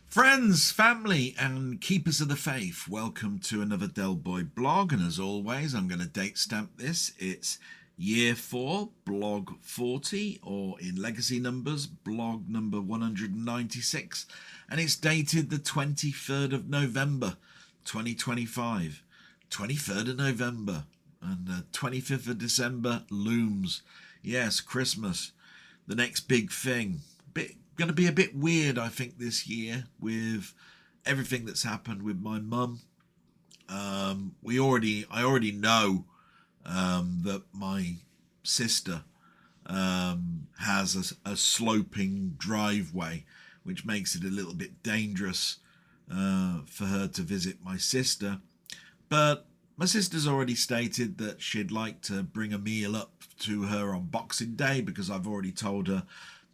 Friends, family, and keepers of the faith, welcome to another Del Boy blog. And as always, I'm going to date stamp this. It's year 4, blog 40, or in legacy numbers, blog number 196. And it's dated the 23rd of November, 2025. 23rd of November, and the 25th of December looms. Yes, Christmas, the next big thing. Going to be a bit weird, I think, this year with everything that's happened with my mum. I already know that my sister has a sloping driveway, which makes it a little bit dangerous for her to visit my sister. But my sister's already stated that she'd like to bring a meal up to her on Boxing Day, because I've already told her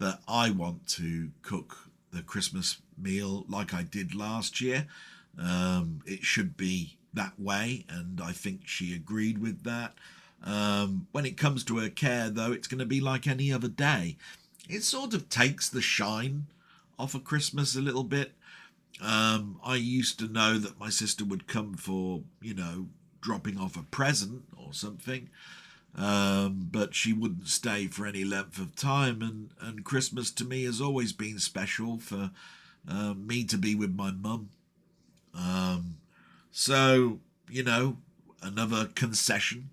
that I want to cook the Christmas meal like I did last year. It should be that way, and I think she agreed with that. When it comes to her care, though, it's going to be like any other day. It sort of takes the shine off of Christmas a little bit. I used to know that my sister would come for, dropping off a present or something. But she wouldn't stay for any length of time, and Christmas to me has always been special for me to be with my mum. So, another concession.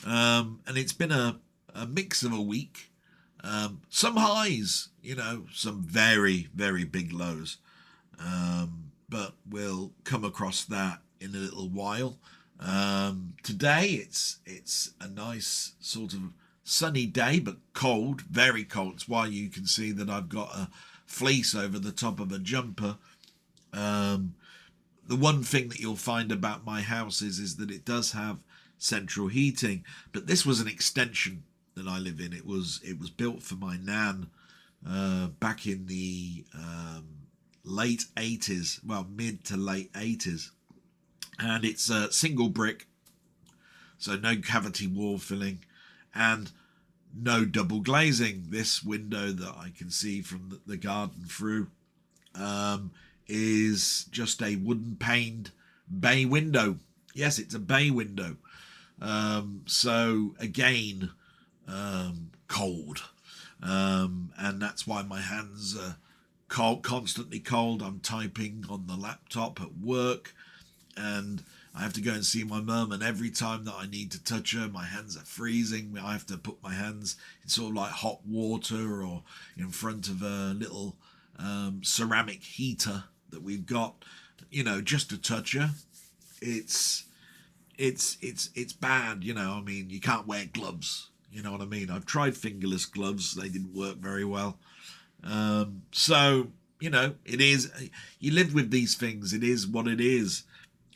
And it's been a mix of a week. Some highs, some very, very big lows. But we'll come across that in a little while. Today it's a nice sort of sunny day, but cold, very cold. It's why you can see that I've got a fleece over the top of a jumper. The one thing that you'll find about my house is that it does have central heating, but this was an extension that I live in. It was built for my nan back in the late 80s, well, mid to late 80s. And it's a single brick, so no cavity wall filling and no double glazing. This window that I can see from the garden through is just a wooden paned bay window. Yes, it's a bay window. So again, cold. And that's why my hands are cold, constantly cold. I'm typing on the laptop at work, and I have to go and see my mum, and every time that I need to touch her, my hands are freezing. I have to put my hands in sort of like hot water or in front of a little ceramic heater that we've got, just to touch her. It's bad, I mean, you can't wear gloves, you know what I mean? I've tried fingerless gloves, they didn't work very well. So, it is, you live with these things, it is what it is.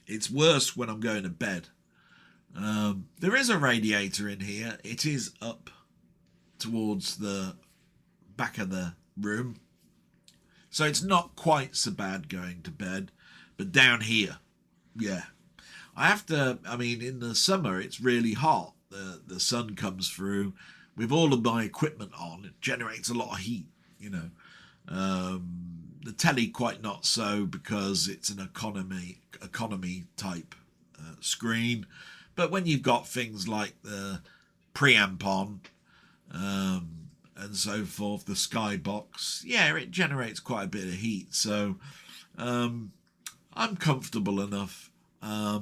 It's worse when I'm going to bed. There is a radiator in here. It is up towards the back of the room, so it's not quite so bad going to bed. But down here, yeah, in the summer it's really hot. The sun comes through with all of my equipment on. It generates a lot of heat, the telly quite not so, because it's an economy type screen. But when you've got things like the preamp on and so forth, the skybox, yeah, it generates quite a bit of heat. So I'm comfortable enough. I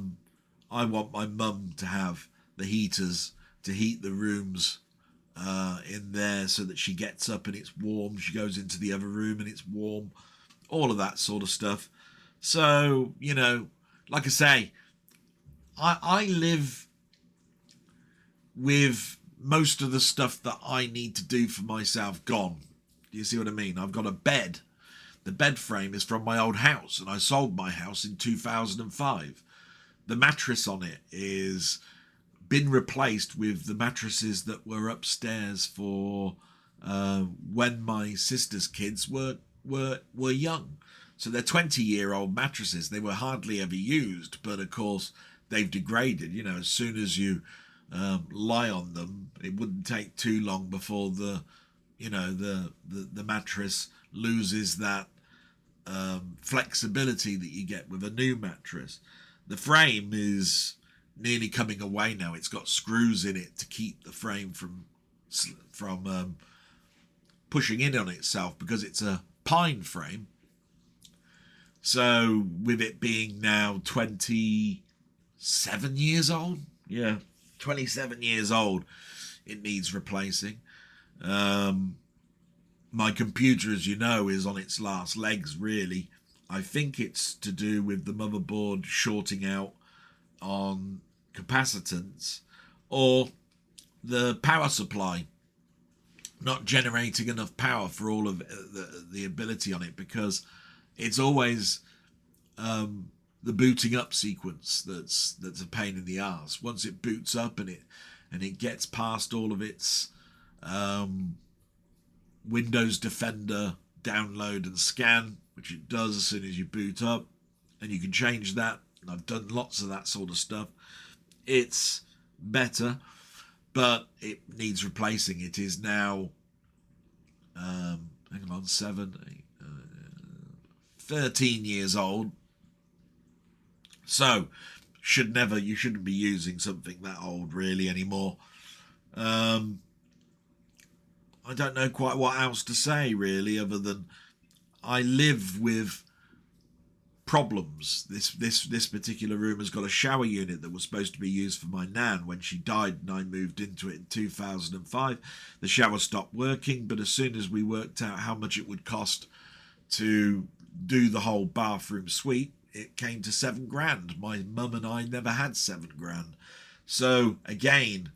want my mum to have the heaters to heat the rooms in there, so that she gets up and it's warm. She goes into the other room and it's warm. All of that sort of stuff. So, like I say, I live with most of the stuff that I need to do for myself gone. Do you see what I mean? I've got a bed. The bed frame is from my old house, and I sold my house in 2005. The mattress on it is been replaced with the mattresses that were upstairs for when my sister's kids were young. So they're 20-year-old mattresses. They were hardly ever used, but of course they've degraded. As soon as you lie on them, it wouldn't take too long before the mattress loses that flexibility that you get with a new mattress. The frame is nearly coming away now. It's got screws in it to keep the frame from pushing in on itself, because it's a pine frame. So with it being now 27 years old, 27 years old, it needs replacing. My computer, as you know, is on its last legs, really. I think it's to do with the motherboard shorting out on capacitance, or the power supply not generating enough power for all of the ability on it, because it's always the booting up sequence that's a pain in the arse. Once it boots up and it gets past all of its Windows Defender download and scan, which it does as soon as you boot up, and you can change that, and I've done lots of that sort of stuff. It's better, but it needs replacing. It is now 13 years old, so you shouldn't be using something that old really anymore. I don't know quite what else to say really, other than I live with problems. This particular room has got a shower unit that was supposed to be used for my nan when she died, and I moved into it in 2005. The shower stopped working, but as soon as we worked out how much it would cost to do the whole bathroom suite, it came to $7,000. My mum and I never had $7,000. So again,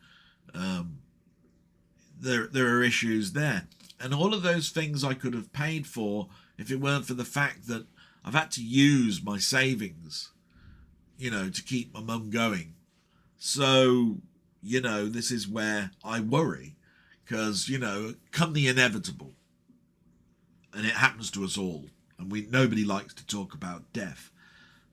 there are issues there, and all of those things I could have paid for if it weren't for the fact that I've had to use my savings, to keep my mum going. So, this is where I worry, because, come the inevitable, and it happens to us all, and nobody likes to talk about death.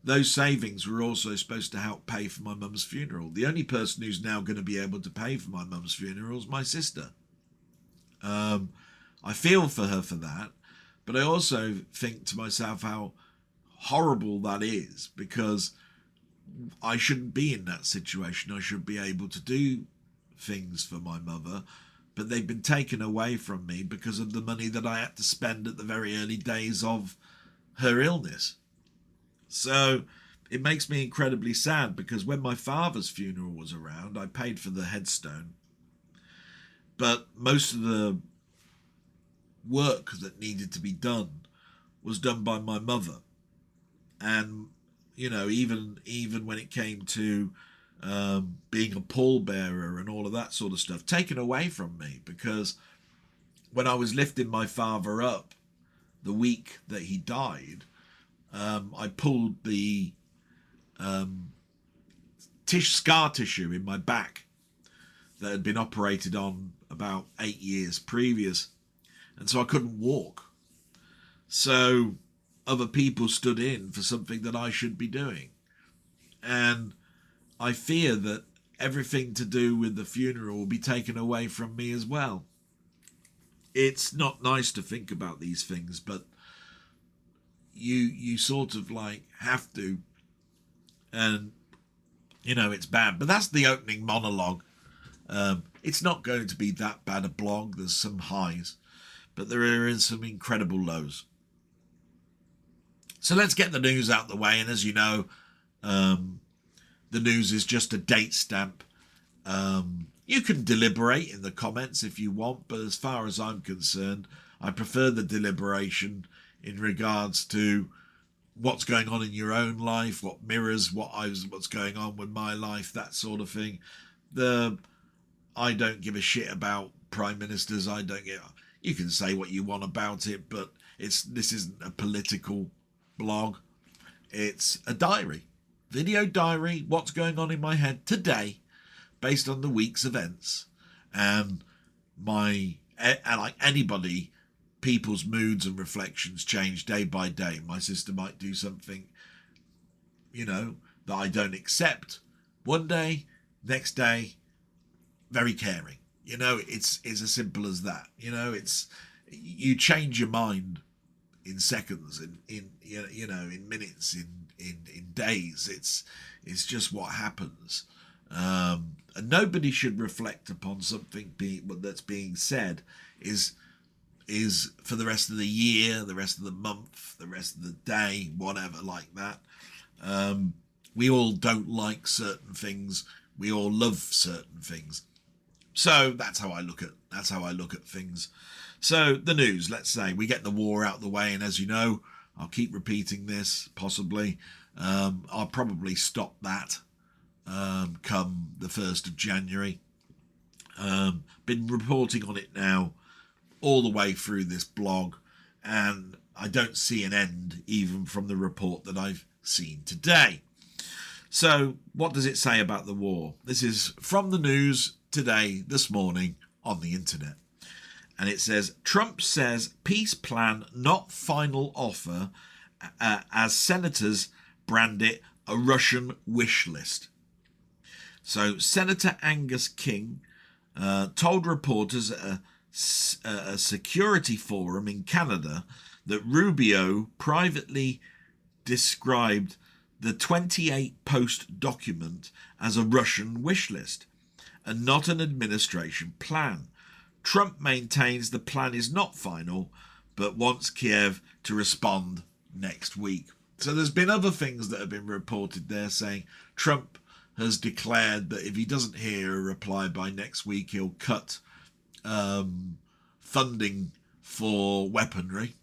Those savings were also supposed to help pay for my mum's funeral. The only person who's now going to be able to pay for my mum's funeral is my sister. I feel for her for that, but I also think to myself how horrible that is, because I shouldn't be in that situation. I should be able to do things for my mother, but they've been taken away from me because of the money that I had to spend at the very early days of her illness. So it makes me incredibly sad, because when my father's funeral was around, I paid for the headstone, but most of the work that needed to be done was done by my mother. And even when it came to being a pallbearer and all of that sort of stuff, taken away from me, because when I was lifting my father up the week that he died, I pulled the scar tissue in my back that had been operated on about 8 years previous, and so I couldn't walk. So other people stood in for something that I should be doing, and I fear that everything to do with the funeral will be taken away from me as well. It's not nice to think about these things, but you sort of have to, and it's bad. But that's the opening monologue. It's not going to be that bad a blog. There's some highs, but there are some incredible lows. So let's get the news out the way. And as you know, the news is just a date stamp. You can deliberate in the comments if you want, but as far as I'm concerned, I prefer the deliberation in regards to what's going on in your own life, what mirrors what's going on with my life, that sort of thing. I don't give a shit about prime ministers. You can say what you want about it, but this isn't a political blog. It's a diary, video diary, what's going on in my head today based on the week's events. And like anybody, people's moods and reflections change day by day. My sister might do something, that I don't accept one day, next day, very caring. It's as simple as that. You change your mind in seconds, in you know, in minutes, in days. It's just what happens. And nobody should reflect upon something that's being said is for the rest of the year, the rest of the month, the rest of the day, whatever, like that. We all don't like certain things. We all love certain things. So that's how I look at things. So the news, let's say we get the war out of the way, and as you know, I'll keep repeating this, possibly. I'll probably stop that come the 1st of January. Been reporting on it now all the way through this blog, and I don't see an end even from the report that I've seen today. So what does it say about the war? This is from the news today, this morning, on the internet. And it says, Trump says peace plan not final offer as senators brand it a Russian wish list. So Senator Angus King told reporters at a security forum in Canada that Rubio privately described the 28-post document as a Russian wish list and not an administration plan. Trump maintains the plan is not final, but wants Kiev to respond next week. So there's been other things that have been reported there saying Trump has declared that if he doesn't hear a reply by next week, he'll cut funding for weaponry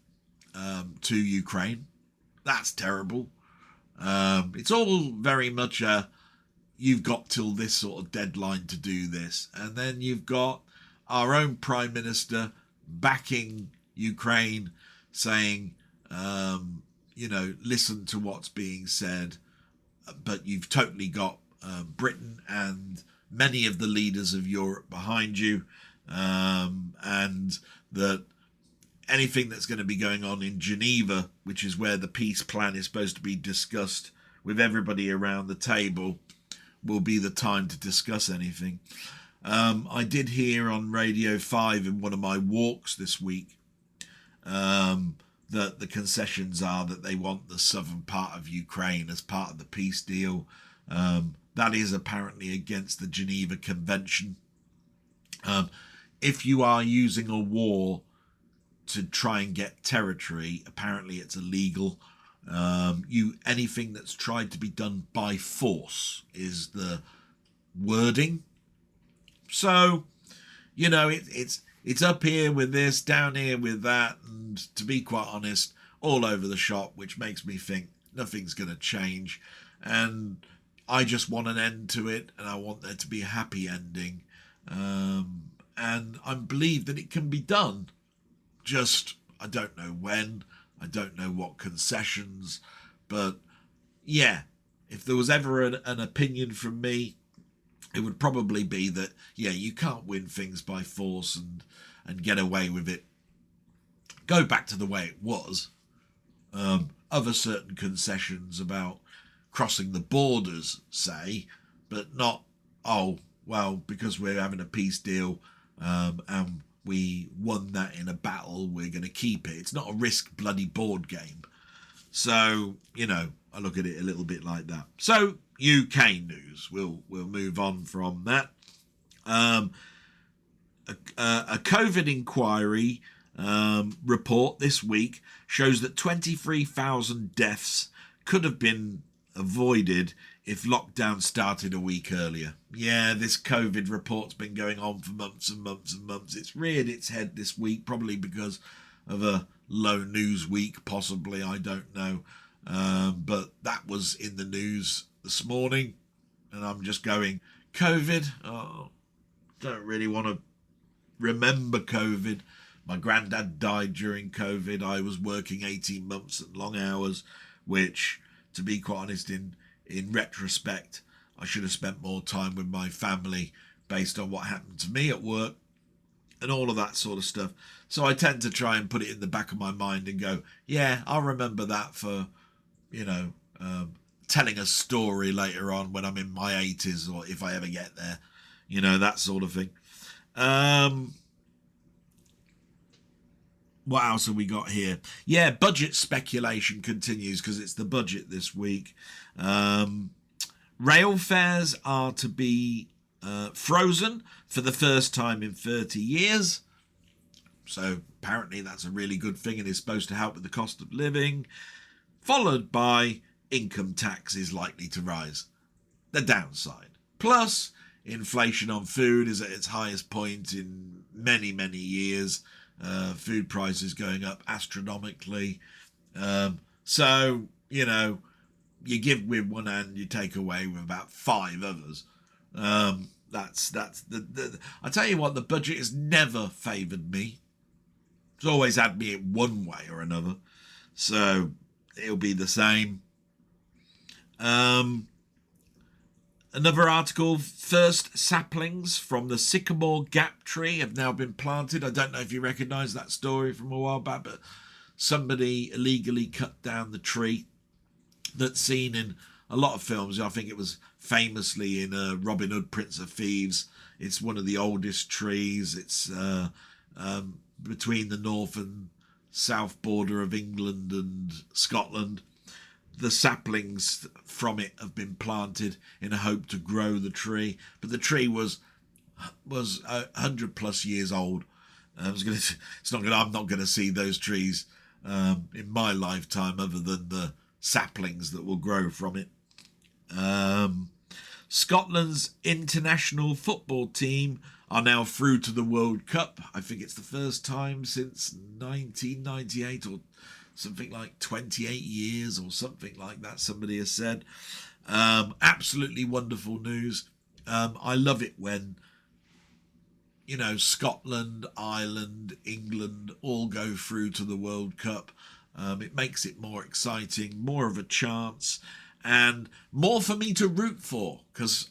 to Ukraine. That's terrible. It's all very much you've got till this sort of deadline to do this. And then you've got our own Prime Minister backing Ukraine, saying, listen to what's being said. But you've totally got Britain and many of the leaders of Europe behind you. And that anything that's going to be going on in Geneva, which is where the peace plan is supposed to be discussed with everybody around the table, will be the time to discuss anything. I did hear on Radio 5 in one of my walks this week that the concessions are that they want the southern part of Ukraine as part of the peace deal. That is apparently against the Geneva Convention. If you are using a war to try and get territory, apparently it's illegal. Anything that's tried to be done by force is the wording. So, it's up here with this, down here with that, and to be quite honest, all over the shop, which makes me think nothing's going to change. And I just want an end to it, and I want there to be a happy ending. And I believe that it can be done. Just, I don't know when, I don't know what concessions, but yeah, if there was ever an opinion from me, it would probably be that, yeah, you can't win things by force and get away with it. Go back to the way it was. Other certain concessions about crossing the borders, say, but not, because we're having a peace deal and we won that in a battle, we're going to keep it. It's not a risk bloody board game. So, I look at it a little bit like that. So, UK news. We'll move on from that. A COVID inquiry report this week shows that 23,000 deaths could have been avoided if lockdown started a week earlier. Yeah, this COVID report's been going on for months and months and months. It's reared its head this week, probably because of a low news week, possibly, I don't know. But that was in the news this morning, and I'm just going, COVID? Oh, don't really want to remember COVID. My granddad died during COVID. I was working 18 months at long hours, which, to be quite honest, in retrospect, I should have spent more time with my family based on what happened to me at work and all of that sort of stuff. So I tend to try and put it in the back of my mind and go, yeah, I'll remember that for, telling a story later on when I'm in my 80s, or if I ever get there, that sort of thing. What else have we got here? Yeah, budget speculation continues because it's the budget this week. Rail fares are to be frozen for the first time in 30 years. So apparently that's a really good thing and is supposed to help with the cost of living. Followed by income tax is likely to rise. The downside. Plus, inflation on food is at its highest point in many, many years. Food prices going up astronomically. So, you know, you give with one hand, you take away with about 5 others. That's I tell you what, the budget has never favoured me. It's always had me in one way or another. So it'll be the same. Another article, first saplings from the sycamore gap tree have now been planted. I don't know if you recognise that story from a while back, but somebody illegally cut down the tree that's seen in a lot of films. I think it was famously in Robin Hood, Prince of Thieves. It's one of the oldest trees. It's between the north and south border of England and Scotland. The saplings from it have been planted in a hope to grow the tree, but the tree was 100 plus years old. I'm not going to see those trees in my lifetime, other than the saplings that will grow from it. Scotland's international football team are now through to the World Cup. I think it's the first time since 1998 or something like 28 years or something like that, somebody has said. Absolutely wonderful news. I love it when, you know, Scotland, Ireland, England all go through to the World Cup. It makes it more exciting, more of a chance, and more for me to root for, because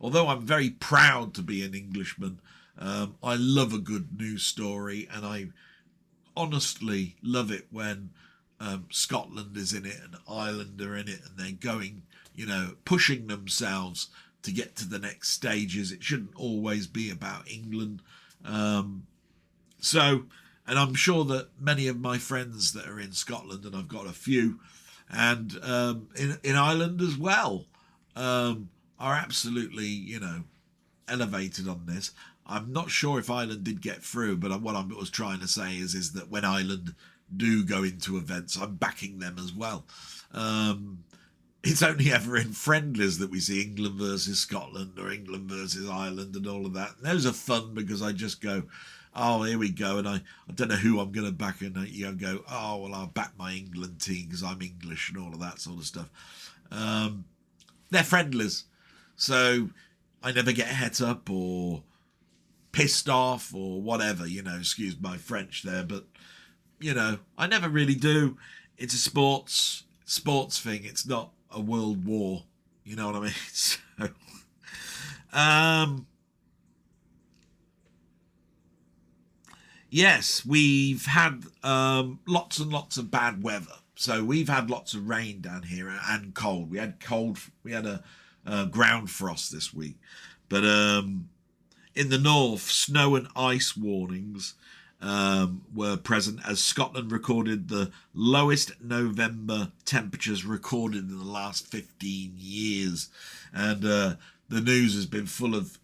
although I'm very proud to be an Englishman, I love a good news story, and I honestly love it when Scotland is in it and Ireland are in it, and they're going, you know, pushing themselves to get to the next stages. It shouldn't always be about England. And I'm sure that many of my friends that are in Scotland, and I've got a few, and in Ireland as well, are absolutely, you know, elevated on this. I'm not sure if Ireland did get through, but what I was trying to say is that when Ireland do go into events, I'm backing them as well. It's only ever in friendlies that we see England versus Scotland or England versus Ireland and all of that. And those are fun because I just go, oh, here we go, and I don't know who I'm going to back, and you go, oh, well, I'll back my England team because I'm English and all of that sort of stuff. They're friendlies, so I never get het up or pissed off or whatever, you know, excuse my French there, but, you know, I never really do. It's a sports thing. It's not a world war, you know what I mean? So, yes, we've had lots and lots of bad weather. So we've had lots of rain down here and cold. We had a ground frost this week. But in the north, snow and ice warnings were present as Scotland recorded the lowest November temperatures recorded in the last 15 years. And the news has been full of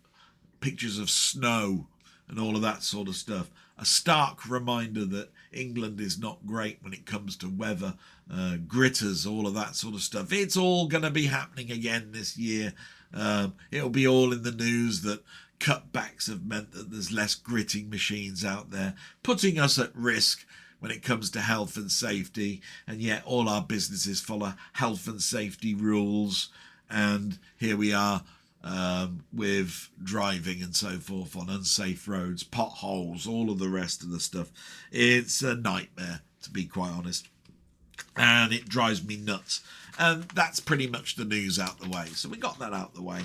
pictures of snow and all of that sort of stuff. A stark reminder that England is not great when it comes to weather, gritters, all of that sort of stuff. It's all going to be happening again this year. It'll be all in the news that cutbacks have meant that there's less gritting machines out there, putting us at risk when it comes to health and safety, and yet all our businesses follow health and safety rules, and here we are with driving and so forth on unsafe roads, potholes, all of the rest of the stuff. It's a nightmare, to be quite honest, and it drives me nuts. And that's pretty much the news out the way. So we got that out the way.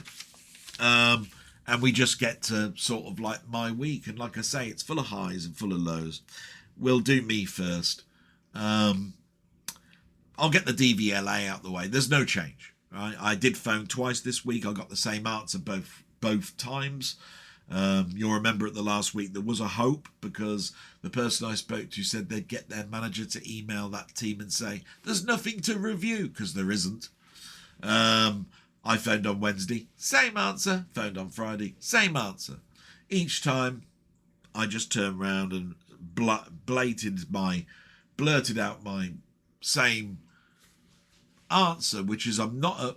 And we just get to sort of like my week. And like I say, it's full of highs and full of lows. We'll do me first. I'll get the DVLA out the way. There's no change, right? I did phone twice this week. I got the same answer both times. You'll remember at the last week there was a hope, because the person I spoke to said they'd get their manager to email that team and say there's nothing to review, because there isn't. I phoned on Wednesday, same answer. Phoned on Friday, same answer. Each time I just turned round and blurted out my same answer, which is I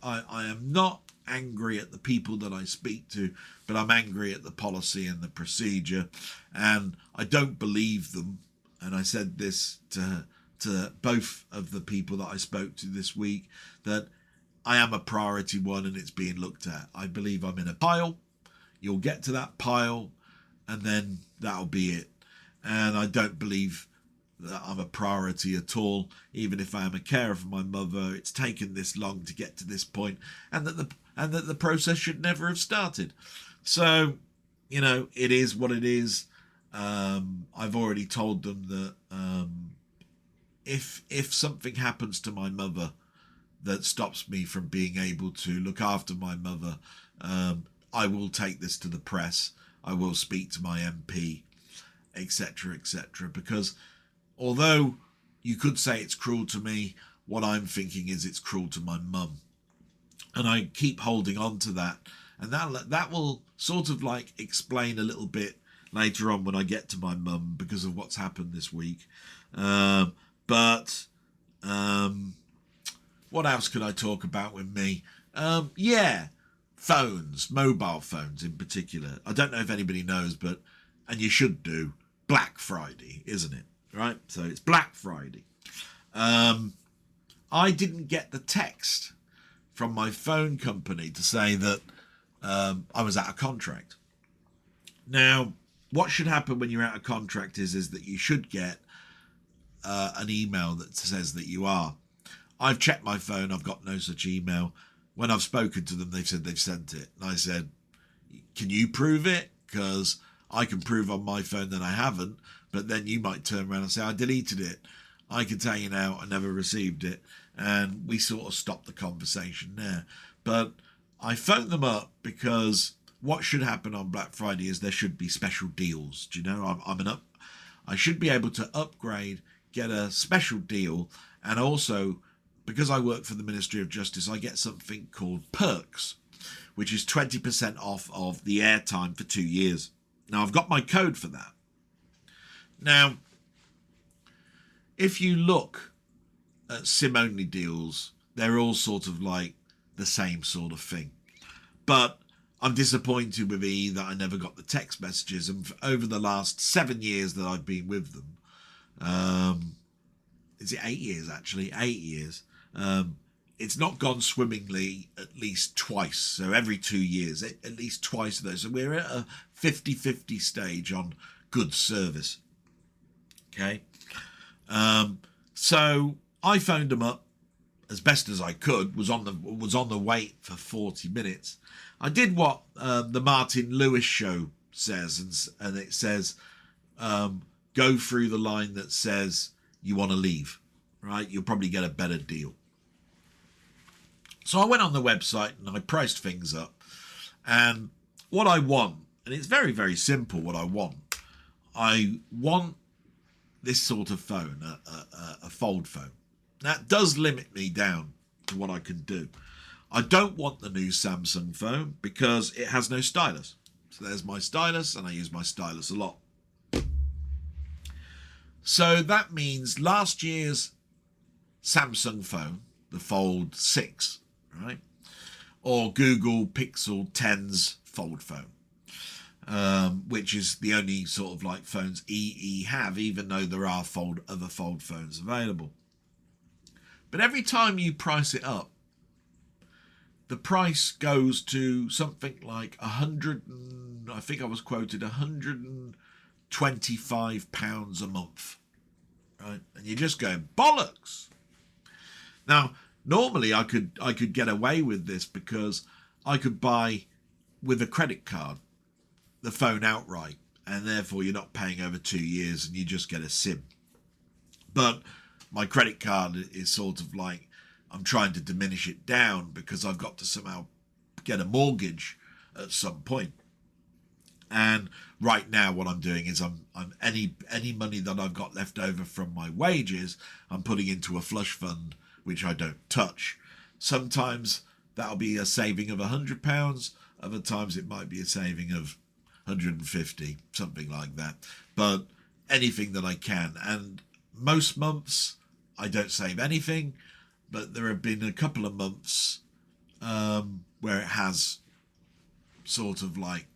am not angry at the people that I speak to, but I'm angry at the policy and the procedure, and I don't believe them. And I said this to both of the people that I spoke to this week, that I am a priority one and it's being looked at. I believe I'm in a pile. You'll get to that pile and then that'll be it. And I don't believe that I'm a priority at all. Even if I am a carer for my mother, it's taken this long to get to this point, and that the process should never have started. So, it is what it is. I've already told them that if something happens to my mother that stops me from being able to look after my mother, I will take this to the press. I will speak to my MP, etc., etc. Because although you could say it's cruel to me, what I'm thinking is it's cruel to my mum. And I keep holding on to that. And that will sort of like explain a little bit later on when I get to my mum, because of what's happened this week. But what else could I talk about with me? Phones, mobile phones in particular. I don't know if anybody knows, and you should do, Black Friday, isn't it? Right? So it's Black Friday. I didn't get the text from my phone company to say that I was out of contract. Now, what should happen when you're out of contract is that you should get an email that says that you are. I've checked my phone. I've got no such email. When I've spoken to them, they've said they've sent it. And I said, can you prove it? Because I can prove on my phone that I haven't, but then you might turn around and say, I deleted it. I can tell you now, I never received it. And we sort of stopped the conversation there. But I phoned them up because what should happen on Black Friday is there should be special deals. Do you know, I should be able to upgrade, get a special deal, and also, because I work for the Ministry of Justice, I get something called perks, which is 20% off of the airtime for 2 years. Now, I've got my code for that. Now, if you look at SIM-only deals, they're all sort of like the same sort of thing. But I'm disappointed with E that I never got the text messages. And over the last 7 years that I've been with them, is it 8 years actually? 8 years. It's not gone swimmingly at least twice. So every 2 years, at least twice of those. So we're at a 50-50 stage on good service. Okay. So I phoned them up as best as I could, was on the wait for 40 minutes. I did what the Martin Lewis show says, and it says, go through the line that says you want to leave, right? You'll probably get a better deal. So I went on the website and I priced things up. And what I want, and it's very, very simple what I want this sort of phone, a fold phone. That does limit me down to what I can do. I don't want the new Samsung phone because it has no stylus. So there's my stylus, and I use my stylus a lot. So that means last year's Samsung phone, the Fold 6, right? Or Google Pixel 10's fold phone, which is the only sort of like phones EE have, even though there are other fold phones available. But every time you price it up, the price goes to something like I think I was quoted £125 a month, right? And you're just going, bollocks. Now, normally I could get away with this because I could buy with a credit card the phone outright, and therefore you're not paying over 2 years and you just get a SIM. But my credit card is sort of like, I'm trying to diminish it down because I've got to somehow get a mortgage at some point. And right now what I'm doing is I'm any money that I've got left over from my wages, I'm putting into a flush fund, which I don't touch. Sometimes that'll be a saving of £100. Other times it might be a saving of 150, something like that. But anything that I can. And most months I don't save anything, but there have been a couple of months where it has sort of like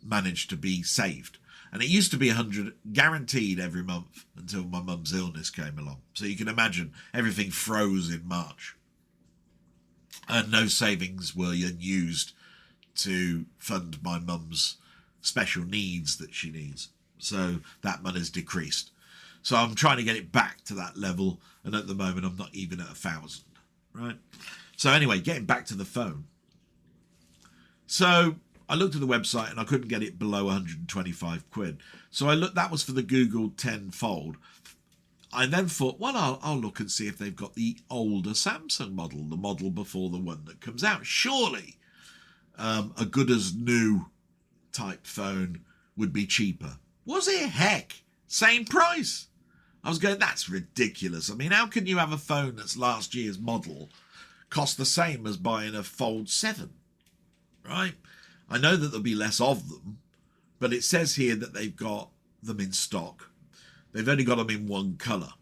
managed to be saved. And it used to be 100 guaranteed every month until my mum's illness came along. So you can imagine everything froze in March. And no savings were used to fund my mum's special needs that she needs. So that money's decreased. So I'm trying to get it back to that level. And at the moment, I'm not even at 1,000. Right? So anyway, getting back to the phone. So I looked at the website and I couldn't get it below 125 quid. So I looked, that was for the Google 10 Fold. I then thought, well, I'll look and see if they've got the older Samsung model, the model before the one that comes out. Surely a good as new type phone would be cheaper. Was it? Heck, same price. I was going, that's ridiculous. I mean, how can you have a phone that's last year's model cost the same as buying a Fold 7, right? I know that there'll be less of them, but it says here that they've got them in stock. They've only got them in one colour.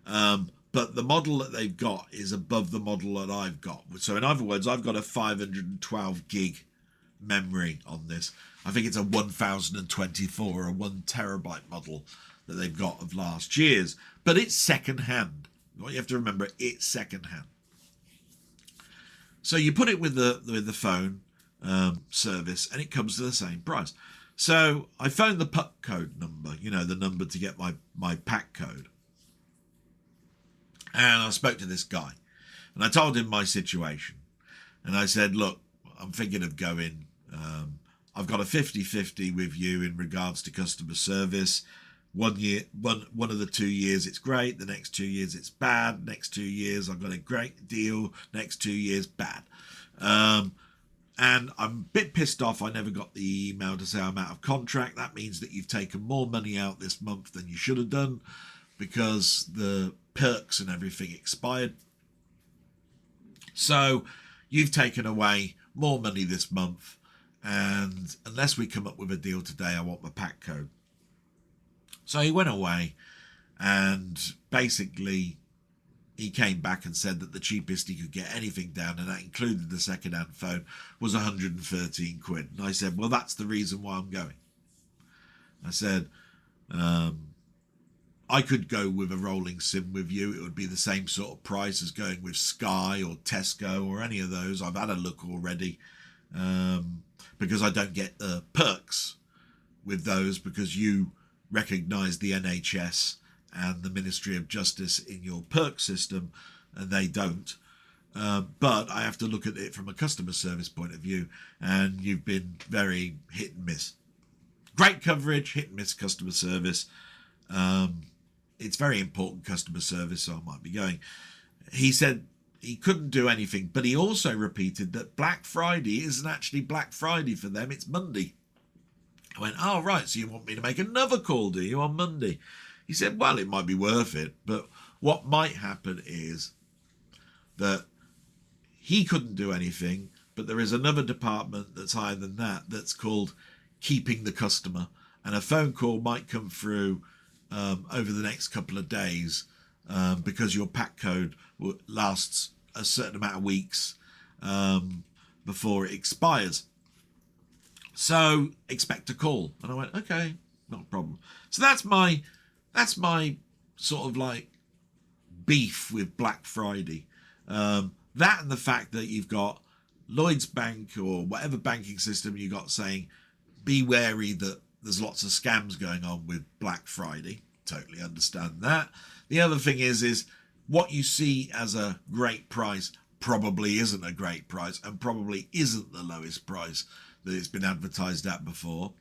But the model that they've got is above the model that I've got. So in other words, I've got a 512 gig memory on this. I think it's a 1024 or a 1 terabyte model that they've got of last year's. But it's second hand. What you have to remember, it's second hand. So you put it with the phone service and it comes to the same price. So I phoned the PUC code number, you know, the number to get my pack code. And I spoke to this guy and I told him my situation. And I said, look, I'm thinking of going. I've got a 50-50 with you in regards to customer service. 1 year, one of the 2 years it's great. The next 2 years it's bad. Next 2 years I've got a great deal. Next 2 years bad. And I'm a bit pissed off I never got the email to say I'm out of contract. That means that you've taken more money out this month than you should have done because the perks and everything expired. So you've taken away more money this month, and unless we come up with a deal today, I want my pack code. So he went away and basically he came back and said that the cheapest he could get anything down, and that included the second-hand phone, was 113 quid. And I said, well, that's the reason why I'm going. I said, I could go with a rolling SIM with you. It would be the same sort of price as going with Sky or Tesco or any of those. I've had a look already because I don't get the perks with those because you recognise the NHS and the Ministry of Justice in your perk system and they don't. But I have to look at it from a customer service point of view, and you've been very hit and miss. Great coverage, hit and miss customer service. It's very important customer service, so I might be going. He said he couldn't do anything, but he also repeated that Black Friday isn't actually Black Friday for them, it's Monday. I went, oh, right, so you want me to make another call, do you, on Monday? He said, well, it might be worth it, but what might happen is that he couldn't do anything, but there is another department that's higher than that that's called keeping the customer, and a phone call might come through over the next couple of days because your pack code lasts a certain amount of weeks before it expires. So expect a call. And I went, okay, not a problem. So that's my sort of like beef with Black Friday. That and the fact that you've got Lloyd's Bank or whatever banking system you got saying, be wary that there's lots of scams going on with Black Friday. Totally understand that. The other thing is what you see as a great price probably isn't a great price and probably isn't the lowest price that it's been advertised at before.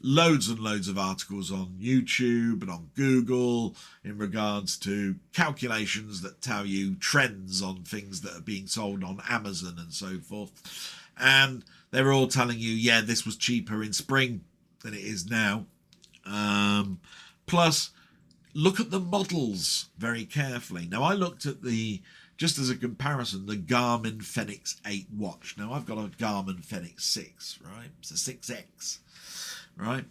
Loads and loads of articles on YouTube and on Google in regards to calculations that tell you trends on things that are being sold on Amazon and so forth. And they were all telling you, yeah, this was cheaper in spring than it is now. Plus, look at the models very carefully. Now, I looked at just as a comparison, the Garmin Fenix 8 watch. Now, I've got a Garmin Fenix 6, right? It's a 6X, right?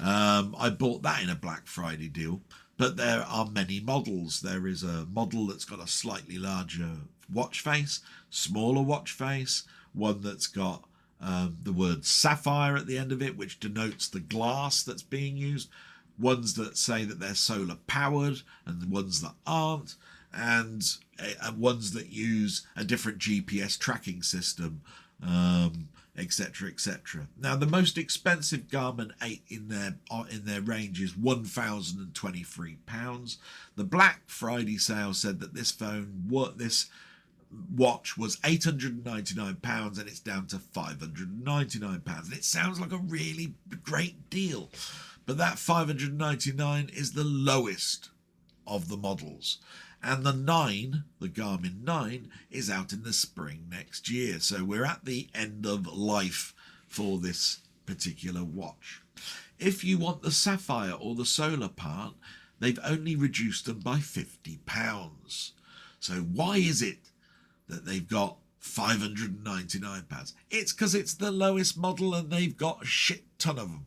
I bought that in a Black Friday deal, but there are many models. There is a model that's got a slightly larger watch face, smaller watch face, one that's got the word sapphire at the end of it, which denotes the glass that's being used, ones that say that they're solar powered and the ones that aren't, and ones that use a different GPS tracking system, etc, etc. Now, the most expensive Garmin 8 in their range is £1,023. The Black Friday sale said that this watch was £899 and it's down to £599, and it sounds like a really great deal, but that £599 is the lowest of the models, and the Garmin 9 is out in the spring next year, so we're at the end of life for this particular watch. If you want the sapphire or the solar part, they've only reduced them by £50. So why is it that they've got £599? It's because it's the lowest model and they've got a shit ton of them.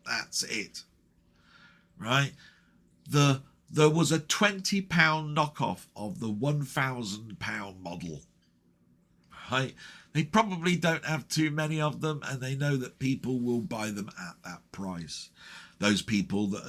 That's it. Right? There was a £20 knockoff of the £1,000 model. Right? They probably don't have too many of them, and they know that people will buy them at that price. Those people that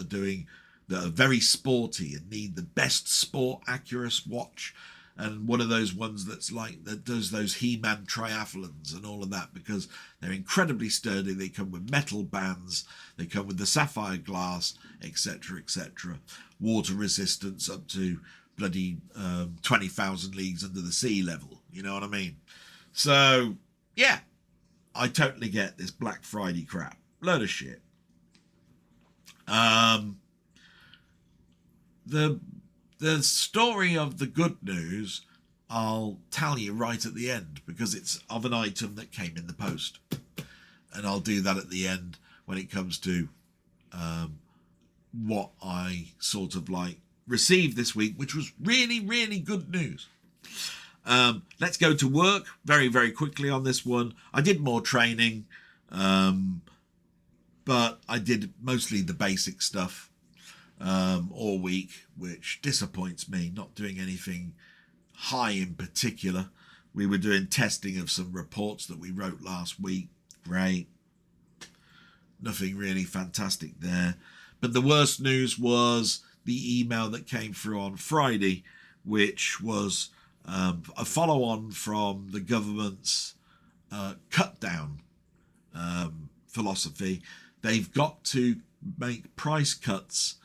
are very sporty and need the best sport accurate watch, and one of those ones that does those He-Man triathlons and all of that, because they're incredibly sturdy. They come with metal bands, they come with the sapphire glass, etc, etc. Water resistance up to bloody 20,000 leagues under the sea level. You know what I mean? So, yeah, I totally get this Black Friday crap. Load of shit. The story of the good news I'll tell you right at the end, because it's of an item that came in the post, and I'll do that at the end when it comes to what I sort of received this week, which was really, really good news. Let's go to work very, very quickly on this one. I did more training, but I did mostly the basic stuff all week, which disappoints me, not doing anything high in particular. We were doing testing of some reports that we wrote last week. Great. Nothing really fantastic there. But the worst news was the email that came through on Friday, which was a follow-on from the government's cut-down philosophy. They've got to make price cuts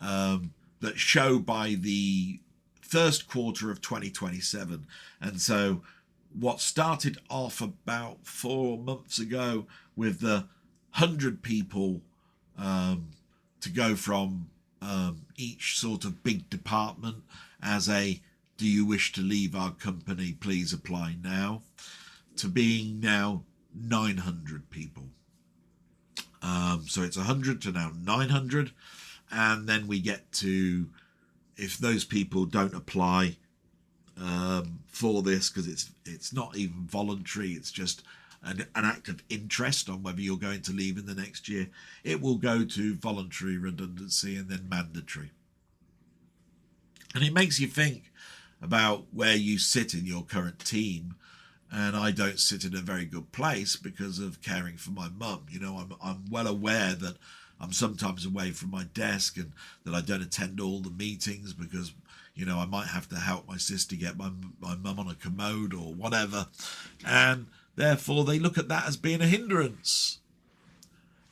that show by the first quarter of 2027. And so what started off about 4 months ago with the 100 people to go from each sort of big department as a "do you wish to leave our company, please apply now," to being now 900 people. So it's 100 to now 900, and then we get to, if those people don't apply for this, because it's not even voluntary, it's just an act of interest on whether you're going to leave in the next year, it will go to voluntary redundancy and then mandatory. And it makes you think about where you sit in your current team. And I don't sit in a very good place because of caring for my mum. You know, I'm well aware that I'm sometimes away from my desk and that I don't attend all the meetings because, you know, I might have to help my sister get my mum on a commode or whatever. And therefore, they look at that as being a hindrance.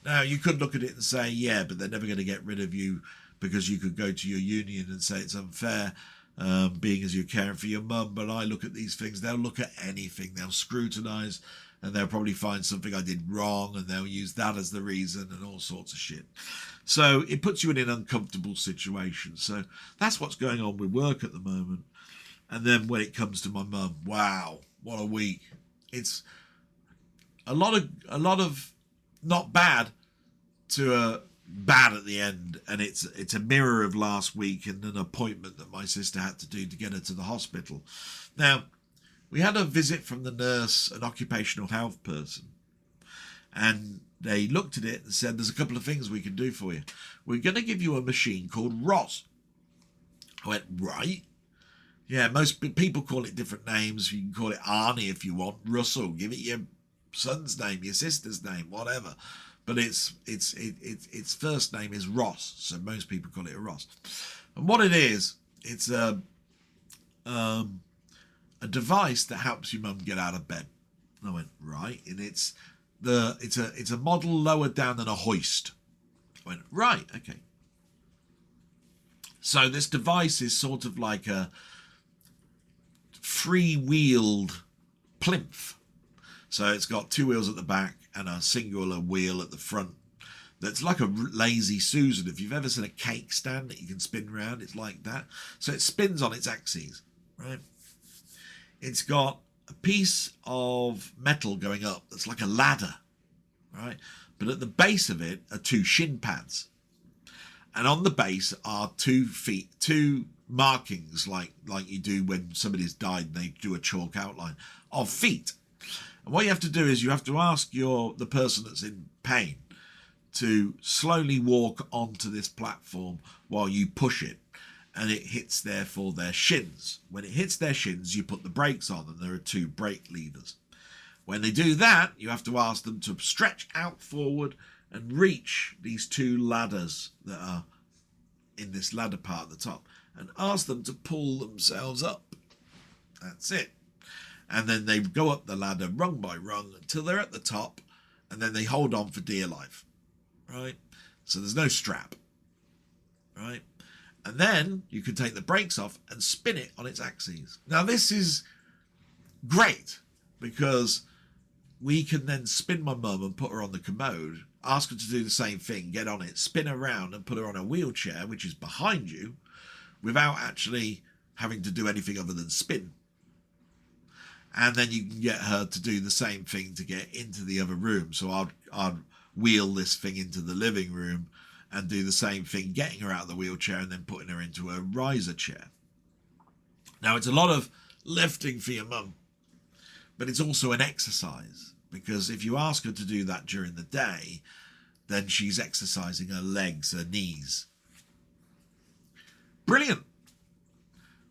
Now, you could look at it and say, yeah, but they're never going to get rid of you, because you could go to your union and say it's unfair, being as you're caring for your mum. But I look at these things, they'll look at anything, they'll scrutinise, and they'll probably find something I did wrong, and they'll use that as the reason and all sorts of shit. So it puts you in an uncomfortable situation. So that's what's going on with work at the moment. And then when it comes to my mum, wow, what a week. a lot of not bad to a bad at the end, and it's a mirror of last week and an appointment that my sister had to do to get her to the hospital. Now, we had a visit from the nurse, an occupational health person, and they looked at it and said, there's a couple of things we can do for you. We're going to give you a machine called ROS. I went, right? Yeah, most people call it different names. You can call it Arnie if you want, Russell, give it your son's name, your sister's name, whatever. But its first name is Ross, so most people call it a Ross. And what it is, it's a device that helps your mum get out of bed. And I went, right, and it's a model lower down than a hoist. I went, right, okay. So this device is sort of like a free-wheeled plinth. So it's got two wheels at the back and a singular wheel at the front. That's like a lazy Susan. If you've ever seen a cake stand that you can spin round, it's like that. So it spins on its axes, right? It's got a piece of metal going up that's like a ladder, right? But at the base of it are two shin pads. And on the base are 2 feet, 2 markings like you do when somebody's died and they do a chalk outline of feet. And what you have to do is you have to ask the person that's in pain to slowly walk onto this platform while you push it, and it hits therefore their shins. When it hits their shins, you put the brakes on, and there are 2 brake levers. When they do that, you have to ask them to stretch out forward and reach these 2 ladders that are in this ladder part at the top, and ask them to pull themselves up. That's it. And then they go up the ladder rung by rung until they're at the top, and then they hold on for dear life, right? So there's no strap, right? And then you can take the brakes off and spin it on its axes. Now this is great because we can then spin my mum and put her on the commode, ask her to do the same thing, get on it, spin around and put her on a wheelchair, which is behind you, without actually having to do anything other than spin. And then you can get her to do the same thing to get into the other room. So I'd wheel this thing into the living room and do the same thing, getting her out of the wheelchair and then putting her into a riser chair. Now, it's a lot of lifting for your mum, but it's also an exercise, because if you ask her to do that during the day, then she's exercising her legs, her knees. Brilliant.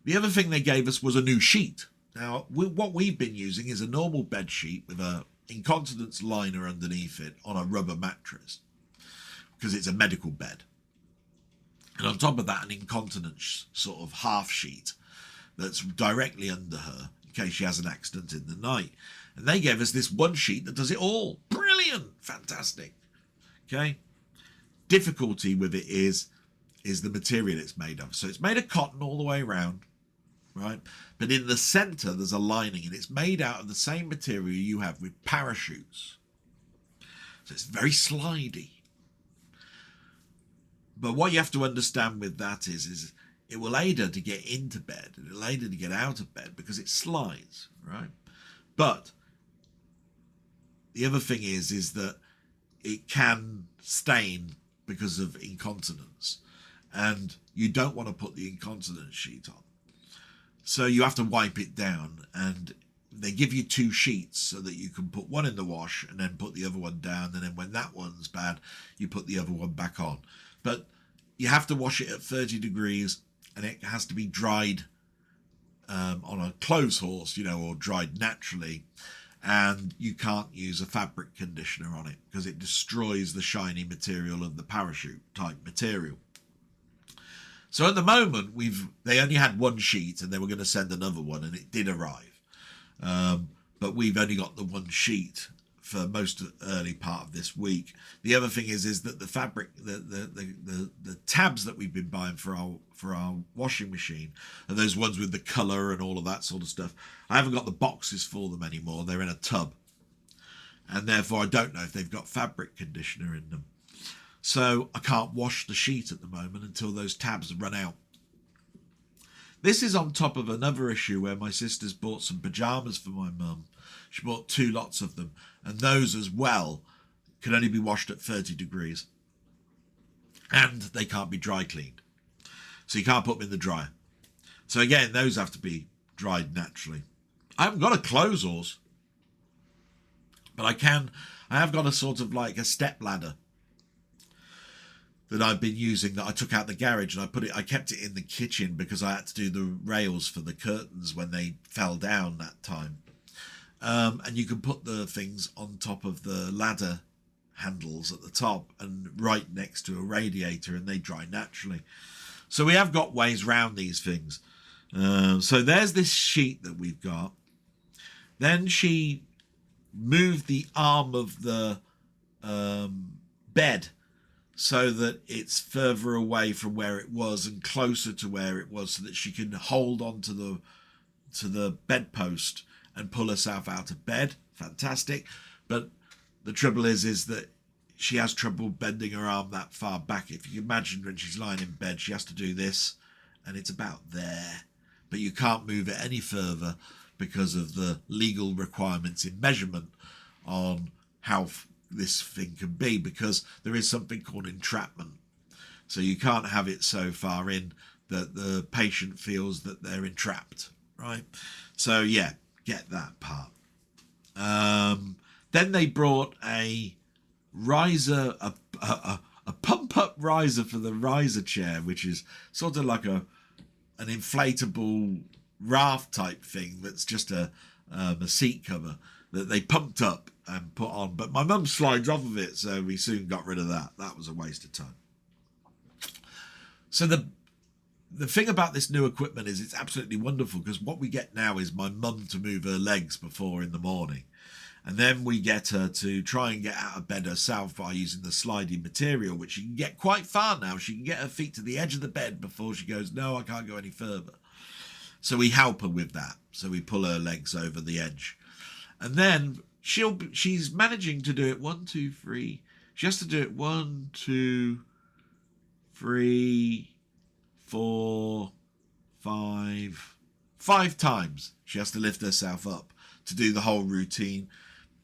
The other thing they gave us was a new sheet. Now, what we've been using is a normal bed sheet with a incontinence liner underneath it on a rubber mattress, because it's a medical bed. And on top of that, an incontinence sort of half sheet that's directly under her in case she has an accident in the night. And they gave us this one sheet that does it all. Brilliant. Fantastic. Okay. Difficulty with it is the material it's made of. So it's made of cotton all the way around, right? But in the center, there's a lining, and it's made out of the same material you have with parachutes. So it's very slidey. But what you have to understand with that is it will aid her to get into bed, and it'll aid her to get out of bed because it slides, right? But the other thing is that it can stain because of incontinence, and you don't want to put the incontinence sheet on. So you have to wipe it down, and they give you 2 sheets so that you can put one in the wash and then put the other one down, and then when that one's bad, you put the other one back on. But you have to wash it at 30 degrees, and it has to be dried on a clothes horse, or dried naturally. And you can't use a fabric conditioner on it because it destroys the shiny material of the parachute type material. So at the moment, they only had 1 sheet, and they were going to send another one, and it did arrive. But we've only got the 1 sheet for most of the early part of this week. The other thing is that the fabric, the tabs that we've been buying for our washing machine are those ones with the colour and all of that sort of stuff. I haven't got the boxes for them anymore. They're in a tub, and therefore I don't know if they've got fabric conditioner in them. So I can't wash the sheet at the moment until those tabs run out. This is on top of another issue where my sister's bought some pyjamas for my mum. She bought 2 lots of them, and those as well can only be washed at 30 degrees. And they can't be dry cleaned. So you can't put them in the dryer. So again, those have to be dried naturally. I haven't got a clothes horse, but I have got a sort of like a step ladder that I've been using, that I took out the garage, and I kept it in the kitchen because I had to do the rails for the curtains when they fell down that time. And you can put the things on top of the ladder handles at the top and right next to a radiator, and they dry naturally. So we have got ways round these things. So there's this sheet that we've got. Then she moved the arm of the bed so that it's further away from where it was and closer to where it was, so that she can hold on to the bedpost and pull herself out of bed. Fantastic. But the trouble is that she has trouble bending her arm that far back. If you imagine when she's lying in bed, she has to do this, and it's about there. But you can't move it any further because of the legal requirements in measurement on how this thing can be, because there is something called entrapment. So you can't have it so far in that the patient feels that they're entrapped, right? So yeah, get that part. Then they brought a riser, a pump-up riser for the riser chair, which is sort of like an inflatable raft type thing that's just a seat cover that they pumped up and put on. But my mum slides off of it, so we soon got rid of that. That was a waste of time. So the thing about this new equipment is it's absolutely wonderful, because what we get now is my mum to move her legs before in the morning. And then we get her to try and get out of bed herself by using the sliding material, which she can get quite far now. She can get her feet to the edge of the bed before she goes, no, I can't go any further. So we help her with that. So we pull her legs over the edge. And then she's managing to do it 1, 2, 3. She has to do it 1, 2, 3, 4, 5 times. She has to lift herself up to do the whole routine.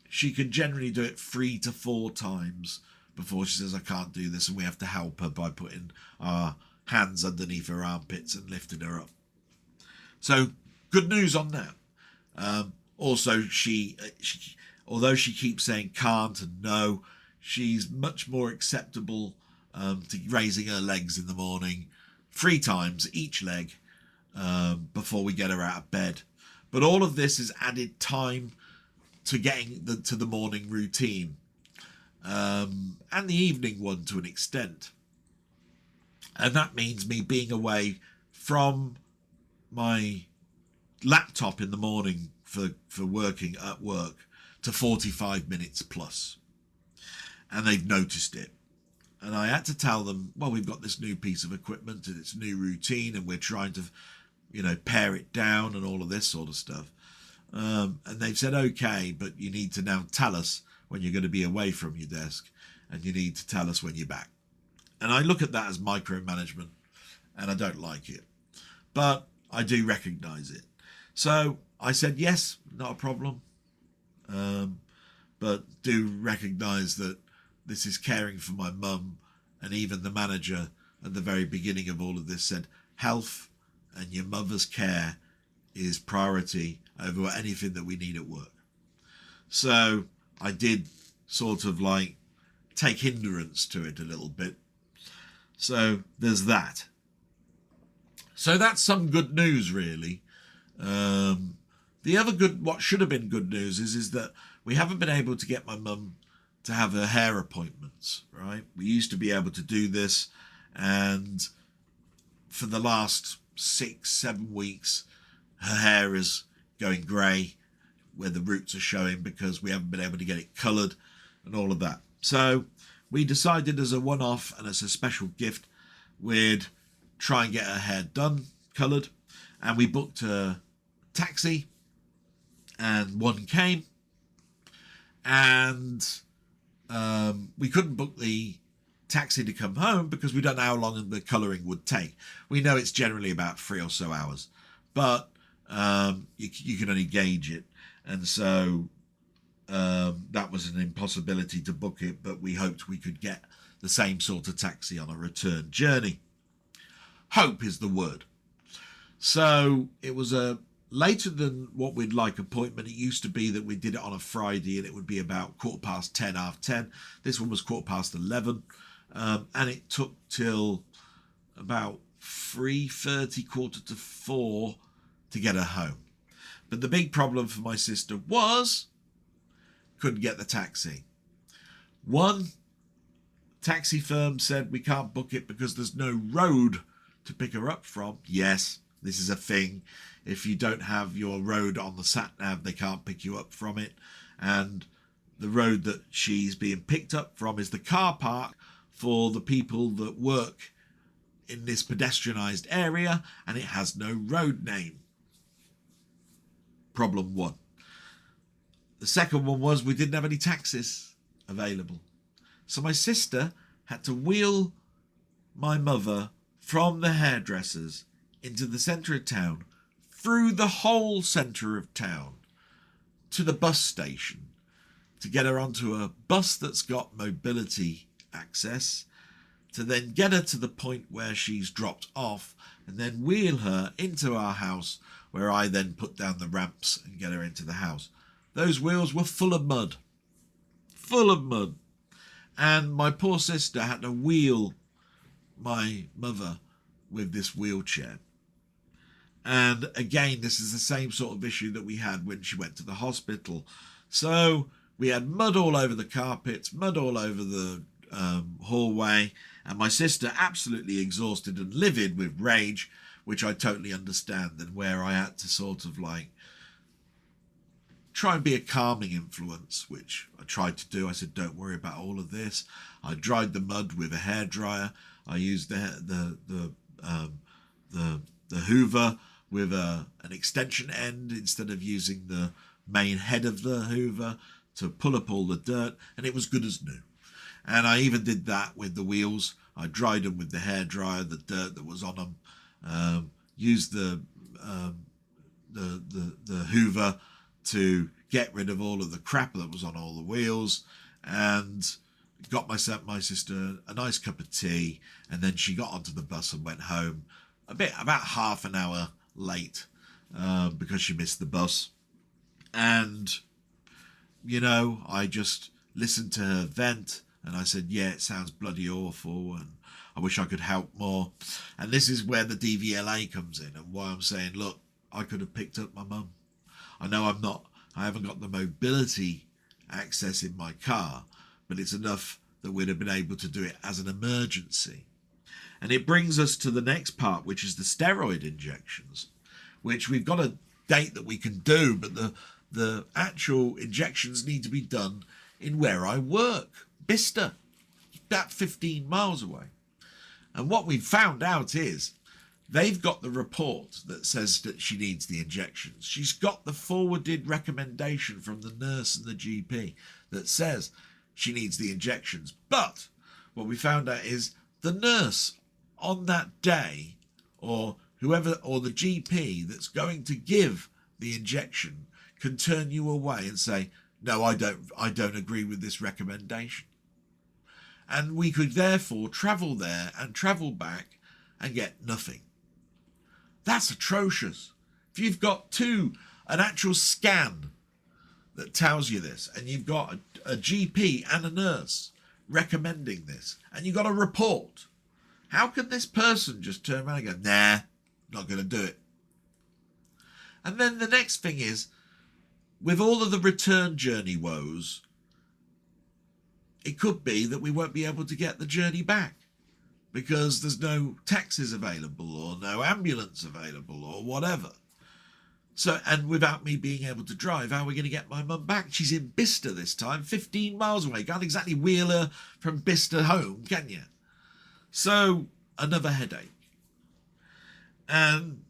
She can generally do it 3 to 4 times before she says, I can't do this, and we have to help her by putting our hands underneath her armpits and lifting her up. So good news on that. Also, she although she keeps saying can't and no, she's much more acceptable to raising her legs in the morning 3 times each leg before we get her out of bed. But all of this is added time to getting to the morning routine and the evening one to an extent. And that means me being away from my laptop in the morning for working at work to 45 minutes plus. And they've noticed it. And I had to tell them, well, we've got this new piece of equipment and it's a new routine, and we're trying to, pare it down and all of this sort of stuff. And they've said, okay, but you need to now tell us when you're going to be away from your desk, and you need to tell us when you're back. And I look at that as micromanagement, and I don't like it. But I do recognise it. So I said, yes, not a problem. But do recognise that this is caring for my mum. And even the manager at the very beginning of all of this said, health and your mother's care is priority over anything that we need at work. So I did sort of like take hindrance to it a little bit. So there's that. So that's some good news, really. The other what should have been good news is that we haven't been able to get my mum to have her hair appointments, right? We used to be able to do this, and for the last 6-7 weeks, her hair is going grey where the roots are showing because we haven't been able to get it coloured and all of that. So we decided as a one-off and as a special gift, we'd try and get her hair done, coloured, and we booked a taxi, and one came, and we couldn't book the taxi to come home because we don't know how long the colouring would take. We know it's generally about 3 or so hours, but you can only gauge it. And so that was an impossibility to book it, but we hoped we could get the same sort of taxi on a return journey. Hope is the word. So it was a later than what we'd like appointment. It used to be that we did it on a Friday and it would be about 10:15, half 10. This one was 11:15, and it took till about 3:30, 3:45 to get her home. But the big problem for my sister was couldn't get the taxi. One taxi firm said we can't book it because there's no road to pick her up from. Yes, this is a thing. If you don't have your road on the sat-nav, they can't pick you up from it. And the road that she's being picked up from is the car park for the people that work in this pedestrianised area, and it has no road name. Problem one. The second one was we didn't have any taxis available. So my sister had to wheel my mother from the hairdressers into the centre of town, through the whole centre of town, to the bus station, to get her onto a bus that's got mobility access, to then get her to the point where she's dropped off, and then wheel her into our house, where I then put down the ramps and get her into the house. Those wheels were full of mud. Full of mud. And my poor sister had to wheel my mother with this wheelchair. And again, this is the same sort of issue that we had when she went to the hospital. So we had mud all over the carpets, mud all over the hallway, and my sister absolutely exhausted and livid with rage, which I totally understand, and where I had to sort of like try and be a calming influence, which I tried to do. I said, don't worry about all of this. I dried the mud with a hairdryer. I used the Hoover with an extension end instead of using the main head of the Hoover to pull up all the dirt, and it was good as new. And I even did that with the wheels. I dried them with the hairdryer, the dirt that was on them. Used the Hoover to get rid of all of the crap that was on all the wheels, and got my sister a nice cup of tea, and then she got onto the bus and went home about half an hour late because she missed the bus. And I just listened to her vent, and I said, yeah, it sounds bloody awful, and I wish I could help more. And this is where the DVLA comes in, and why I'm saying, look, I could have picked up my mum. I know I haven't got the mobility access in my car, but it's enough that we'd have been able to do it as an emergency. And it brings us to the next part, which is the steroid injections, which we've got a date that we can do, but the actual injections need to be done in where I work, Bicester, about 15 miles away. And what we've found out is they've got the report that says that she needs the injections. She's got the forwarded recommendation from the nurse and the GP that says she needs the injections. But what we found out is the nurse on that day, or whoever, or the GP that's going to give the injection, can turn you away and say, no, I don't agree with this recommendation. And we could therefore travel there and travel back and get nothing. That's atrocious. If you've got an actual scan that tells you this, and you've got a GP and a nurse recommending this, and you've got a report, how can this person just turn around and go, nah, not going to do it? And then the next thing is, with all of the return journey woes, it could be that we won't be able to get the journey back because there's no taxis available or no ambulance available or whatever. So, and without me being able to drive, how are we going to get my mum back? She's in Bicester this time, 15 miles away. Can't exactly wheel her from Bicester home, can you? So, another headache. And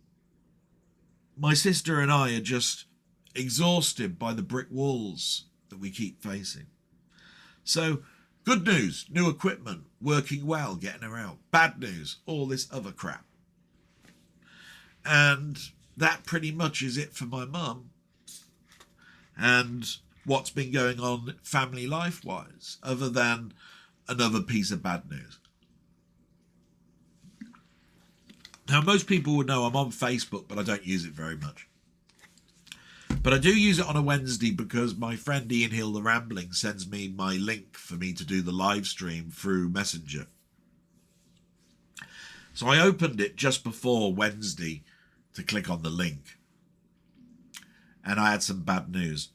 my sister and I are just exhausted by the brick walls that we keep facing. So Good news, new equipment, working well, getting her out. Bad news, all this other crap. And that pretty much is it for my mum. And what's been going on family life-wise, other than another piece of bad news. Now, most people would know I'm on Facebook, but I don't use it very much. But I do use it on a Wednesday because my friend Ian Hill, the Rambling, sends me my link for me to do the live stream through Messenger. So I opened it just before Wednesday to click on the link. And I had some bad news.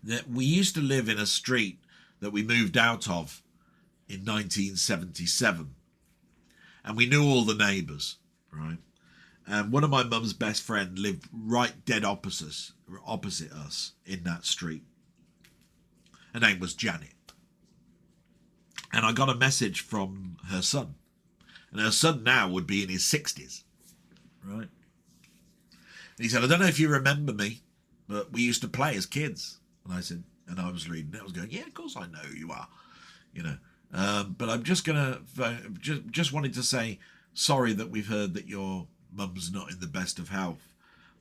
That we used to live in a street that we moved out of in 1977. And we knew all the neighbours, right? And one of my mum's best friend lived right dead opposite us in that street. Her name was Janet. And I got a message from her son. And her son now would be in his 60s, right? And he said, I don't know if you remember me, but we used to play as kids. And I said, and I was reading it, I was going, yeah, of course I know who you are, you know. But I'm just going to, just wanted to say, sorry that we've heard that your mum's not in the best of health.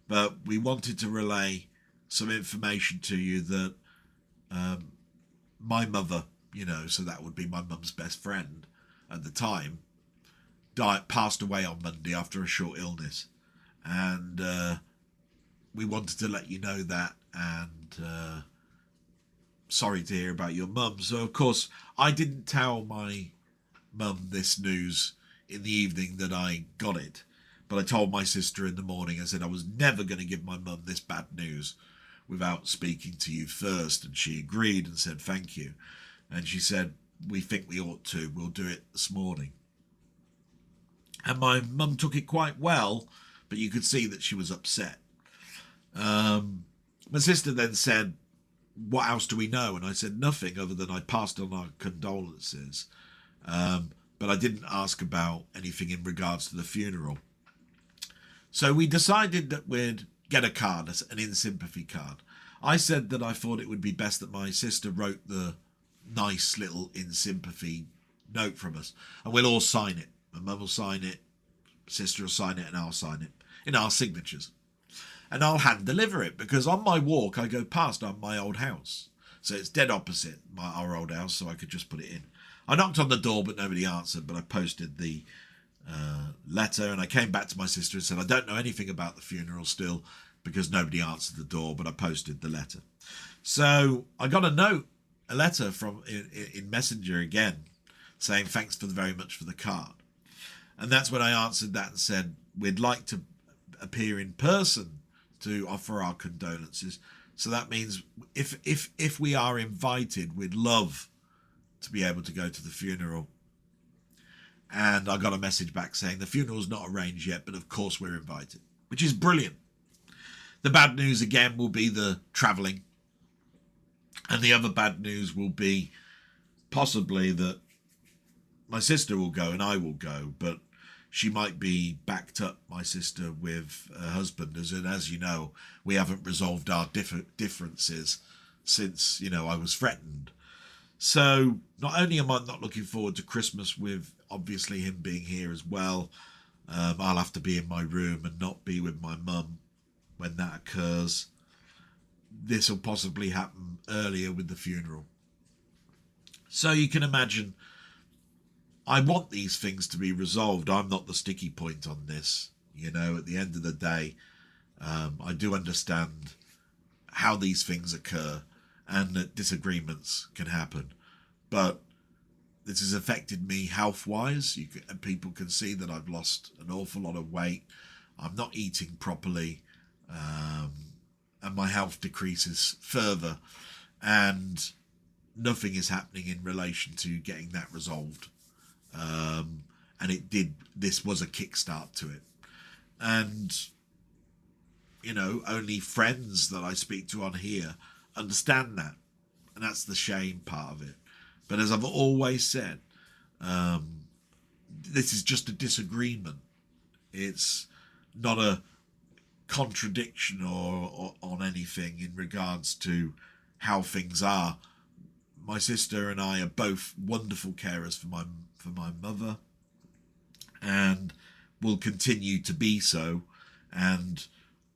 But we wanted to relay some information to you that my mother, you know, so that would be my mum's best friend at the time, passed away on Monday after a short illness. And we wanted to let you know that, and sorry to hear about your mum. So, of course, I didn't tell my mum this news in the evening that I got it. But I told my sister in the morning, I said I was never going to give my mum this bad news without speaking to you first. And she agreed and said, thank you. And she said, we think we ought to. We'll do it this morning. And my mum took it quite well, but you could see that she was upset. My sister then said, what else do we know? And I said, nothing other than I passed on our condolences. But I didn't ask about anything in regards to the funeral. So we decided that we'd get a card, an in sympathy card. I said that I thought it would be best that my sister wrote the nice little in sympathy note from us, and we'll all sign it. My mum will sign it, sister will sign it, and I'll sign it in our signatures. And I'll hand deliver it, because on my walk I go past my old house. So it's dead opposite our old house, so I could just put it in. I knocked on the door, but nobody answered, but I posted the letter, and I came back to my sister and said, I don't know anything about the funeral still, because nobody answered the door, but I posted the letter. So I got a letter from in Messenger again, saying thanks very much for the card. And that's when I answered that and said, we'd like to appear in person to offer our condolences. So that means if we are invited, we'd love to be able to go to the funeral. And I got a message back saying the funeral's not arranged yet, but of course we're invited, which is brilliant. The bad news again will be the travelling. And the other bad news will be possibly that my sister will go and I will go, but she might be backed up, my sister, with her husband. As you know, we haven't resolved our differences since, you know, I was threatened. So not only am I not looking forward to Christmas with obviously him being here as well, I'll have to be in my room and not be with my mum when that occurs. This will possibly happen earlier with the funeral. So you can imagine, I want these things to be resolved. I'm not the sticky point on this. You know, at the end of the day, I do understand how these things occur and that disagreements can happen. But this has affected me health-wise. And people can see that I've lost an awful lot of weight. I'm not eating properly. And my health decreases further. And nothing is happening in relation to getting that resolved. And this was a kickstart to it. And, you know, only friends that I speak to on here understand that. And that's the shame part of it. But as I've always said, this is just a disagreement. It's not a contradiction or on anything in regards to how things are. my sister and I are both wonderful carers for my mother, and will continue to be so. And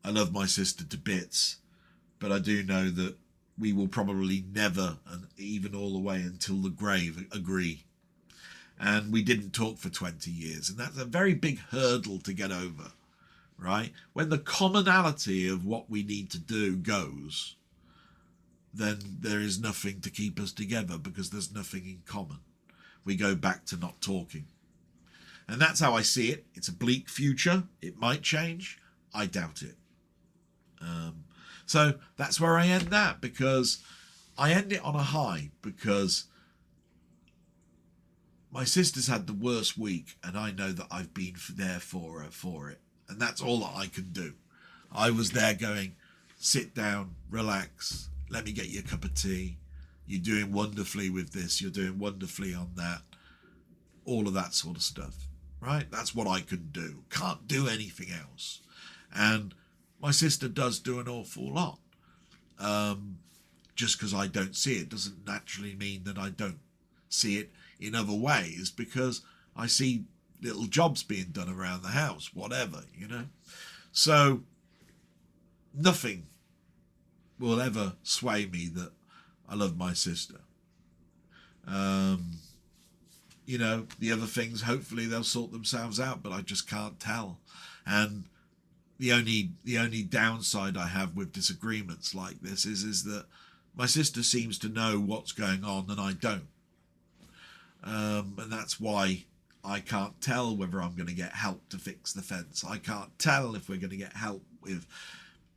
I love my sister to bits, but I do know that we will probably never, and even all the way until the grave, agree. And we didn't talk for 20 years, and that's a very big hurdle to get over, right? When the commonality of what we need to do goes, then there is nothing to keep us together, because there's nothing in common. We go back to not talking. And that's how I see it. It's a bleak future. It might change. I doubt it. So that's where I end that, because I end it on a high, because my sister's had the worst week, and I know that I've been there for her for it. And that's all that I can do. I was there going, sit down, relax, let me get you a cup of tea. You're doing wonderfully with this. You're doing wonderfully on that. All of that sort of stuff, right? That's what I can do. Can't do anything else. And my sister does do an awful lot. Just because I don't see it doesn't naturally mean that I don't see it in other ways, because I see little jobs being done around the house, whatever, you know. So nothing will ever sway me that I love my sister. You know, the other things, hopefully they'll sort themselves out, but I just can't tell. And the only downside I have with disagreements like this is that my sister seems to know what's going on and I don't. And that's why I can't tell whether I'm going to get help to fix the fence. I can't tell if we're going to get help with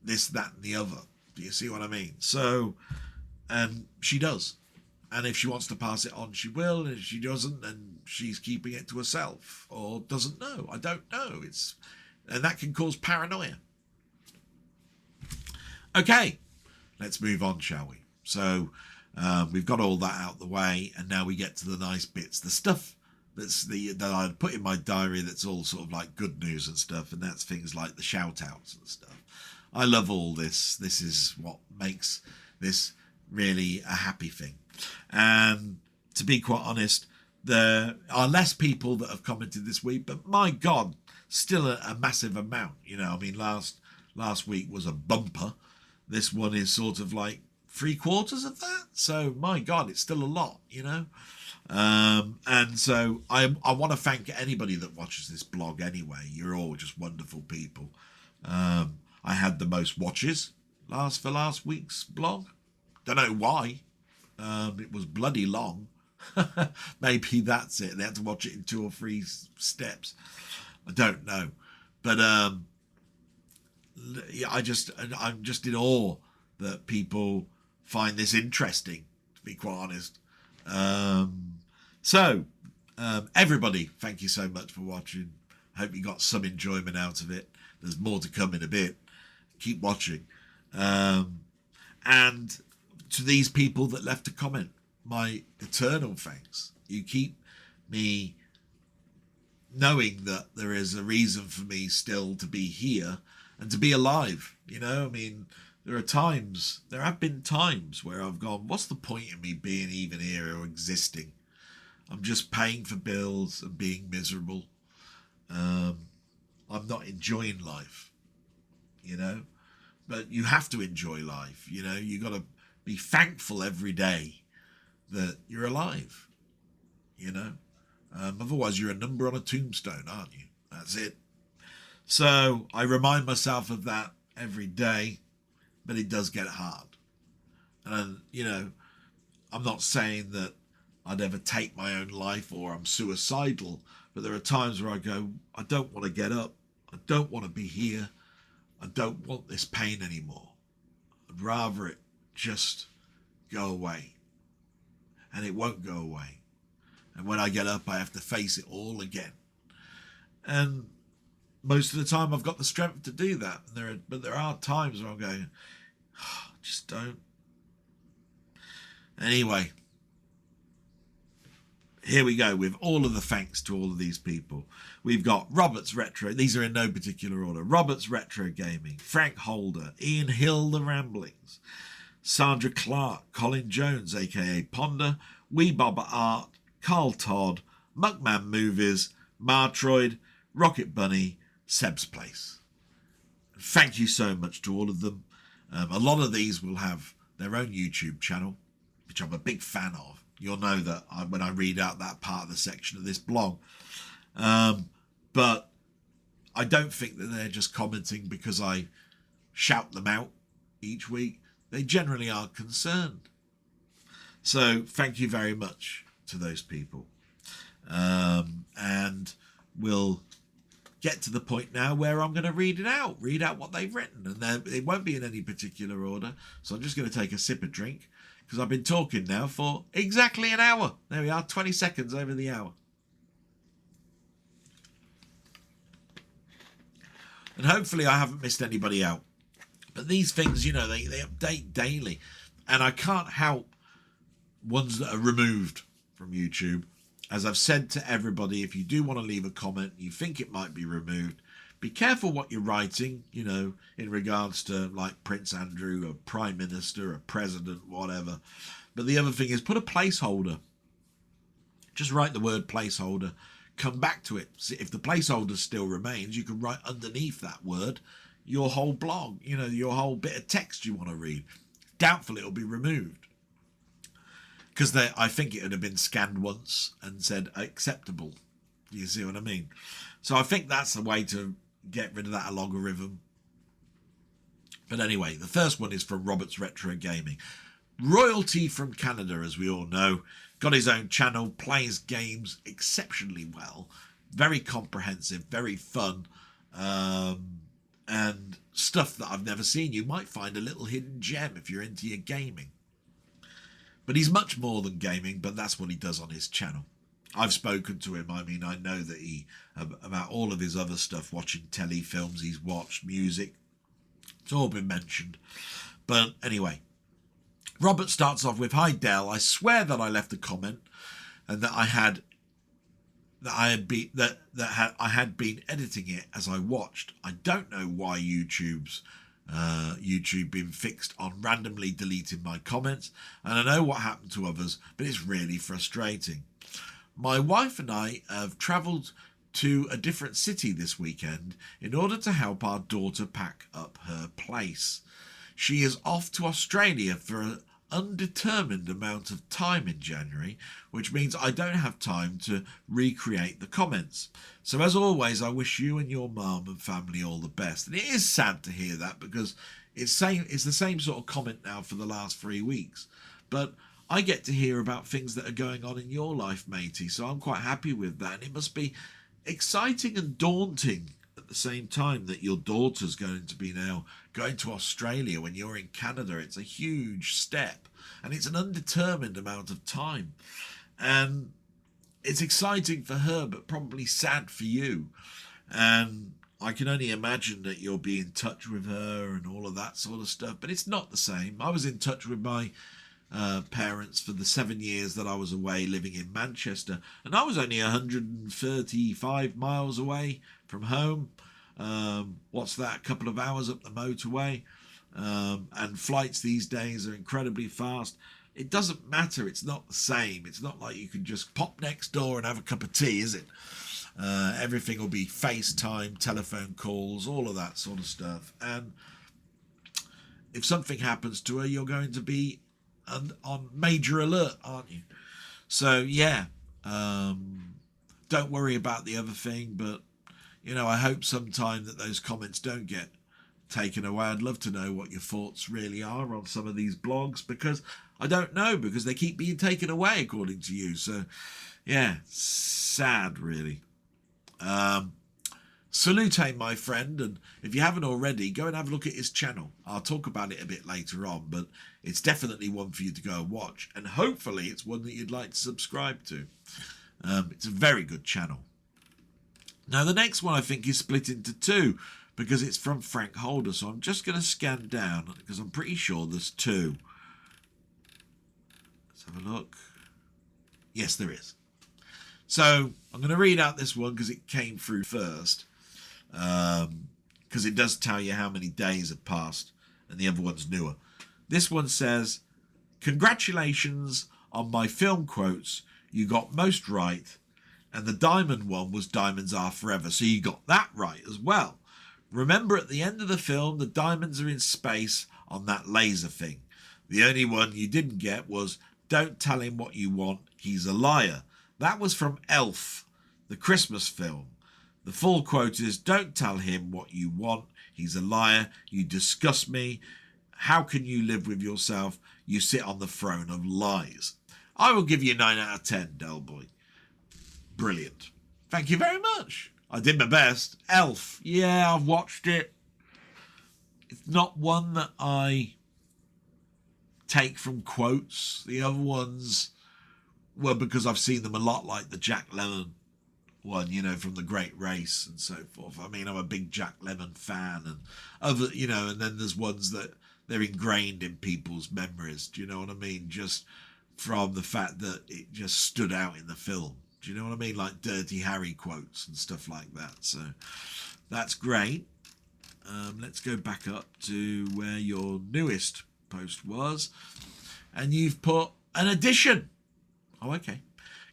this, that, and the other. Do you see what I mean? So, and she does. And if she wants to pass it on, she will. And if she doesn't, then she's keeping it to herself or doesn't know. I don't know. And that can cause paranoia. Okay, let's move on, shall we? So we've got all that out the way, and now we get to the nice bits, the stuff that I put in my diary that's all sort of like good news and stuff, and that's things like the shout outs and stuff. I love all this. This is what makes this really a happy thing. And to be quite honest, there are less people that have commented this week, but my God, still a massive amount. You know, I mean, last week was a bumper. This one is sort of like 3/4 of that. So my God, it's still a lot, you know. And so I want to thank anybody that watches this blog anyway. You're all just wonderful people. I had the most watches for last week's blog. Don't know why. It was bloody long. Maybe that's it. They had to watch it in 2 or 3 steps. I don't know. But yeah, I'm just in awe that people find this interesting, to be quite honest. So everybody, thank you so much for watching. I hope you got some enjoyment out of it. There's more to come in a bit. Keep watching. And to these people that left a comment, my eternal thanks. You keep me knowing that there is a reason for me still to be here and to be alive. You know, I mean, there have been times where I've gone, what's the point of me being even here or existing? I'm just paying for bills and being miserable. I'm not enjoying life, you know, but you have to enjoy life. You know, you got to be thankful every day that you're alive, you know. Otherwise, you're a number on a tombstone, aren't you? That's it. So I remind myself of that every day, but it does get hard. And, you know, I'm not saying that I'd ever take my own life or I'm suicidal, but there are times where I go, I don't want to get up. I don't want to be here. I don't want this pain anymore. I'd rather it just go away. And it won't go away. And when I get up, I have to face it all again. And most of the time, I've got the strength to do that. But there are times where I'm going, oh, just don't. Anyway, here we go with all of the thanks to all of these people. We've got Robert's Retro. These are in no particular order. Robert's Retro Gaming, Frank Holder, Ian Hill, The Ramblings, Sandra Clark, Colin Jones, aka Ponder, Wee Bobber Art, Carl Todd, Muckman-Movies, Martroid, Rocket Bunny, Seb's Place. Thank you so much to all of them. A lot of these will have their own YouTube channel, which I'm a big fan of. You'll know that when I read out that part of the section of this blog. But I don't think that they're just commenting because I shout them out each week. They generally are concerned. So thank you very much to those people. And we'll get to the point now where I'm going to read out what they've written. And it won't be in any particular order. So I'm just going to take a sip of drink because I've been talking now for exactly an hour. There we are, 20 seconds over the hour. And hopefully I haven't missed anybody out. But these things, you know, they update daily. And I can't help ones that are removed from YouTube. As I've said to everybody, if you do want to leave a comment, you think it might be removed, be careful what you're writing, you know, in regards to like Prince Andrew, a Prime Minister, a President, whatever. But the other thing is put a placeholder. Just write the word placeholder. Come back to it. See, if the placeholder still remains, you can write underneath that word your whole blog, you know, your whole bit of text you want to read. Doubtful it'll be removed. Because I think it would have been scanned once and said acceptable. Do you see what I mean? So I think that's the way to get rid of that logarithm. But anyway, the first one is from Robert's Retro Gaming. Royalty from Canada, as we all know. Got his own channel, plays games exceptionally well. Very comprehensive, very fun. And stuff that I've never seen. You might find a little hidden gem if you're into your gaming. But he's much more than gaming, but that's what he does on his channel. I've spoken to him. I mean, I know that about all of his other stuff, watching telly films he's watched, music. It's all been mentioned. But anyway, Robert starts off with, "Hi Del, I swear that I left a comment and that I had been editing it as I watched. I don't know why YouTube been fixed on randomly deleting my comments, and I know what happened to others, but it's really frustrating. My wife and I have travelled to a different city this weekend in order to help our daughter pack up her place. She is off to Australia for an undetermined amount of time in January, which means I don't have time to recreate the comments. So as always, I wish you and your mum and family all the best." And it is sad to hear that because it's the same sort of comment now for the last 3 weeks. But I get to hear about things that are going on in your life, matey, so I'm quite happy with that. And it must be exciting and daunting at the same time that your daughter's going to be now going to Australia when you're in Canada. It's a huge step and it's an undetermined amount of time, and it's exciting for her but probably sad for you. And I can only imagine that you'll be in touch with her and all of that sort of stuff, but it's not the same. I was in touch with my parents for the 7 years that I was away living in Manchester, and I was only 135 miles away from home. What's that, a couple of hours up the motorway, and flights these days are incredibly fast. It doesn't matter, it's not the same. It's not like you can just pop next door and have a cup of tea, is it? Everything will be FaceTime, telephone calls, all of that sort of stuff. And if something happens to her, you're going to be on major alert, aren't you? So yeah, don't worry about the other thing, but you know, I hope sometime that those comments don't get taken away. I'd love to know what your thoughts really are on some of these blogs, because I don't know, because they keep being taken away according to you. So yeah, sad really. Salute, my friend, and if you haven't already, go and have a look at his channel. I'll talk about it a bit later on, but it's definitely one for you to go and watch, and hopefully it's one that you'd like to subscribe to. It's a very good channel. Now the next one I think is split into two, because it's from Frank Holder, so I'm just going to scan down because I'm pretty sure there's two. Let's have a look. Yes, there is. So I'm going to read out this one because it came through first, because it does tell you how many days have passed, and the other one's newer. This one says, congratulations on my film quotes. You got most right. And the diamond one was diamonds are forever. So you got that right as well. Remember, at the end of the film, the diamonds are in space on that laser thing. The only one you didn't get was, don't tell him what you want, he's a liar. That was from Elf, the Christmas film. The full quote is, don't tell him what you want, he's a liar, you disgust me. How can you live with yourself? You sit on the throne of lies. I will give you 9 out of 10, Delboy. Brilliant. Thank you very much. I did my best. Elf. Yeah, I've watched it. It's not one that I take from quotes. The other ones were because I've seen them a lot, like the Jack Lemmon one, you know, from The Great Race and so forth. I mean, I'm a big Jack Lemmon fan, and other, you know, and then there's ones that they're ingrained in people's memories. Do you know what I mean? Just from the fact that it just stood out in the film. Do you know what I mean? Like Dirty Harry quotes and stuff like that. So that's great. Let's go back up to where your newest post was. And you've put an addition. Oh, okay.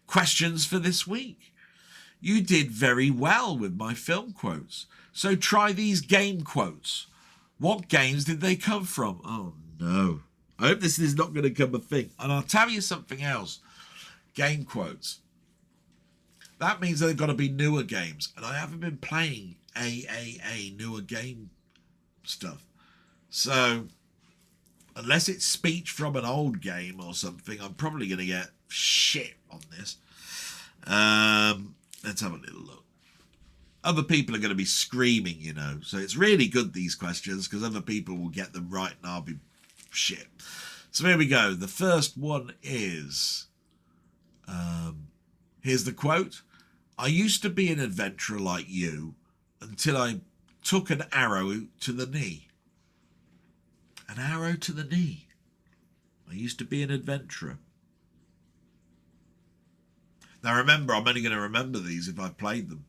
Questions for this week. You did very well with my film quotes. So try these game quotes. What games did they come from? Oh, no. I hope this is not going to come a thing. And I'll tell you something else. Game quotes. That means they've got to be newer games. And I haven't been playing AAA, newer game stuff. So, unless it's speech from an old game or something, I'm probably going to get shit on this. Let's have a little look. Other people are going to be screaming, you know. So it's really good, these questions, because other people will get them right and I'll be shit. So here we go. The first one is... here's the quote. I used to be an adventurer like you until I took an arrow to the knee. An arrow to the knee. I used to be an adventurer. Now remember, I'm only going to remember these if I've played them.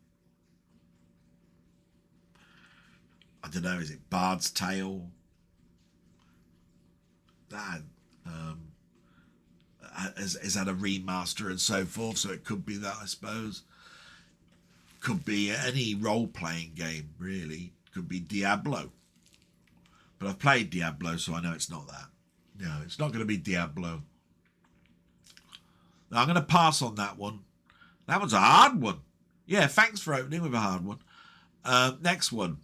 I don't know, is it Bard's Tale? That is that a remaster and so forth, so it could be that, I suppose. Could be any role-playing game, really. Could be Diablo. But I've played Diablo, so I know it's not that. No, it's not going to be Diablo. Now, I'm going to pass on that one. That one's a hard one. Yeah, thanks for opening with a hard one. Next one.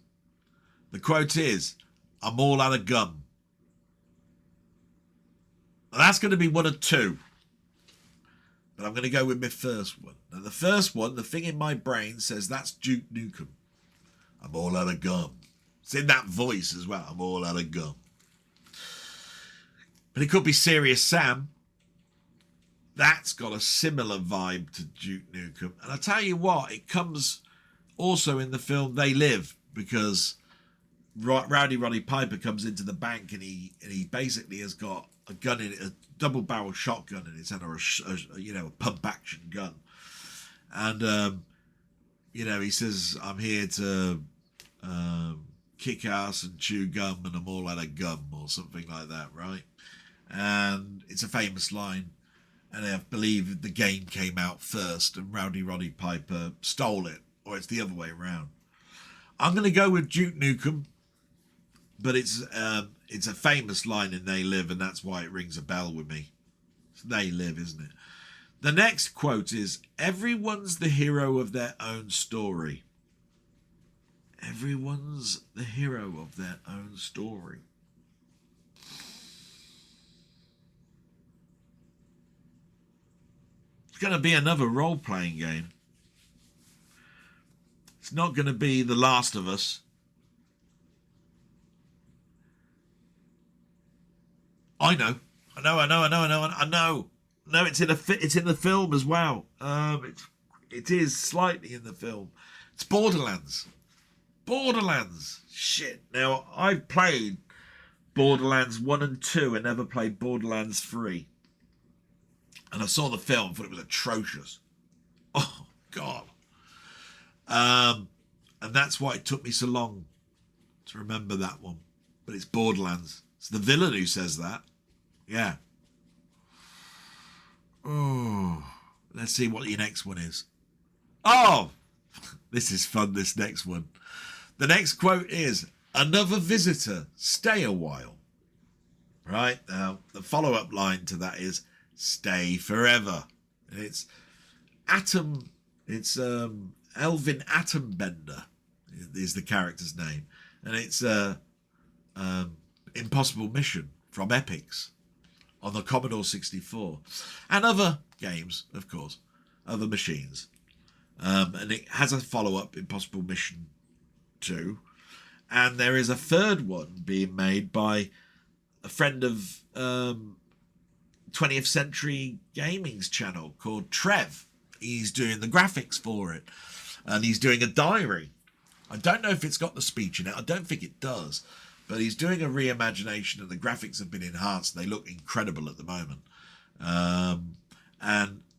The quote is, I'm all out of gum. Now, that's going to be one of two. But I'm going to go with my first one. Now, the first one, the thing in my brain says that's Duke Nukem. I'm all out of gum. It's in that voice as well. I'm all out of gum. But it could be Serious Sam. That's got a similar vibe to Duke Nukem. And I tell you what, it comes also in the film They Live, because Rowdy Roddy Piper comes into the bank and he basically has got a gun in it, a double-barrel shotgun in his hand, or a pump-action gun. And he says, "I'm here to kick ass and chew gum, and I'm all out of gum," or something like that, right? And it's a famous line. And I believe the game came out first, and Rowdy Roddy Piper stole it, or it's the other way around. I'm going to go with Duke Nukem, but it's a famous line in They Live, and that's why it rings a bell with me. It's They Live, isn't it? The next quote is, everyone's the hero of their own story. Everyone's the hero of their own story. It's going to be another role-playing game. It's not going to be The Last of Us. I know. No, it's in the film as well. It is slightly in the film. It's Borderlands. Shit. Now, I've played Borderlands 1 and 2 and never played Borderlands 3. And I saw the film and thought it was atrocious. Oh, God. And that's why it took me so long to remember that one. But it's Borderlands. It's the villain who says that. Yeah. Oh, let's see what your next one is. Oh, this is fun, this next one. The next quote is, "Another visitor, stay a while." Right? Now, the follow-up line to that is, "Stay forever." And it's Elvin Atombender is the character's name. And it's Impossible Mission from Epix on the Commodore 64. And other games, of course, other machines. And it has a follow-up, Impossible Mission 2. And there is a third one being made by a friend of 20th Century Gaming's channel called Trev. He's doing the graphics for it. And he's doing a diary. I don't know if it's got the speech in it. I don't think it does. But he's doing a reimagination and the graphics have been enhanced. They look incredible at the moment. And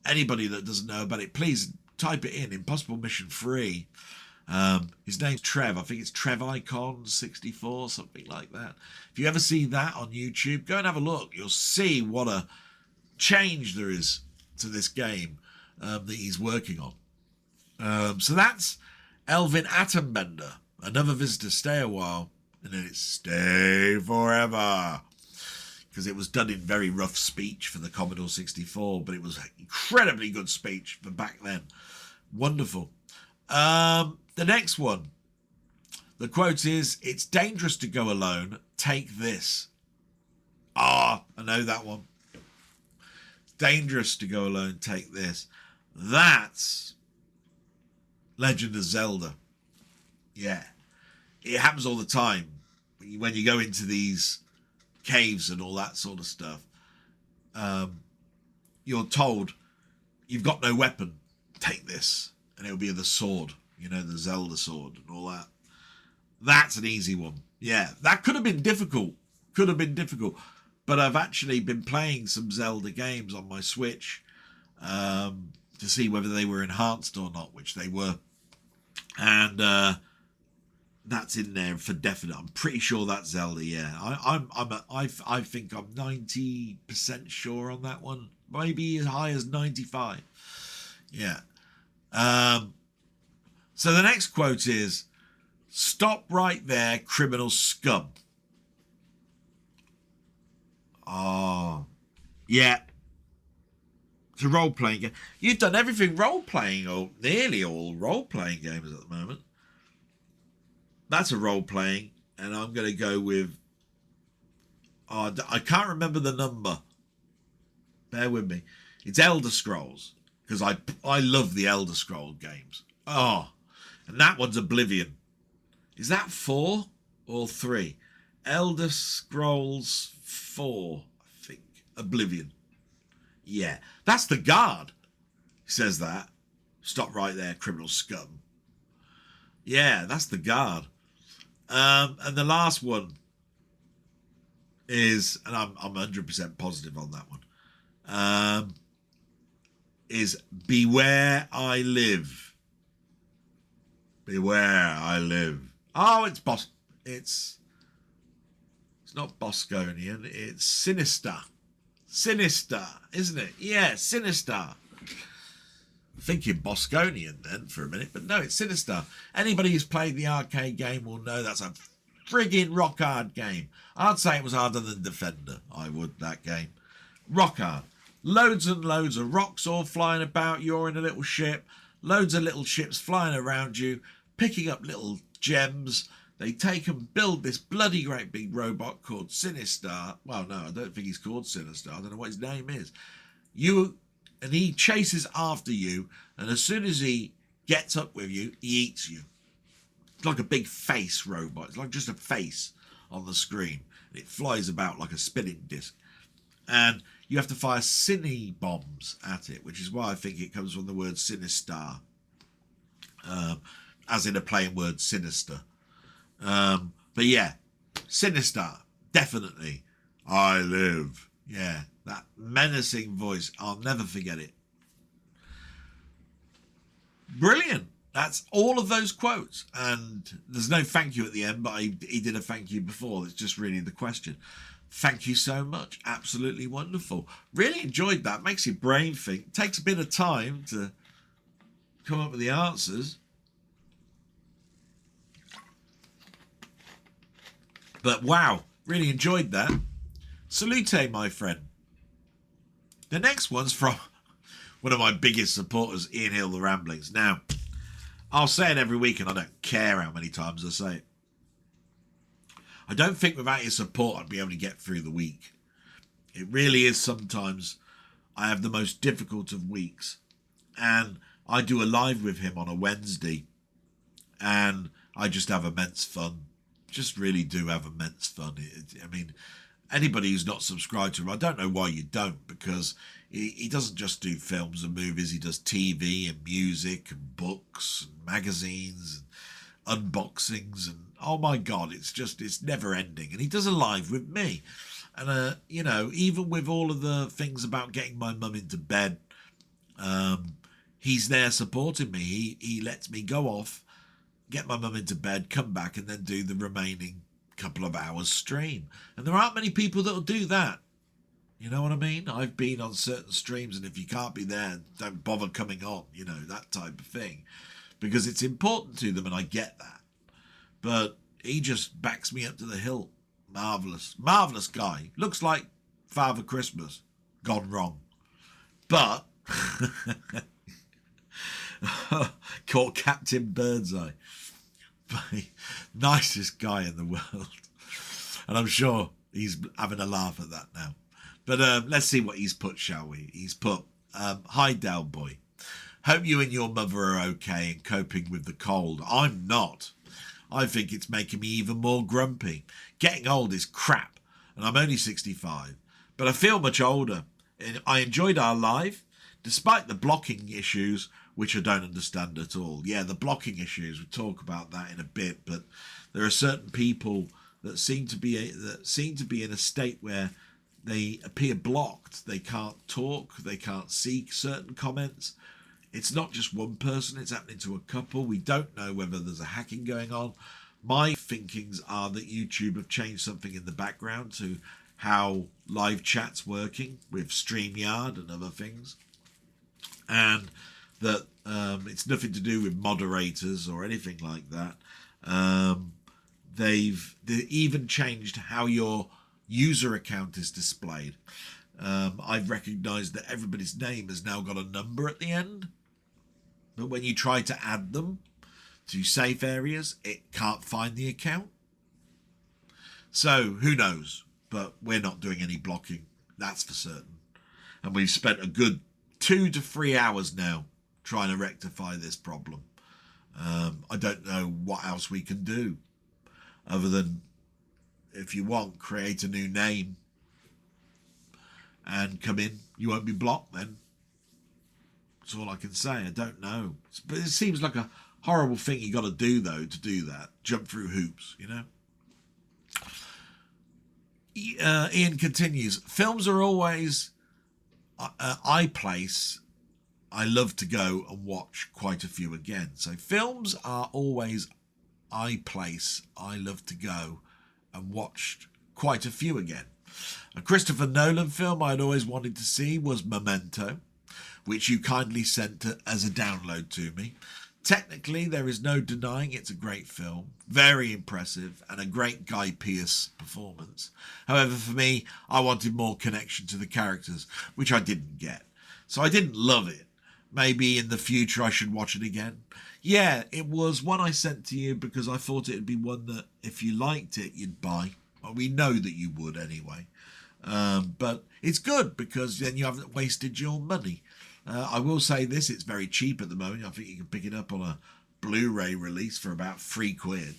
anybody that doesn't know about it, please type it in. Impossible Mission 3. His name's Trev. I think it's Trev Icon 64, something like that. If you ever see that on YouTube, go and have a look. You'll see what a change there is to this game that he's working on. So that's Elvin Atombender. Another visitor, stay a while. And then it's stay forever. Because it was done in very rough speech for the Commodore 64, but it was incredibly good speech for back then. Wonderful. The next one. The quote is, "It's dangerous to go alone. Take this." Ah, I know that one. It's dangerous to go alone. Take this. That's Legend of Zelda. Yeah. It happens all the time when you go into these caves and all that sort of stuff. You're told, "You've got no weapon. Take this." And it'll be the sword, you know, the Zelda sword and all that. That's an easy one. Yeah, that could have been difficult. Could have been difficult. But I've actually been playing some Zelda games on my Switch to see whether they were enhanced or not, which they were. And that's in there for definite. I'm pretty sure that's Zelda. Yeah, I think I'm 90% sure on that one. Maybe as high as 95. Yeah. So the next quote is, "Stop right there, criminal scum." Oh, yeah. It's a role-playing game. You've done everything role-playing, or nearly all role-playing games at the moment. That's a role-playing, and I'm going to go with... Oh, I can't remember the number. Bear with me. It's Elder Scrolls, because I love the Elder Scrolls games. Oh, and that one's Oblivion. Is that 4 or 3? Elder Scrolls 4, I think. Oblivion. Yeah, that's the guard. He says that. "Stop right there, criminal scum." Yeah, that's the guard. And the last one is, and I'm 100% positive on that one, is "Beware I live." Beware I live. Oh, it's not Bosconian, it's Sinister. Sinister, isn't it? Yeah, Sinister. Thinking Bosconian then for a minute, but no, it's Sinister. Anybody who's played the arcade game will know that's a friggin' rock hard game. I'd say it was harder than Defender. I would, that game. Rock hard. Loads and loads of rocks all flying about. You're in a little ship. Loads of little ships flying around you, picking up little gems. They take and build this bloody great big robot called Sinister. Well, no, I don't think he's called Sinister. I don't know what his name is. And he chases after you, and as soon as he gets up with you, he eats you. It's like a big face robot. It's like just a face on the screen. And it flies about like a spinning disc. And you have to fire cine bombs at it, which is why I think it comes from the word sinister, as in a plain word sinister. But yeah, Sinister, definitely. I live. Yeah, that menacing voice. I'll never forget it. Brilliant. That's all of those quotes. And there's no thank you at the end, but he did a thank you before. It's just really the question. Thank you so much. Absolutely wonderful. Really enjoyed that. Makes your brain think. Takes a bit of time to come up with the answers. But wow, really enjoyed that. Salute, my friend. The next one's from one of my biggest supporters, Ian Hill, The Ramblings. Now, I'll say it every week and I don't care how many times I say it. I don't think without your support I'd be able to get through the week. It really is sometimes I have the most difficult of weeks. And I do a live with him on a Wednesday. And I just have immense fun. Just really do have immense fun. I mean, anybody who's not subscribed to him, I don't know why you don't, because he doesn't just do films and movies. He does TV and music and books and magazines and unboxings. And oh my God, it's never ending. And he does a live with me. And, you know, even with all of the things about getting my mum into bed, he's there supporting me. He lets me go off, get my mum into bed, come back and then do the remaining couple of hours stream. And there aren't many people that'll do that. You know what I mean? I've been on certain streams and if you can't be there, don't bother coming on, you know, that type of thing. Because it's important to them and I get that. But he just backs me up to the hilt. Marvellous. Marvellous guy. Looks like Father Christmas gone wrong. But called Captain Birdseye. Nicest guy in the world. And I'm sure he's having a laugh at that now. But let's see what he's put, shall we? He's put, hi, Del Boy. Hope you and your mother are okay and coping with the cold. I'm not. I think it's making me even more grumpy. Getting old is crap, and I'm only 65. But I feel much older. I enjoyed our live, despite the blocking issues, which I don't understand at all. Yeah, the blocking issues, we'll talk about that in a bit, but there are certain people that seem to be in a state where they appear blocked. They can't talk, they can't see certain comments. It's not just one person, it's happening to a couple. We don't know whether there's a hacking going on. My thinkings are that YouTube have changed something in the background to how live chat's working with StreamYard and other things. And that it's nothing to do with moderators or anything like that. They've even changed how your user account is displayed. I've recognised that everybody's name has now got a number at the end. But when you try to add them to safe areas, it can't find the account. So who knows? But we're not doing any blocking. That's for certain. And we've spent a good 2 to 3 hours now trying to rectify this problem. I don't know what else we can do other than, if you want, create a new name and come in. You won't be blocked then. That's all I can say. I don't know. But it seems like a horrible thing you got to do, though, to do that. Jump through hoops, you know? Ian continues. Films are always I love to go and watch quite a few again. So films are always I love to go and watch quite a few again. A Christopher Nolan film I'd always wanted to see was Memento, which you kindly sent as a download to me. Technically, there is no denying it's a great film, very impressive, and a great Guy Pearce performance. However, for me, I wanted more connection to the characters, which I didn't get. So I didn't love it. Maybe in the future I should watch it again. Yeah, it was one I sent to you because I thought it would be one that if you liked it, you'd buy. Well, we know that you would anyway. But it's good because then you haven't wasted your money. I will say this, it's very cheap at the moment. I think you can pick it up on a Blu-ray release for about £3.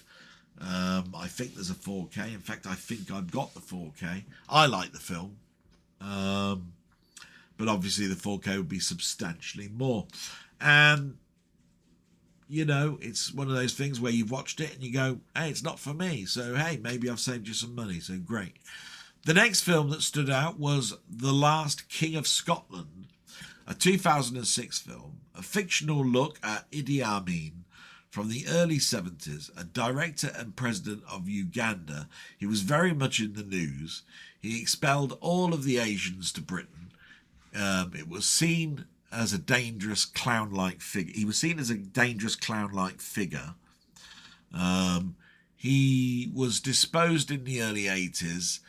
I think there's a 4K. In fact, I think I've got the 4K. I like the film. But obviously the 4K would be substantially more. And, you know, it's one of those things where you've watched it and you go, hey, it's not for me. So, hey, maybe I've saved you some money. So, great. The next film that stood out was The Last King of Scotland, a 2006 film, a fictional look at Idi Amin From the early 70s, a director and president of Uganda, he was very much in the news. He expelled all of the Asians to Britain. It was seen as a dangerous clown-like figure. He was seen as a dangerous clown-like figure. He was disposed in the early 80s.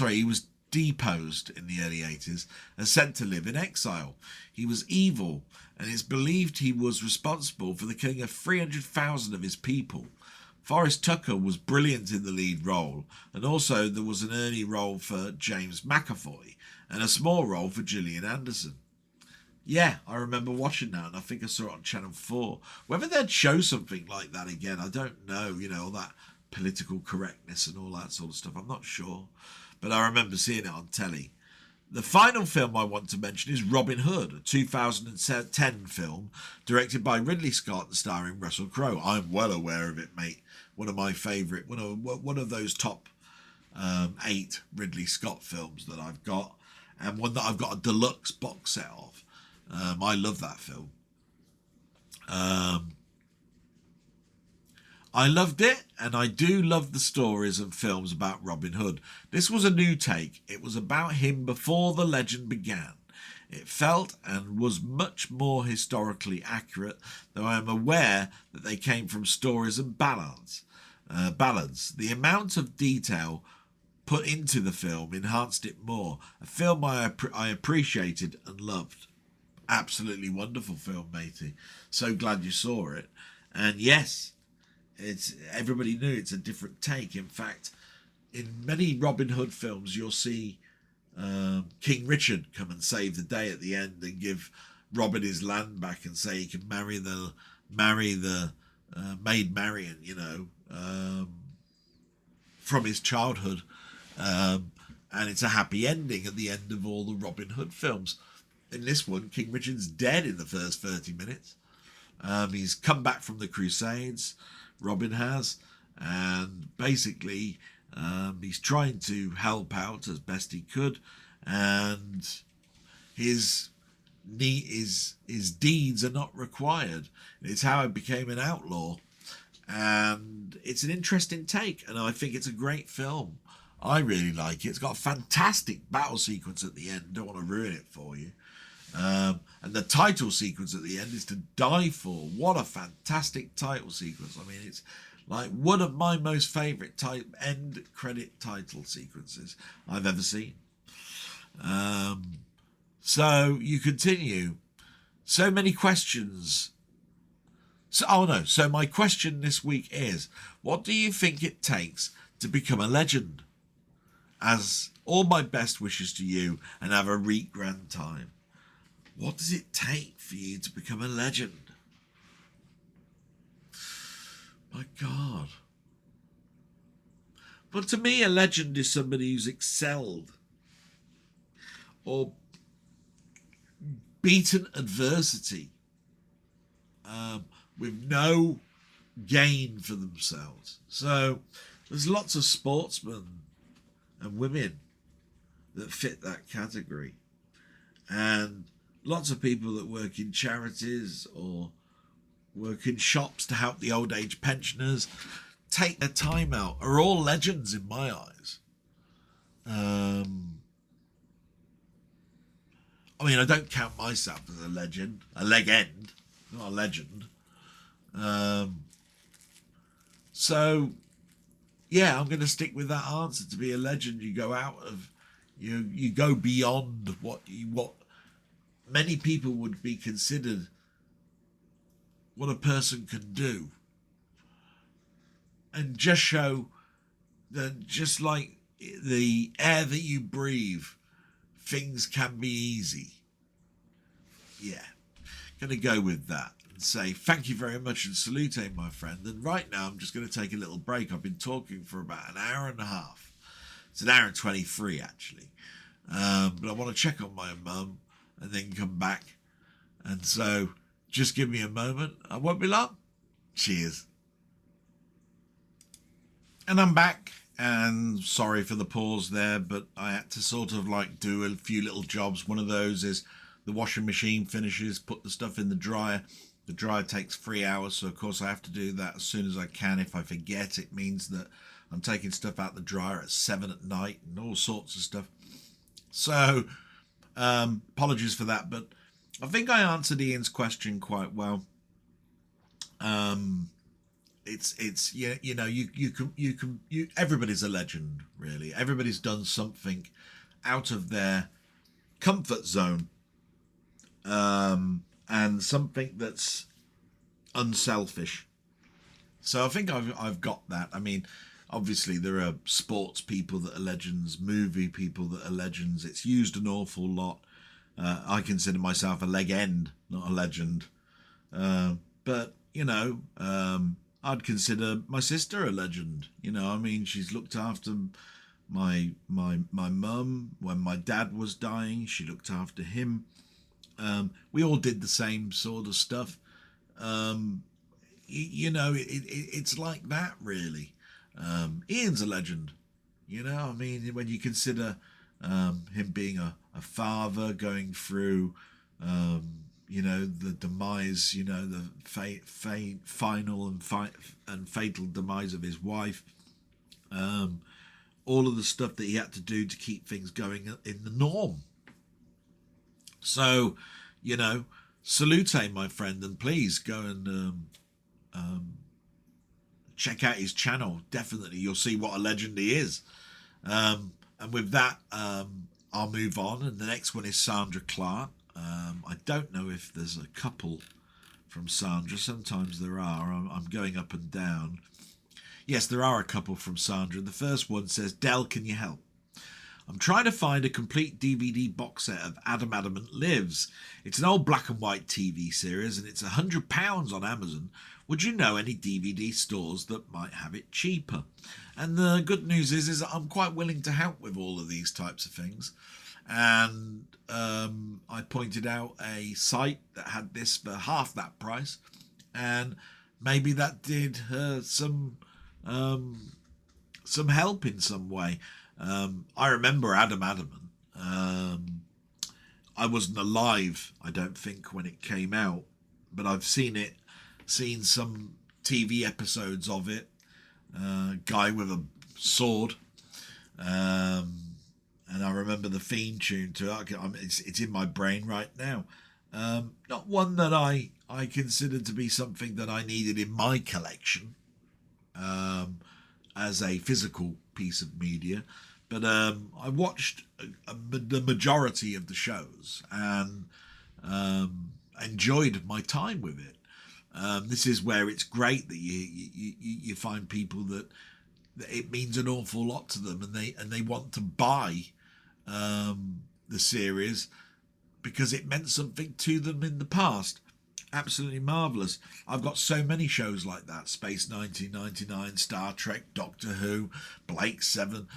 He was deposed in the early 80s and sent to live in exile. He was evil, and it's believed he was responsible for the killing of 300,000 of his people. Forrest Tucker was brilliant in the lead role, and also there was an early role for James McAvoy and a small role for Gillian Anderson. Yeah, I remember watching that, and I think I saw it on Channel 4. Whether they'd show something like that again, I don't know, all that political correctness and all that sort of stuff. I'm not sure. But I remember seeing it on telly. The final film I want to mention is Robin Hood, a 2010 film directed by Ridley Scott and starring Russell Crowe. I'm well aware of it, mate. One of my favourite, one of those top 8 Ridley Scott films that I've got, and one that I've got a deluxe box set of. I love that film. I loved it, and I do love the stories and films about Robin Hood. This was a new take. It was about him before the legend began. It felt and was much more historically accurate, though I am aware that they came from stories and ballads. The amount of detail put into the film enhanced it more. A film I appreciated and loved. Absolutely wonderful film, matey. So glad you saw it. And yes, everybody knew it's a different take. In fact, in many Robin Hood films, you'll see King Richard come and save the day at the end and give Robin his land back and say he can marry the Maid Marian, from his childhood, and it's a happy ending at the end of all the Robin Hood films. In this one, King Richard's dead in the first 30 minutes. He's come back from the Crusades, Robin has, and basically he's trying to help out as best he could, and his deeds are not required. It's how he became an outlaw, and it's an interesting take, and I think it's a great film. I really like it. It's got a fantastic battle sequence at the end. Don't want to ruin it for you. And the title sequence at the end is to die for. What a fantastic title sequence. I mean, it's like one of my most favourite end credit title sequences I've ever seen. So you continue. So many questions. So my question this week is, what do you think it takes to become a legend? As all my best wishes to you, and have a reet grand time. What does it take for you to become a legend? My God. But to me, a legend is somebody who's excelled or beaten adversity with no gain for themselves. So there's lots of sportsmen and women that fit that category. And lots of people that work in charities or work in shops to help the old age pensioners, take their time out, are all legends in my eyes. I mean, I don't count myself as a legend, a leg end, not a legend. So, yeah, I'm going to stick with that answer. To be a legend, you go out of, you go beyond what many people would be considered what a person can do, and just show that just like the air that you breathe, things can be easy. Yeah, gonna go with that and say thank you very much and salute, my friend. And right now I'm just going to take a little break. I've been talking for about an hour and a half. It's an hour and 23 actually, but I want to check on my mum and then come back. And so just give me a moment. I won't be long. Cheers. And I'm back. And sorry for the pause there, but I had to sort of like do a few little jobs. One of those is the washing machine finishes, put the stuff in the dryer. The dryer takes 3 hours, so of course I have to do that as soon as I can. If I forget, it means that I'm taking stuff out the dryer at 7 at night and all sorts of stuff. So apologies for that, but I think I answered Ian's question quite well. It's you know, you everybody's a legend, really. Everybody's done something out of their comfort zone, and something that's unselfish. So I think I've got that. I mean, obviously there are sports people that are legends, movie people that are legends. It's used an awful lot. I consider myself a leg end, not a legend. But you know, I'd consider my sister a legend. You know, I mean, she's looked after my mum when my dad was dying. She looked after him. We all did the same sort of stuff. You know, it's like that, really. Ian's a legend. You know, I mean, when you consider him being a father, going through, you know, the demise, you know, the final and fatal demise of his wife, all of the stuff that he had to do to keep things going in the norm. So, you know, salute, my friend, and please go and check out his channel. Definitely, you'll see what a legend he is. And with that, I'll move on. And the next one is Sandra Clark. I don't know if there's a couple from Sandra. Sometimes there are. I'm going up and down. Yes, there are a couple from Sandra. The first one says, Del, can you help? I'm trying to find a complete DVD box set of Adam Adamant Lives. It's an old black and white TV series and it's £100 on Amazon. Would you know any DVD stores that might have it cheaper? And the good news is that I'm quite willing to help with all of these types of things. And I pointed out a site that had this for half that price. And maybe that did her some help in some way. I remember Adam Adamant. I wasn't alive, I don't think, when it came out, but I've seen some TV episodes of it. Guy with a sword, and I remember the theme tune to it. It's in my brain right now. Not one that I consider to be something that I needed in my collection as a physical piece of media. But I watched the majority of the shows and enjoyed my time with it. This is where it's great that you find people that it means an awful lot to them, and they want to buy the series because it meant something to them in the past. Absolutely marvellous. I've got so many shows like that: Space 1999, Star Trek, Doctor Who, Blake 7.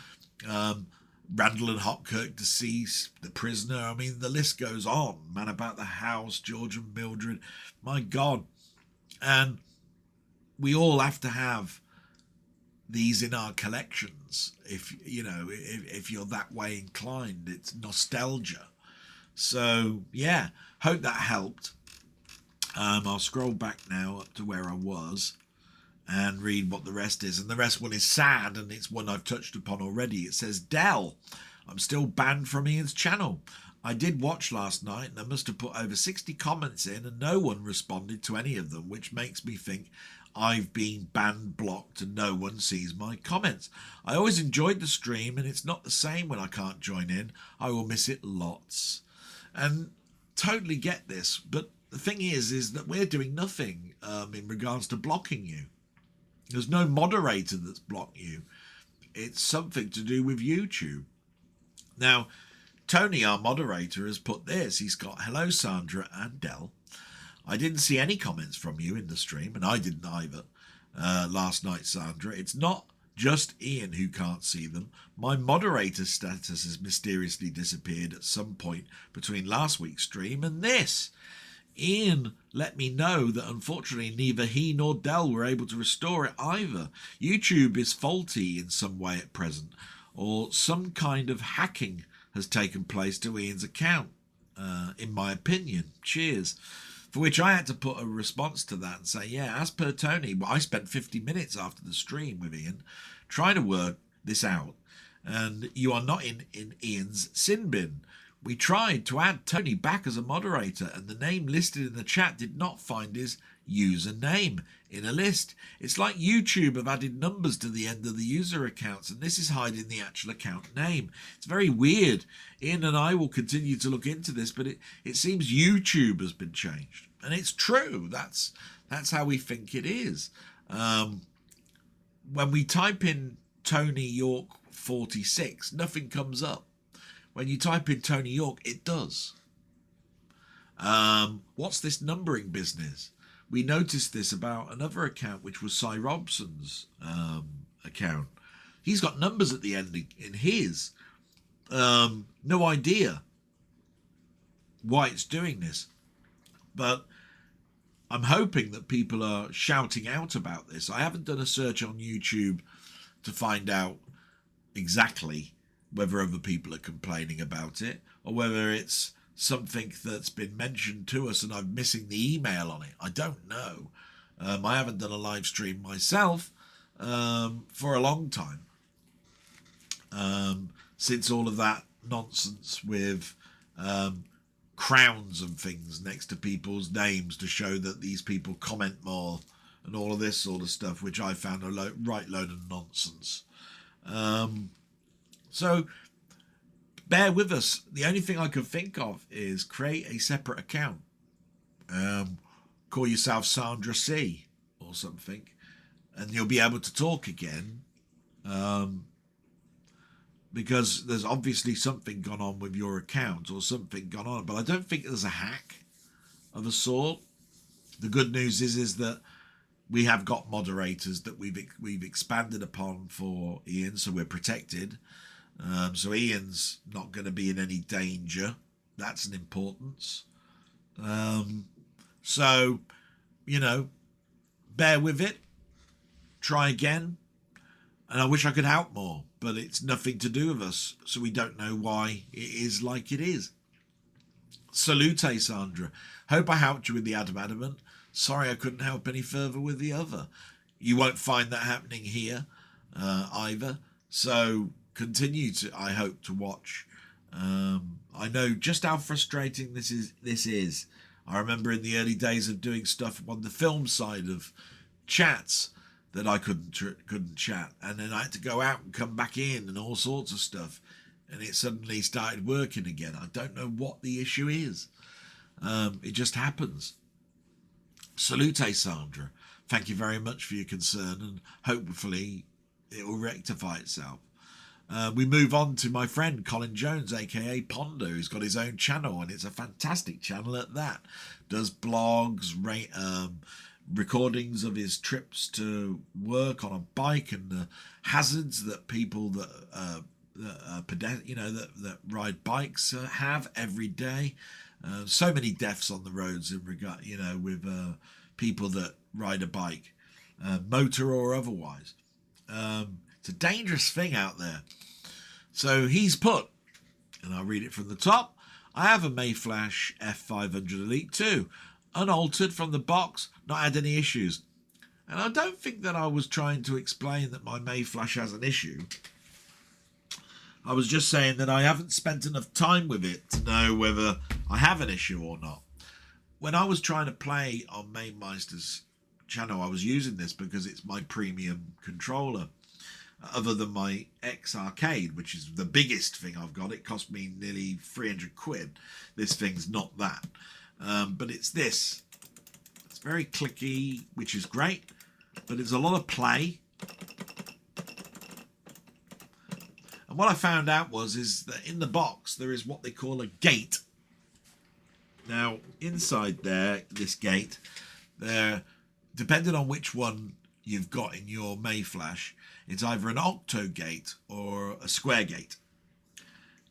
Randall and Hopkirk Deceased, The Prisoner. I mean, the list goes on. Man About the House, George and Mildred. My God. And we all have to have these in our collections. If you're that way inclined, it's nostalgia. So yeah, hope that helped. I'll scroll back now up to where I was and read what the rest is. And the rest one is sad, and it's one I've touched upon already. It says, Del, I'm still banned from Ian's channel. I did watch last night, and I must have put over 60 comments in, and no one responded to any of them, which makes me think I've been banned, blocked, and no one sees my comments. I always enjoyed the stream, and it's not the same when I can't join in. I will miss it lots. And totally get this, but the thing is that we're doing nothing in regards to blocking you. There's no moderator that's blocked you. It's something to do with YouTube. Now, Tony, our moderator, has put this. He's got, hello, Sandra and Del. I didn't see any comments from you in the stream, and I didn't either last night, Sandra. It's not just Ian who can't see them. My moderator status has mysteriously disappeared at some point between last week's stream and this. Ian let me know that unfortunately neither he nor Del were able to restore it either. YouTube is faulty in some way at present, or some kind of hacking has taken place to Ian's account, in my opinion. Cheers. For which I had to put a response to that and say, yeah, as per Tony, I spent 50 minutes after the stream with Ian trying to work this out. And you are not in Ian's sin bin. We tried to add Tony back as a moderator, and the name listed in the chat did not find his username in a list. It's like YouTube have added numbers to the end of the user accounts, and this is hiding the actual account name. It's very weird. Ian and I will continue to look into this, but it seems YouTube has been changed. And it's true. That's how we think it is. When we type in Tony York 46, nothing comes up. When you type in Tony York, it does. What's this numbering business? We noticed this about another account, which was Cy Robson's account. He's got numbers at the end in his. No idea why it's doing this. But I'm hoping that people are shouting out about this. I haven't done a search on YouTube to find out exactly whether other people are complaining about it or whether it's something that's been mentioned to us and I'm missing the email on it. I don't know. I haven't done a live stream myself for a long time, since all of that nonsense with crowns and things next to people's names to show that these people comment more and all of this sort of stuff, which I found a right load of nonsense. So bear with us. The only thing I could think of is create a separate account. Call yourself Sandra C or something, and you'll be able to talk again. Because there's obviously something gone on with your account or something gone on. But I don't think there's a hack of a sort. The good news is that we have got moderators that we've expanded upon for Ian, so we're protected. So Ian's not going to be in any danger. That's an importance. So, bear with it. Try again. And I wish I could help more, but it's nothing to do with us, so we don't know why it is like it is. Salute, Sandra. Hope I helped you with the Adam Adamant. Sorry I couldn't help any further with the other. You won't find that happening here either. So continue to, I hope, to watch. I know just how frustrating this is. I remember in the early days of doing stuff on the film side of chats that I couldn't chat, and then I had to go out and come back in and all sorts of stuff, and it suddenly started working again. I don't know what the issue is. It just happens. Salute, Sandra. Thank you very much for your concern, and hopefully it will rectify itself. We move on to my friend Colin Jones, aka Ponder, who's got his own channel, and it's a fantastic channel at that. Does blogs, recordings of his trips to work on a bike and the hazards that people that ride bikes have every day. So many deaths on the roads in regard, with people that ride a bike, motor or otherwise. It's a dangerous thing out there. So he's put, and I'll read it from the top. I have a Mayflash F500 Elite 2, unaltered from the box, not had any issues. And I don't think that I was trying to explain that my Mayflash has an issue. I was just saying that I haven't spent enough time with it to know whether I have an issue or not. When I was trying to play on Mainmeister's channel, I was using this because it's my premium controller. Other than my X Arcade, which is the biggest thing I've got. It cost me nearly 300 quid. This thing's not that. But it's this. It's very clicky, which is great, but there's a lot of play. And what I found out is that in the box there is what they call a gate. Now, inside there, this gate, depending on which one you've got in your Mayflash, it's either an octo gate or a square gate.